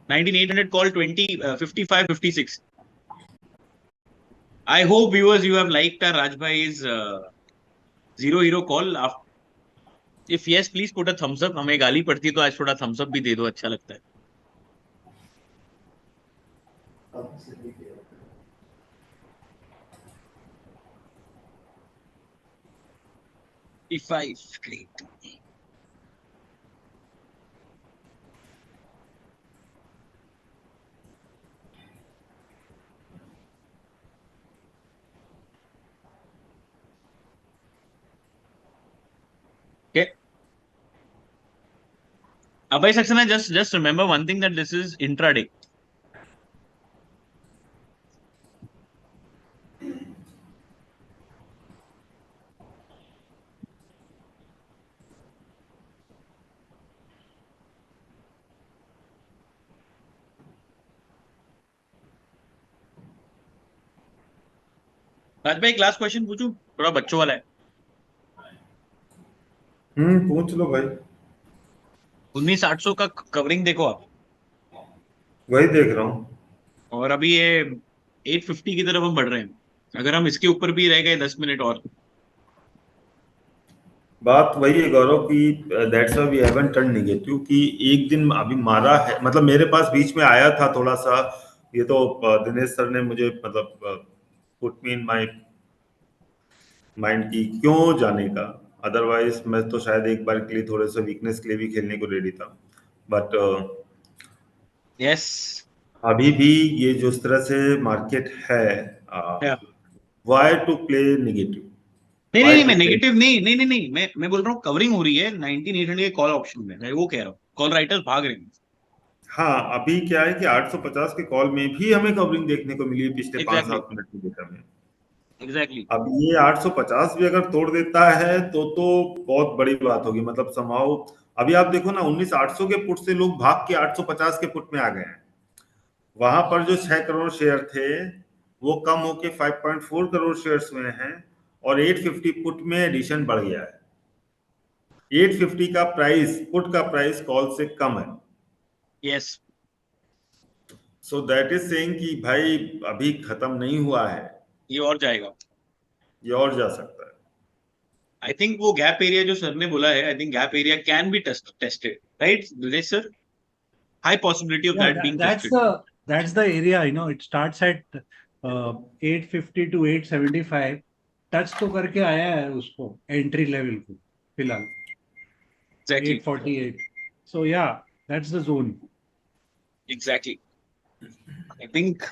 19800 call 20 55 56. I hope viewers you have liked our Rajbhai's zero hero call. If yes, please put a thumbs up. हमें गाली पड़ती है तो आज थोड़ा thumbs up भी दे दो, अच्छा लगता है. Five, great. Okay. Abhay Saxena, just remember one thing, that this is intraday. Rajbhai एक लास्ट क्वेश्चन पूछूं, थोड़ा बच्चों वाला है. पूछ लो भाई. 19,800 का कवरिंग देखो आप, वही देख रहा हूँ. और अभी ये 850 की तरफ हम बढ़ रहे हैं. अगर हम इसके ऊपर भी रह गए 10 मिनट और, बात वही है गौरव की that's why we haven't turn negative, कि एक दिन अभी मारा है, मतलब मेरे पास बीच में आया था थोड़ा सा. ये तो दिनेश सर ने मुझे मतलब put me in my mind की क्यों जाने का. अदरवाइज मैं तो शायद एक बार के लिए थोड़े से वीकनेस के लिए भी खेलने को रेडी था. बट यस अभी भी ये जो इस तरह से मार्केट है, व्हाई टू प्ले नेगेटिव. नहीं नहीं व्हाई नहीं, टू मैं प्ले. नेगेटिव नहीं, मैं बोल रहा हूँ कवरिंग हो रही है 19,800 के कॉल ऑप्शन में, मैं वो कह रहा हूँ कॉल राइटर्स भाग रहे हैं. हाँ, अभी क्या है कि 850 के कॉल में भी हमें कवरिंग देखने को मिली है पिछले पांच एग्जैक्टली सात मिनट की डेटा में. एग्जैक्टली. अब ये 850 भी अगर तोड़ देता है तो बहुत बड़ी बात होगी. मतलब समाओ अभी आप देखो ना, 19,800 के पुट से लोग भाग के 850 के पुट में आ गए हैं. वहां पर जो 6 करोड़ शेयर थे वो कम होके 5.4 करोड़ शेयर्स हुए हैं, और 850 पुट में एडिशन बढ़ गया है. 850 का प्राइस, पुट का प्राइस कॉल से कम है. Yes so that is saying कि भाई अभी खत्म नहीं हुआ है, ये और जाएगा. ये और जा सकता है. आई थिंक वो गैप एरिया जो सर ने बोला है, I think gap area can be tested, right Dinesh sir? High possibility of Yeah, that being that's tested. the area. It starts at 850 to 875. Touch तो करके आया है उसको एंट्री लेवल को फिलहाल exactly 848. So yeah, that's the zone. Exactly. I think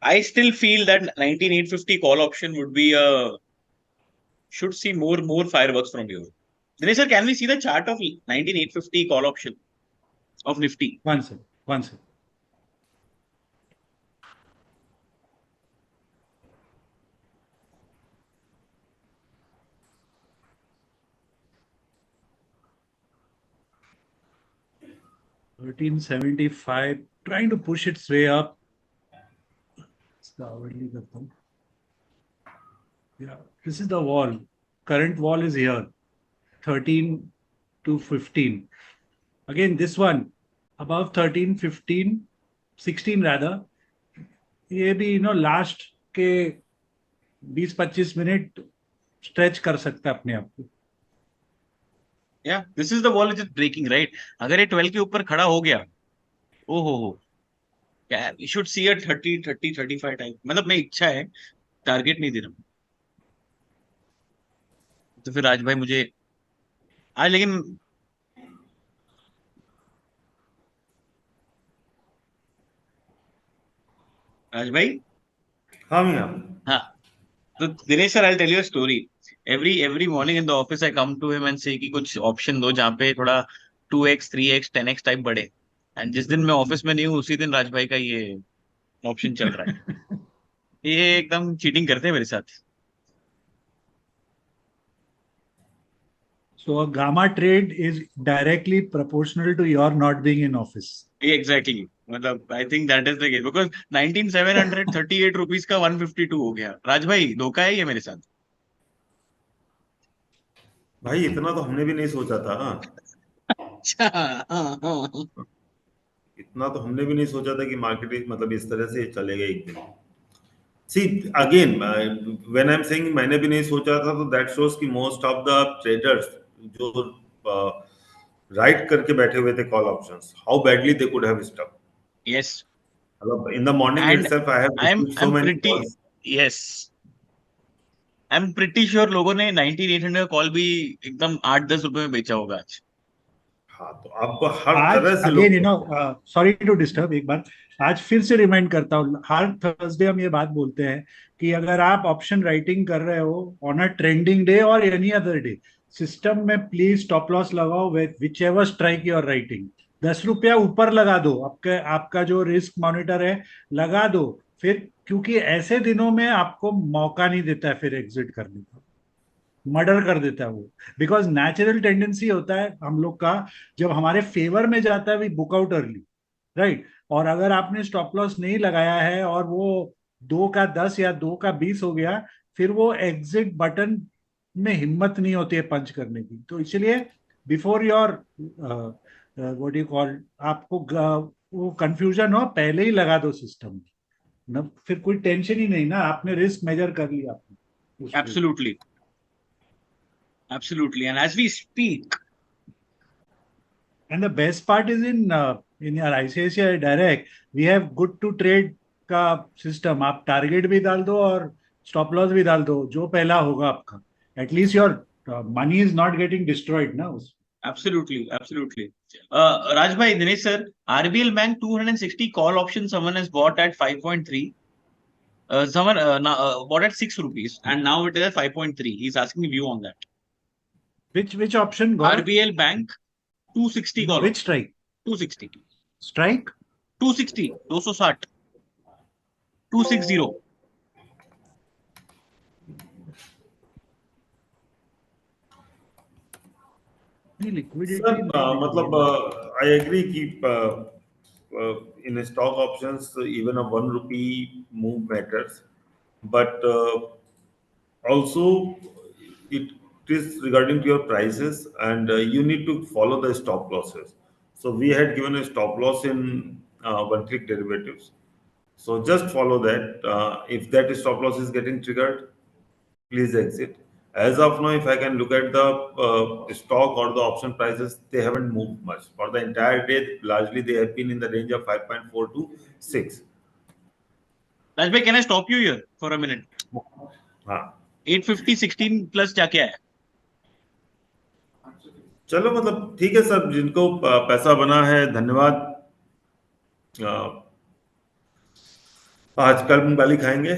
I still feel that 19850 call option would be should see more fireworks from you. Dinesh sir, can we see the chart of 19850 call option of Nifty? One second. One second. $13.75, trying to push its way up. Yeah, this is the wall. Current wall is here. 13 to 15. Again, this one above 13, 15, 16 rather. ये भी last के 20-25 minute stretch कर सकता है अपने आप को. Yeah, this is the wall which is breaking, right? अगर ये 12 के ऊपर खड़ा हो गया, ओहो, yeah, we should see a 30, 35 type. मतलब मैं इच्छा है, टारगेट नहीं दे रहा हूँ. तो फिर राज भाई मुझे आज, लेकिन राज भाई, हाँ भैया. हाँ, तो Dinesh sir, I tell you a story. Every morning in the office I come to him and say कि कुछ ऑप्शन दो जहाँ पे थोड़ा 2x 3x 10x टाइप बढ़े. एंड जिस दिन मैं ऑफिस में नहीं हूँ उसी दिन राज भाई का ये ऑप्शन चल रहा है. ये एकदम चीटिंग करते हैं मेरे साथ. So a gamma trade is directly proportional to your not being in office. Exactly. मतलब I think that is the case because 19,738 rupees का 152 हो गया. राज भाई धोखा है ये मेरे साथ. भाई इतना तो हमने भी नहीं सोचा था. अच्छा. हाँ. इतना तो हमने भी नहीं सोचा था कि मार्केट मतलब इस तरह से चलेगा एक दिन. See again, when I'm saying मैंने भी नहीं सोचा था तो that shows कि most of the traders जो राइट करके बैठे हुए थे call options, how badly they could have stuck. Yes. मतलब in the morning And itself I have received so I'm many pretty. calls. Yes. I'm pretty sure लोगों ने 19,800 call भी एकदम 8-10 रुपए में बेचा होगा आज. हाँ तो अब हर आज तरह से अगेन लोग सॉरी टू डिस्टर्ब एक बार, आज फिर से रिमाइंड करता हूँ, हर थर्सडे हम ये बात बोलते हैं कि अगर आप ऑप्शन राइटिंग कर रहे हो ऑन अ ट्रेंडिंग डे और एनी अदर डे, सिस्टम में प्लीज स्टॉप लॉस लगाओ which ever strike your writing. 10 रुपया ऊपर लगा दो, आपके आपका जो रिस्क मॉनिटर है लगा दो फिर, क्योंकि ऐसे दिनों में आपको मौका नहीं देता है फिर एग्जिट करने का, मर्डर कर देता है वो. बिकॉज नेचुरल टेंडेंसी होता है हम लोग का, जब हमारे फेवर में जाता है we book out early, right. और अगर आपने स्टॉप लॉस नहीं लगाया है और वो 2 का 10 या 2 का 20 हो गया, फिर वो एग्जिट बटन में हिम्मत नहीं होती है पंच करने की. तो इसलिए before your what you call, आपको वो कंफ्यूजन हो पहले ही लगा दो सिस्टम में, फिर कोई टेंशन ही नहीं ना, आपने रिस्क मेजर कर लिया आपने उस trade. Absolutely. Absolutely. And as we speak, And the best part is in your ICICI Direct, we have good to trade का सिस्टम. आप टारगेट भी डाल दो और स्टॉप लॉस भी डाल दो, जो पहला होगा आपका, at least your money is not getting destroyed ना उस. absolutely, absolutely. Raj bhai, Dinesh sir, RBL Bank 260 call option someone has bought at 5.3. Someone bought at 6 rupees and now it is at 5.3. He's asking view on that. Which option got RBL Bank 260 call which option. strike? 260. Strike 260. 260. 260. Liquidity sir मतलब I agree कि in stock options even a 1 rupee move matters, but also it is regarding to your prices, and you need to follow the stop losses. So we had given a stop loss in one click derivatives, so just follow that. If that stop loss is getting triggered, please exit. As of now, if I can look at the stock or the option prices, they haven't moved much for the entire day. Largely they have been in the range of 5.4 to 6. Raj bhai, can I stop you here for a minute? हाँ 850 16 plus जाके आया. चलो मतलब ठीक है sir, जिनको पैसा बना है धन्यवाद. आज कल मूंगफली खाएंगे.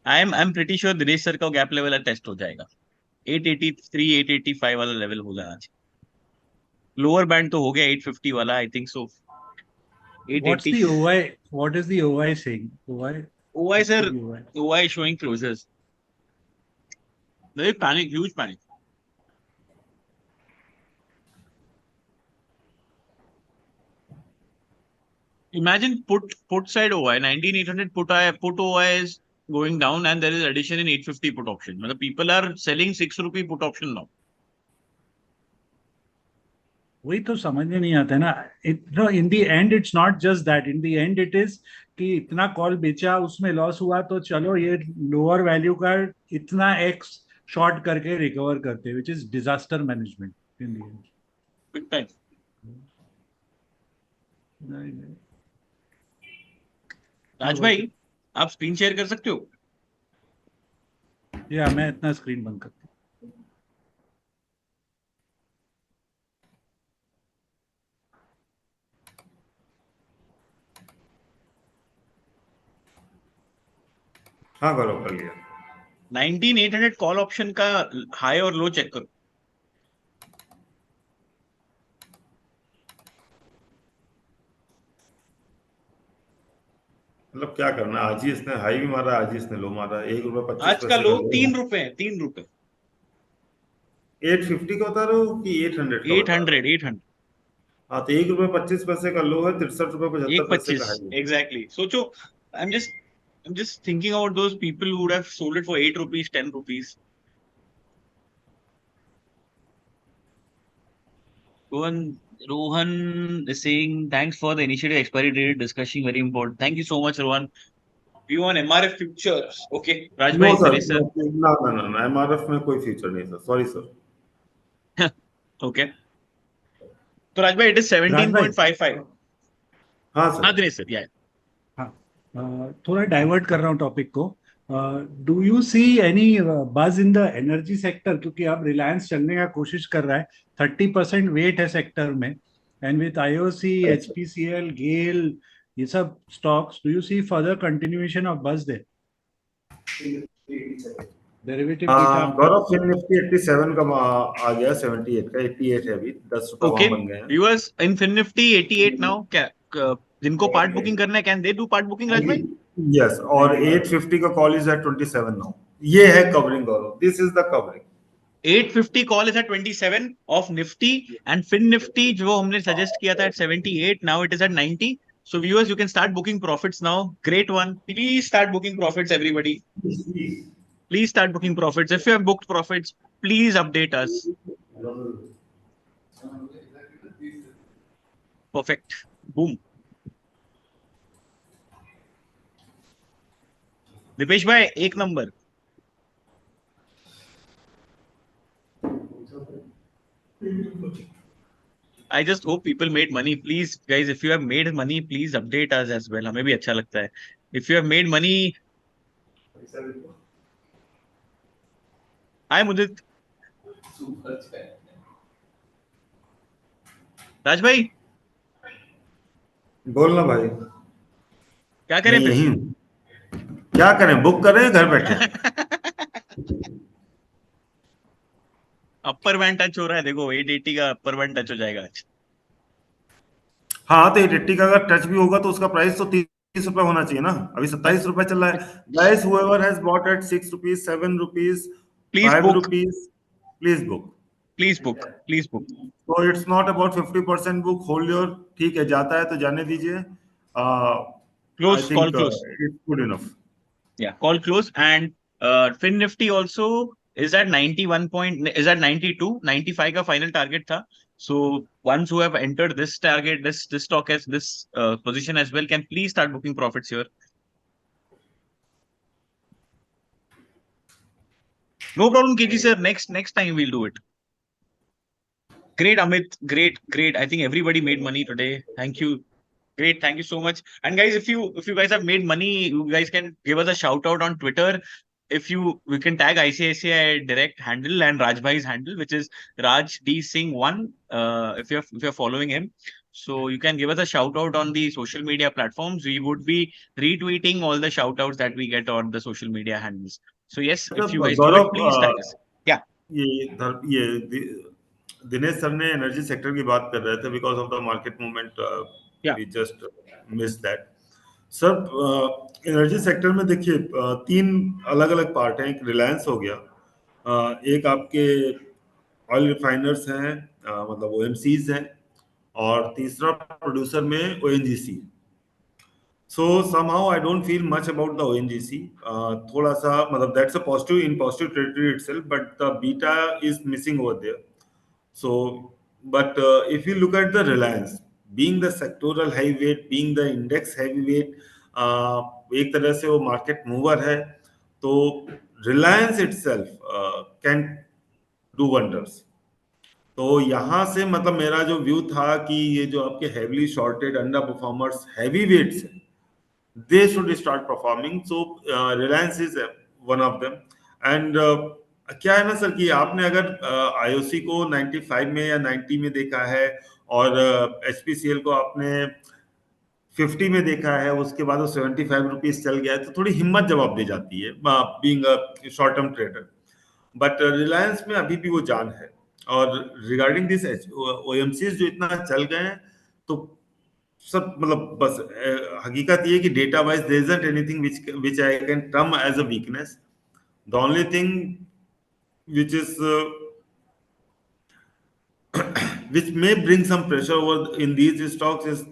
I'm pretty sure Dinesh sir का गैप लेवल टेस्ट हो जाएगा. 883 885 वाला लेवल हो जाना चाहिए. लोअर बैंड तो हो गया 850 वाला, आई think so. What's 880. the OI? What is the OI saying? OI? OI sir, The OI. OI showing closures. There is panic, huge panic. Imagine put side OI 19800 put OI is going down and there is addition in 850 put option. मतलब people are selling 6 rupee put option now. वही तो समझ में नहीं आता है ना. No, in the end it's not just that, in the end it is कि इतना कॉल बेचा उसमें लॉस हुआ तो चलो ये लोअर वैल्यू का इतना एक्स शॉर्ट करके रिकवर करते, which is disaster management in the and. Big time. राज भाई, आप स्क्रीन शेयर कर सकते हो? या मैं इतना स्क्रीन बंद करता हूँ. हाँ करो, कर लिया. 19800 कॉल ऑप्शन का हाई और लो चेक करो. मतलब क्या करना, आज ही इसने हाई भी मारा, आज ही इसने लो मारा, 1 रुपये 25 आज का पैसे लो का लो है। 3 रुपए, 3 रुपए। 850 का बता रहे हो कि 800 का एट बता रहे हो? हंड्रेड 800। हाँ, तो 1 रुपये 25 पैसे का लो है, 63 रुपये 75 पैसे का 1.25 हाई है। एग्जैक्टली। सोचो, I'm just thinking about those people who would have sold it for 8 rupees, 10 rupees. Rohan, Rohan is saying, thanks for the initiative expiry date discussion, very important. Thank you so much, Rohan. View on MRF futures. Okay, no Rajbhai, sir, Dinesh sir. No, ना ना ना ना, MRF में कोई future नहीं sir, sorry sir. Okay. So Rajbhai, it is Raj भाई 17.55. हाँ हाँ सर। Dinesh sir, yeah. हाँ, थोड़ा डाइवर्ट कर रहा हूँ टॉपिक को। डू यू सी एनी बज इन द एनर्जी सेक्टर, क्योंकि अब रिलायंस चलने का कोशिश कर रहा है, 30% वेट है सेक्टर में, and with IOC, HPCL, GAIL, ये सब stocks, do you see further continuation of buzz they? Derivative data आपका। गौरव, फिर निफ्टी 87 का आ गया, 78 का, 88 है अभी, 10 रुपए वहां Okay. बन गए हैं। Viewers in Fin Nifty 88 now. क्या जिनको पार्ट बुकिंग करना है, can they do part booking Rajbhai? Yes, और 850 का कॉल इज एट 27 नाउ। ये है covering Gaurav, this is the covering. 850 call is at 27 of Nifty and fin Nifty जो हमने सजेस्ट किया था at 78, now it is at 90. So viewers, you can start booking profits now. Great one. Please start booking profits, everybody. Please start booking profits. If you have booked profits, please update us. Perfect. Boom. Dipesh भाई, एक number. I just hope people made money. Please, guys, if you have made money, please update us as well. हमें भी अच्छा लगता है. If you have made money, hi मुदित. राज भाई, बोलना भाई। क्या मैं करें फिर? यही हूँ, क्या करें, बुक करें, घर बैठे? अपर बैंड टच हो रहा है, देखो 880 का अपर बैंड टच हो जाएगा आज. हाँ, तो 880 का अगर टच भी होगा तो उसका प्राइस तो 30 रुपए होना चाहिए ना, अभी 27 रुपए चल रहा है। Guys, whoever has bought at 6 rupees, 7 rupees, please five book. Rupees please book. Please book. Please book. तो it's not about 50% book, hold your, ठीक है, जाता है तो जाने दीजिए। I Close, call think close. It's good enough. Yeah, call close. And Fin Nifty also is at 91 point, is at 92, 95 का final target था. So ones who have entered this target, this stock as this position as well, can please start booking profits here. No problem, KG sir. Next time we'll do it. Great, Amit. Great. I think everybody made money today. Thank you. Great, thank you so much. And guys, if you guys have made money, you guys can give us a shout out on Twitter. If we can tag ICICI Direct handle and Rajbhai's handle, which is Raj D Singh 1. If you're following him, so you can give us a shout out on the social media platforms. We would be retweeting all the shout outs that we get on the social media handles. So yes, अच्छा if you guys do it, Gaurav, please tag us. Yeah, Dinesh sir ने energy sector की बात कर रहे थे, because of the market movement yeah. We just miss that. Sir, energy sector में देखिए, तीन अलग अलग पार्ट हैं। एक रिलायंस हो गया, एक आपके ऑयल रिफाइनर्स हैं, मतलब ओएमसीज हैं, और तीसरा प्रोड्यूसर में ONGC. So somehow I don't feel much about the ONGC. थोड़ा सा, मतलब that's a positive in positive territory itself, but the beta is missing over there. So, but if you look at the Reliance, being the sectoral heavyweight, being the index heavyweight, एक तरह से वो market mover है, तो Reliance itself can do wonders. तो यहाँ से मतलब मेरा जो व्यू था कि ये जो आपके heavily shorted under performers heavy weights हैं, they should start performing. So Reliance is one of them. And क्या है ना सर, कि आपने अगर आईओसी को 95 में या 90 में देखा है, और एचपीसीएल को आपने 50 में देखा है, उसके बाद वो 75 रुपीज चल गया है, तो थोड़ी हिम्मत जवाब दे जाती है, being a short term trader. But Reliance में अभी भी वो जान है। और रिगार्डिंग दिस ओएमसीज जो इतना चल गए हैं, तो सब मतलब बस हकीकत ये कि data wise there isn't anything which I can term as a weakness. The only thing which is which may bring some pressure over in these stocks is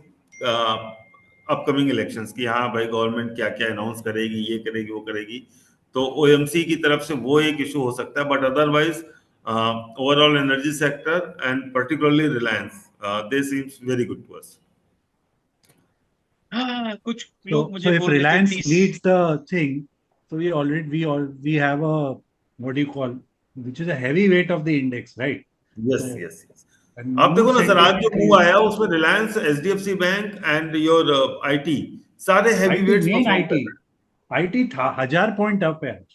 upcoming elections की हाँ भाई गवर्नमेंट क्या क्या अनाउंस करेगी, ये करेगी, वो करेगी, तो ओएमसी की तरफ से वो एक इशू हो सकता है, but otherwise overall energy sector and particularly Reliance they seems very good to us. हाँ, कुछ लोग So, मुझे if बोल रहे थे Reliance 30. leads the thing, so we have a, what do you call, which is a heavy weight of the index, right? Yes So, yes yes. and आप देखो mood ना सर, आज जो sentiment मूव is आया उसमें Reliance, HDFC bank and your IT सारे heavy IT, weights main perform कर IT, IT था 1000 पॉइंट अप है आज.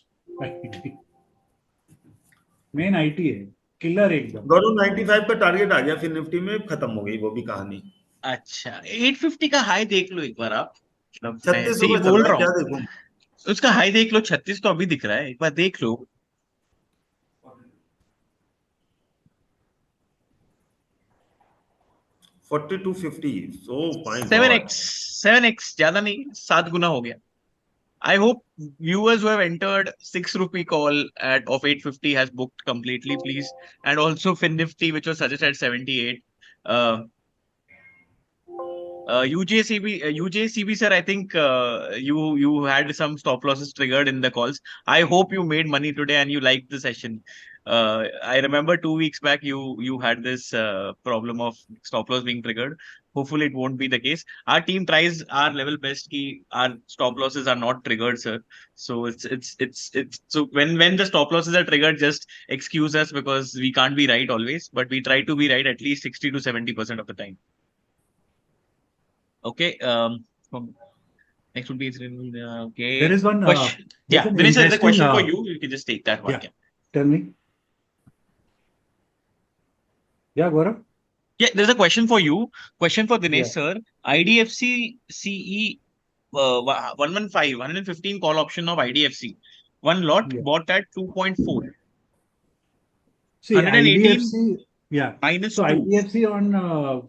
मेन IT है, किलर रहे. एकदम. गौरव 95 का टारगेट आ गया, फिर निफ्टी में खत्म हो गई वो भी कहानी. अच्छा, 850 का हाई देख लो एक बार आप. मतलब मैं 36 ऐसे ही रुपए चल बोल रहा है, रहा क्या हूँ. देखूं? उसका हाई देख लो, 36 तो अभी दिख रहा है, एक बार देख लो. 4250, so my 7x, God. 7x ज्यादा नहीं, 7 गुना हो गया. I hope viewers who have entered 6 rupee call at of 850 has booked completely, please. And also Fin Nifty, which was suggested at 78. Uh, UJCB, sir, I think you had some stop losses triggered in the calls. I hope you made money today and you liked the session. I remember 2 weeks back you had this problem of stop loss being triggered. Hopefully it won't be the case. Our team tries our level best ki our stop losses are not triggered, sir. So it's so when the stop losses are triggered, just excuse us because we can't be right always, but we try to be right at least 60 to 70% of the time. Okay. Next would be There okay. is one, Question. there's Yeah, an Dinesh, sir, there's a interesting, question for you. You can just take that one. yeah, tell me. Yeah, Gaurav? Yeah, there's a question for you. Question for Dinesh, Yeah, sir. IDFC CE 115, 115 call option of IDFC. One lot yeah. bought at 2.4. See, 118 IDFC, yeah. minus So 2. IDFC on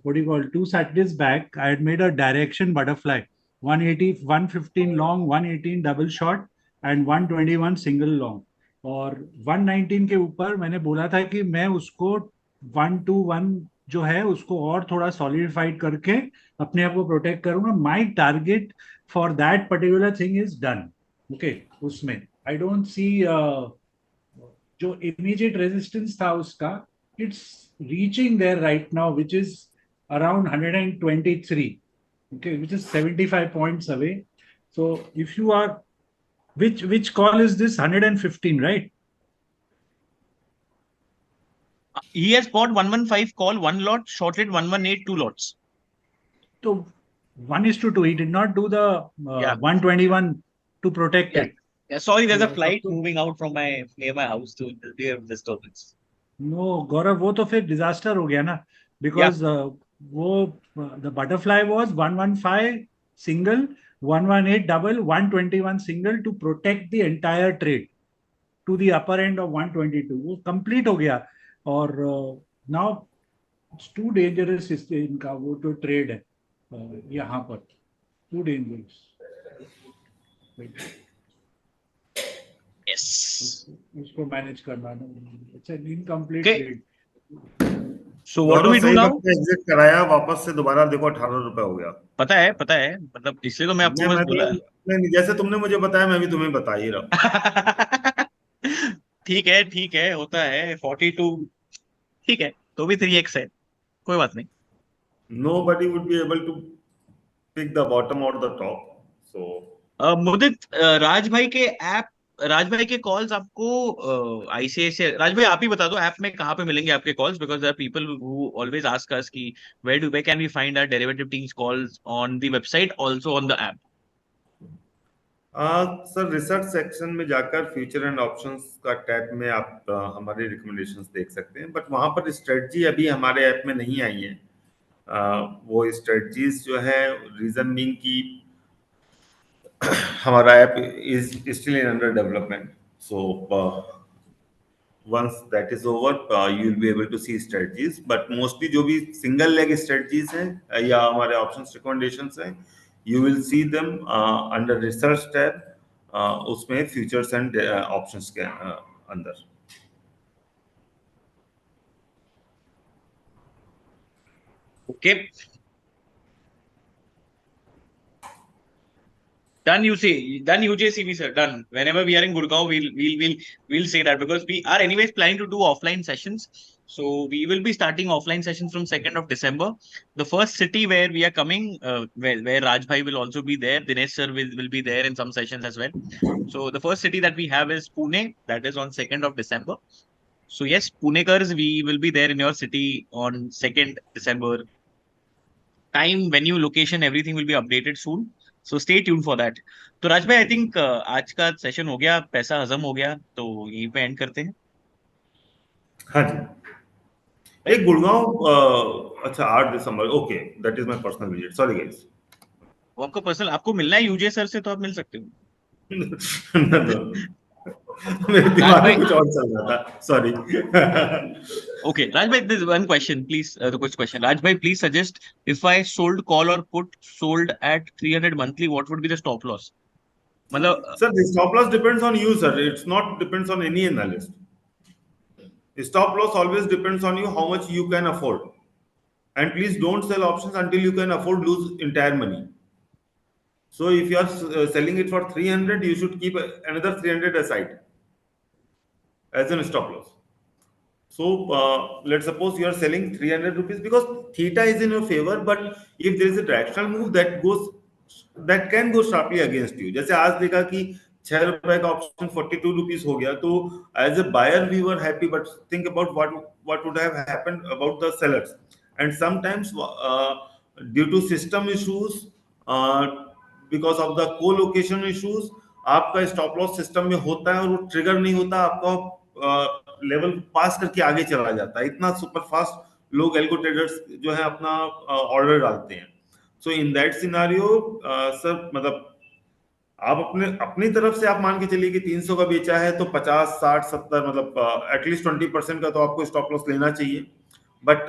what do you call, 2 Saturdays back, I had made a direction butterfly, 180, 115 long, 118 double short and 121 single long. और 119 के ऊपर मैंने बोला था कि मैं उसको 121 जो है उसको और थोड़ा सॉलिडिफाइड करके अपने आप को प्रोटेक्ट करूंगा. My target for that particular thing is done. Okay, उसमें आई डोंट सी जो इमीडिएट रेजिस्टेंस था उसका, it's reaching there right now which is around 123. okay, which is 75 points away. So if you are, which call is this, 115, right? He has bought 115 call, one lot, shorted 118, 2 lots. So 1:2, he did not do the Yeah. 121 to protect Yeah. it. Yeah. Sorry, there's a So, flight moving out from near my house to near disturbance. No Gaurav, वो तो फिर disaster हो गया ना, Yeah. Because वो the butterfly was 115 single, 118 double, 121 single to protect the entire trade to the upper end of 122. वो complete हो गया. और नाउ इट्स टू डेंजरस इनका वो जो ट्रेड है यहाँ पर, टू डेंजरस. Yes. उसको मैनेज करना ना, it's an incomplete Okay. Trade. So what do Gaurav we do सही now? वक्त पे एग्जिट कराया, वापस से दोबारा देखो 18 रुपए हो गया. पता है, मतलब इसलिए तो मैं आपको बस मैं बोला. नहीं, जैसे तुमने मुझे बताया मैं भी तुम्हें बता ही रहा हूँ. ठीक है, होता है 42. ठीक है, तो भी 3x है, कोई बात नहीं. Nobody would be able to pick the bottom or the top. So मुदित, राज भाई के कॉल्स आपको आईसीआईसीआई, राज भाई आप ही बता दो ऐप में कहाँ पे मिलेंगे आपके calls, because there are people who always ask us कि where can we find our derivative teams calls on the website, also on the app. Sir research section में जाकर फ्यूचर एंड ऑप्शंस का tab में आप हमारे recommendations देख सकते हैं, बट वहां पर स्ट्रेटजी अभी हमारे ऐप में नहीं आई है. वो स्ट्रेटजीज जो है, रीजन बीइंग की हमारा app is still in under development. So once that is over, you will be able to see strategies. But mostly जो भी single leg strategies हैं या हमारे options recommendations हैं, you will see them under research tab, उसमें futures and options के अंदर. Okay. Done, you say. Done, UJCV, sir. Done. Whenever we are in Gurgaon, we'll say that, because we are anyways planning to do offline sessions. So we will be starting offline sessions from 2nd of December. The first city where we are coming, where Raj Bhai will also be there. Dinesh sir will be there in some sessions as well. So the first city that we have is Pune. That is on 2nd of December. So yes, Punekars, we will be there in your city on 2nd December. Time, venue, location, everything will be updated soon. So stay tuned for that. तो राज भाई, I think आज का session हो गया, पैसा हजम हो गया, तो यहीं पे एंड करते हैं. हाँ जी. एक गुड़गांव, अच्छा 8 दिसंबर. Okay, that is my personal visit. Sorry guys. वो आपको पर्सनल, आपको मिलना है यूजे सर से तो आप मिल सकते हो. मेरे दिमाग में कुछ और चल रहा था. Sorry. Okay, Raj bhai, this is one question, please. The quick question. Raj bhai, please suggest, if I sold call or put sold at 300 monthly, what would be the stop loss? मतलब Sir, the stop loss depends on you, sir. It's not depends on any analyst. The stop loss always depends on you, how much you can afford. And please don't sell options until you can afford lose entire money. So if you are selling it for 300, you should keep another 300 aside as a stop loss. So let's suppose you are selling 300 rupees because theta is in your favor, but if there is a directional move that can go sharply against you. जैसे आज देखा कि 6 रुपए का option 42 rupees हो गया, तो as a buyer we were happy, but think about what would have happened about the sellers. And sometimes due to system issues, because of the co-location issues, आपका स्टॉप लॉस सिस्टम में होता है और वो trigger नहीं होता, आपका level pass करके आगे चला जाता है. इतना सुपर फास्ट लोग एल्गो ट्रेडर्स जो है अपना ऑर्डर डालते हैं. सो इन दैट सिनारियो सर, मतलब आप अपनी तरफ से आप मान के चलिए कि 300 का बेचा है तो 50, 60, 70, मतलब एटलीस्ट 20% का तो आपको स्टॉप लॉस लेना चाहिए. But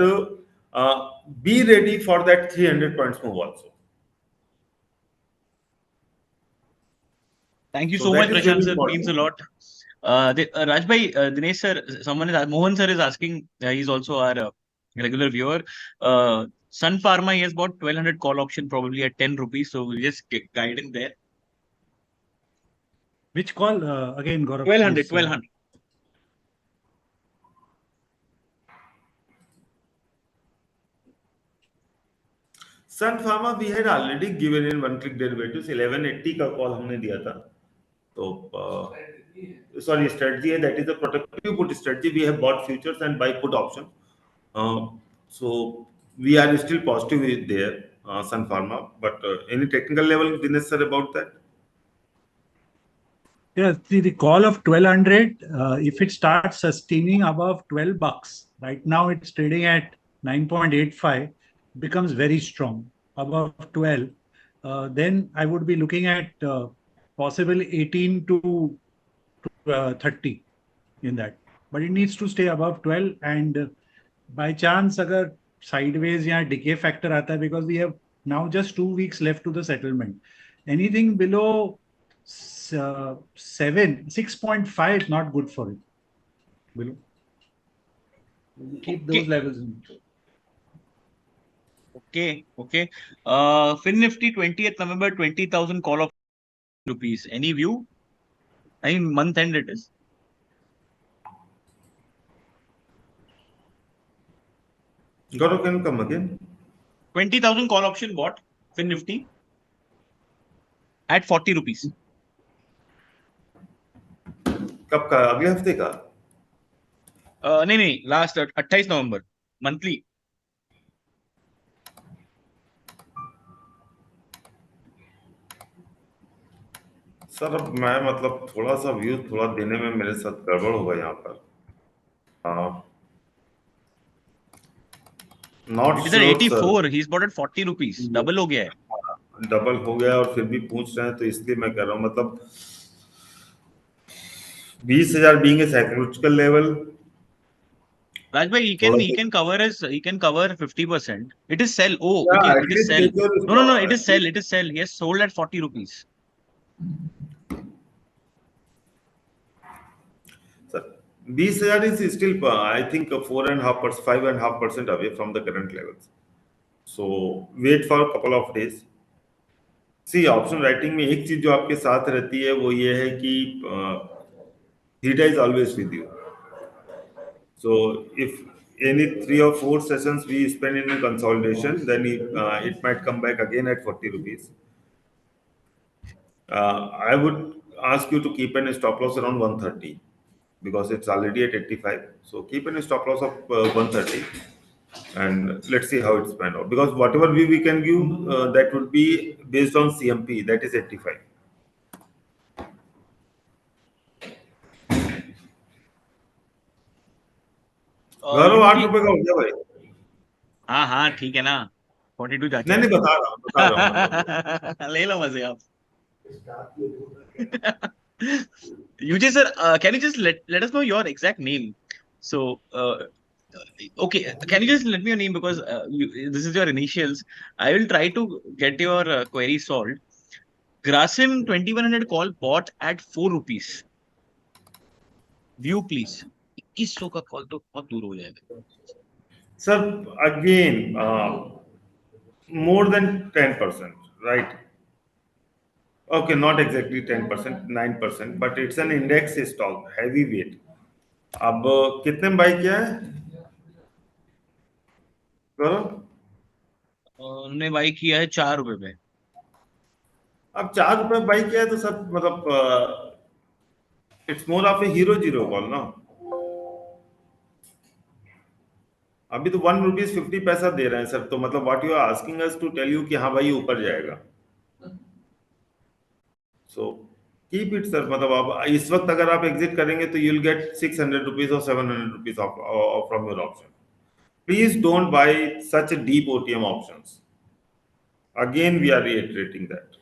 be ready for that 300 points move also. Thank you so much, Prashant sir. Means a lot. Raj bhai, Dinesh sir, Mohan sir is asking. He's also our regular viewer. Sun Pharma, he has bought 1200 call option probably at 10 rupees. So we'll just guide him there. Which call again, Gaurav? 1200, 1200. Sun Pharma we had already given in one click derivatives. 1180 का call हमने दिया था. तो sorry, strategy है, that is a protective put strategy. We have bought futures and buy put option. So we are still positive with there, Sun Pharma. But any technical level, Dinesh sir, about that? Yeah, the call of 1200, if it starts sustaining above $12, right now it's trading at 9.85, becomes very strong above 12. Then I would be looking at possible 18 to 30 in that. But it needs to stay above 12, and by chance अगर sideways या decay factor आता है, because we have now just 2 weeks left to the settlement. Anything below 6.5 not good for it. Below. We'll keep those levels in. Okay. Fin Nifty 20th November 20,000 call of rupees. Any view? I mean, month end it is. Gaurav, can you come again? 20,000 call option bought Fin Nifty at 40 rupees. कब का? अगले हफ्ते का? नहीं, last 28 नवंबर monthly. Sir अब मैं मतलब थोड़ा सा व्यू थोड़ा देने में मेरे साथ गड़बड़ होगा यहाँ पर. Not It is sure, at 84. sir. He's bought at 40 rupees. Double हो गया है. डबल हो गया और फिर भी पूछ रहे हैं, तो इसलिए मैं कह रहा हूँ मतलब 20,000 being a psychological level, Rajbhai, he can cover 50%. It is sell. Oh, Yeah, okay, at it is least sell. take your No, stop. it is sell. It is sell. He has sold at 40 rupees. Sir, BCR is still, I think, 4.5%, 5.5% away from the current levels. So wait for a couple of days. See option writing में एक चीज जो आपके साथ रहती है वो ये है कि theta is always with you. So if any 3 or 4 sessions we spend in a consolidation, then it might come back again at 40 rupees. I would ask you to keep a stop loss around 130 because it's already at 85. So keep a stop loss of 130 and let's see how it's panned out. Because whatever we can give, that would be based on CMP, that is 85. गौरव 8 रुपए का हो गया भाई. हाँ ठीक है ना. 42 जाके नहीं आए. नहीं बता रहा हूँ मतलब. ले लो मजे आप. UJ sir, can you just let us know your exact name? So, okay, can you just let me your name because this is your initials. I will try to get your query solved. Grasim 2100 call bought at 4 rupees. View please. 2100 का call तो बहुत दूर हो जाएगा. Sir, again, more than 10%, right? Okay, not exactly 10%, 9%, but it's an index stock, heavy weight. अब कितने में by किया है करो. उन्होंने बाई किया है 4 रुपए में. अब 4 रुपए बाई किया है तो सर मतलब it's more of A hero zero call ना. अभी तो 1 रुपीज 50 पैसा दे रहे हैं सर. तो मतलब what you are asking us to tell you कि हाँ भाई ऊपर जाएगा. So keep it sir. मतलब आप इस वक्त अगर आप एग्जिट करेंगे तो यू विल गेट 600 रुपीज और 700 rupees from your option. Please don't buy such a deep OTM options. Again, we are reiterating that.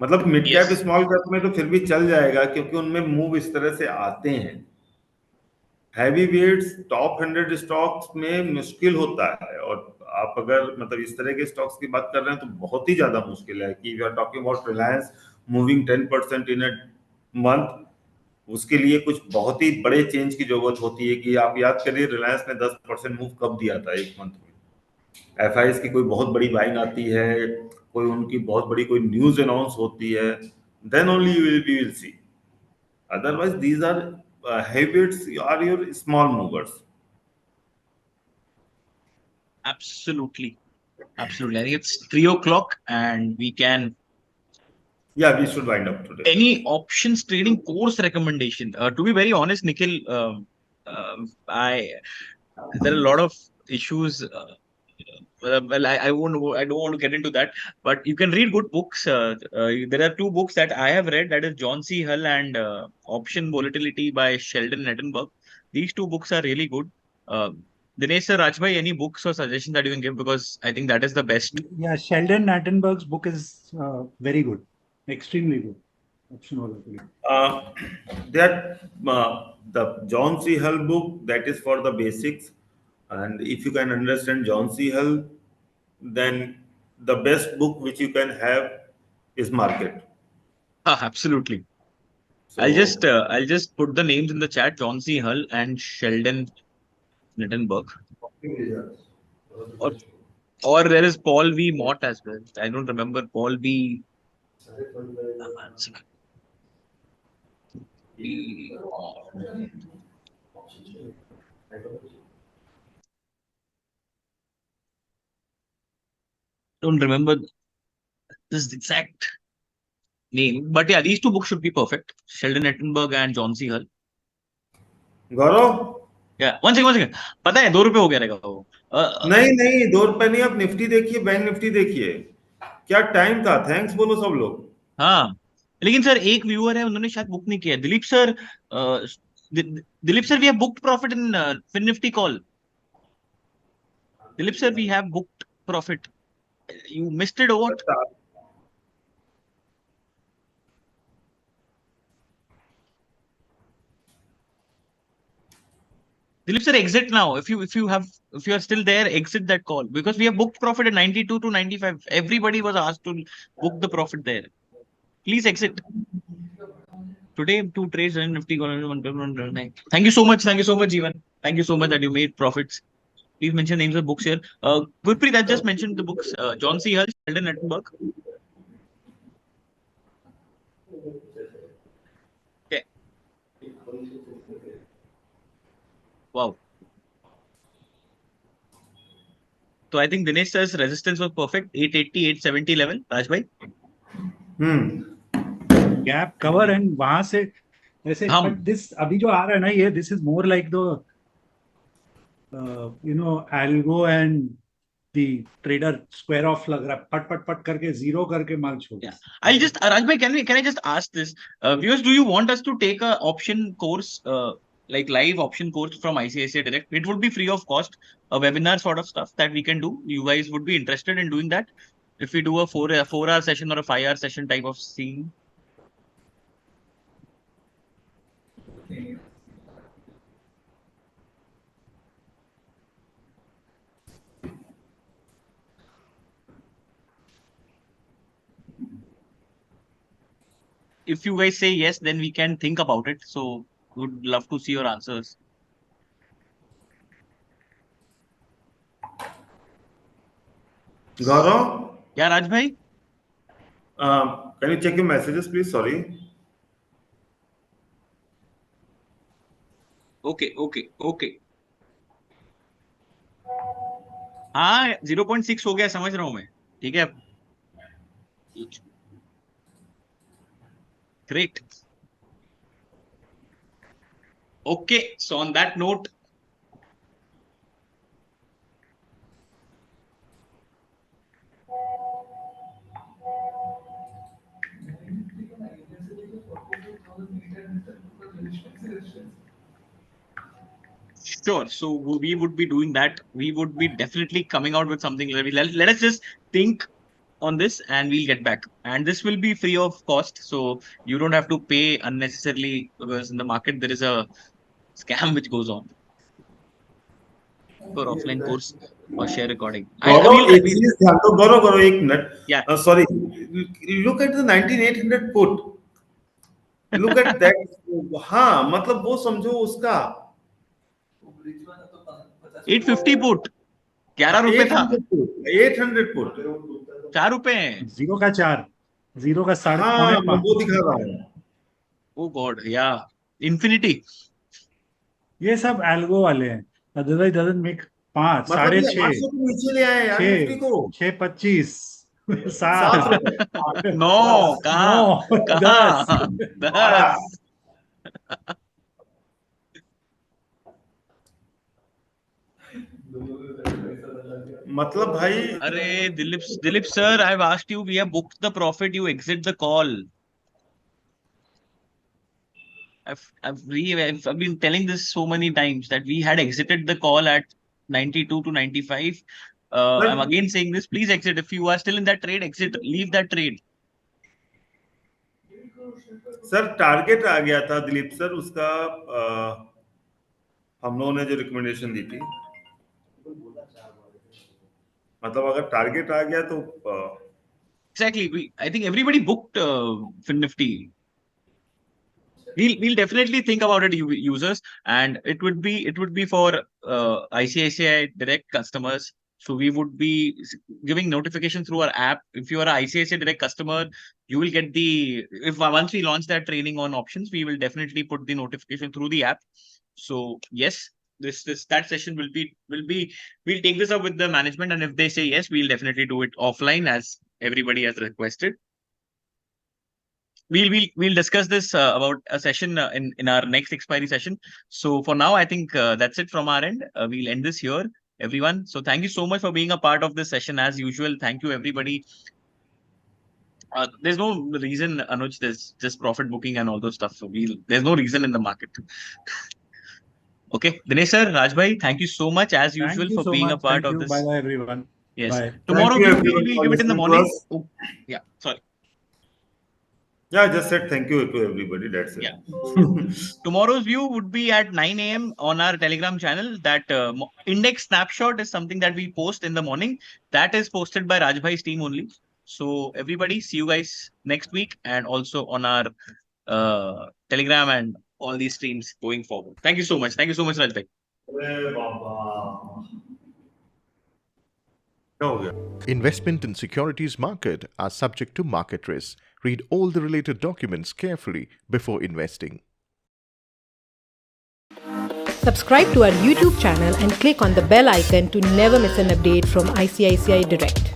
मतलब mid cap Yes. Small cap में तो फिर भी चल जाएगा क्योंकि उनमें मूव इस तरह से आते हैं. हैवी वेट्स टॉप 100 स्टॉक्स में मुश्किल होता है. और आप अगर मतलब इस तरह के स्टॉक्स की बात कर रहे हैं तो बहुत ही ज्यादा मुश्किल है कि we are talking about Reliance moving 10% in a month. उसके लिए कुछ बहुत ही बड़े चेंज की जरूरत होती है कि आप याद करिए रिलायंस ने 10% मूव कब दिया था एक मंथ में. एफआईएस की कोई बहुत बड़ी बाइंग आती है, कोई उनकी बहुत बड़ी कोई न्यूज अनाउंस होती है, then only you will see. Otherwise these are habits are your small movers. Absolutely. Absolutely. I think it's 3 o'clock and we can. Yeah, we should wind up today. Any options trading course recommendation? To be very honest, Nikhil, I there are a lot of issues. Well, I don't want to get into that, but you can read good books. There are 2 books that I have read. That is John C. Hull and Option Volatility by Sheldon Nettenberg. These 2 books are really good. Uh, Dinesh sir, Rajbhai, any books or suggestions that you can give because I think that is the best. Yeah, Sheldon Nattenberg's book is very good, extremely good. Option volatility. That the John C. Hull book, that is for the basics, and if you can understand John C. Hull, then the best book which you can have is Market. Absolutely. So I'll just put the names in the chat. John C. Hull and Sheldon Nettenberg. Or or there is Paul V. Mott as well. I don't remember Paul B. Don't remember this exact name, but yeah, these 2 books should be perfect. Sheldon Nettenberg and John C. Hull. Gaurav, Yeah, one second. पता है 2 रुपए हो गया रहेगा वो. नहीं नहीं 2 रुपए नहीं. आप निफ्टी देखिए, बैंक निफ्टी देखिए. क्या टाइम था. थैंक्स बोलो सब लोग. हाँ, लेकिन सर एक व्यूअर है उन्होंने शायद बुक नहीं किया. Dilip sir, Dilip sir, we have booked profit in fin Nifty call. Dilip sir, we have booked profit. You missed it or what? Dilip sir, exit now. If you are still there, exit that call because we have booked profit at 92 to 95. Everybody was asked to book the profit there. Please exit. Today, 2 trades and Nifty gone 1.19. Thank you so much. Thank you so much, Jeevan. Thank you so much that you made profits. Please mention names of books here. Gurpreet, I just mentioned the books. John C. Hull, Sheldon Nettenberg. Okay. Wow. So I think Dinesh sir's resistance was perfect. 880, 870 level. Rajbhai. Gap cover and वहां से ऐसे हम but this अभी जो आ रहा है ना ये this is more like the you know algo and the trader square of लग रहा है पट पट पट करके जीरो करके माल छोड़ Yeah, I'll just Rajbhai, can I just ask this? Viewers, do you want us to take a option course, like live option course from ICICI Direct? It would be free of cost, a webinar sort of stuff that we can do. You guys would be interested in doing that if we do a 4 hour session or a 5 hour session type of scene. If you guys say yes, then we can think about it. So would love to see your answers. Gaurav? Yeah, Rajbhai? Can you check your messages, please? Sorry. Okay. हाँ 0.6 हो गया समझ रहा हूँ मैं ठीक है great okay so on that note sure so we would be doing that we would be definitely coming out with something let us just think on this and we'll get back and this will be free of cost so you don't have to pay unnecessarily because in the market there is a scam which goes on for offline course or share recording Gaurav, एक चीज ध्यान दो गौरव एक minute yeah sorry look at the 19800 put look at that हाँ मतलब वो समझो उसका 850 पुट 11 रुपए था 800 पुट 4 रुपए जीरो का 4 जीरो का 5.5 हाँ मैं वो दिखा रहा हूँ ओ गॉड या इन्फिनिटी ये सब एल्गो वाले हैं अदरवाइज डजंट मेक 5 मतलब 6.5 800 को नीचे ले आए यार निफ्टी को 6.25 7 7 9 कहाँ 10 मतलब भाई अरे Dilip sir I have asked you we have booked the profit you exit the call I've been telling this so many times that we had exited the call at 92 to 95 I'm again saying this please exit if you are still in that trade exit leave that trade sir target आ गया था Dilip sir उसका हम लोगों ने जो recommendation दी थी मतलब अगर टारगेट आ गया तो exactly I think everybody booked Nifty we'll definitely think about it users and it would be for ICICI Direct customers so we would be giving notification through our app if you are an ICICI Direct customer you will get the once we launch that training on options we will definitely put the notification through the app so yes that session we'll take this up with the management and if they say yes we'll definitely do it offline as everybody has requested we'll discuss this about a session in our next expiry session so for now I think that's it from our end we'll end this here everyone so thank you so much for being a part of this session as usual thank you everybody there's no reason Anuj there's just profit booking and all those stuff so there's no reason in the market okay Dinesh sir Rajbhai thank you so much as usual for being a part of this bye bye everyone yes bye tomorrow Thank you we'll everyone give for it in the listening to morning us. yeah sorry Yeah, I just said thank you to everybody. That's it. Yeah. Tomorrow's view would be at 9 a.m. on our Telegram channel. That index snapshot is something that we post in the morning. That is posted by Rajbhai's team only. So everybody, see you guys next week and also on our Telegram and all these streams going forward. Thank you so much. Thank you so much, Rajbhai. Investment in securities market are subject to market risks. Read all the related documents carefully before investing. Subscribe to our YouTube channel and click on the bell icon to never miss an update from ICICI Direct.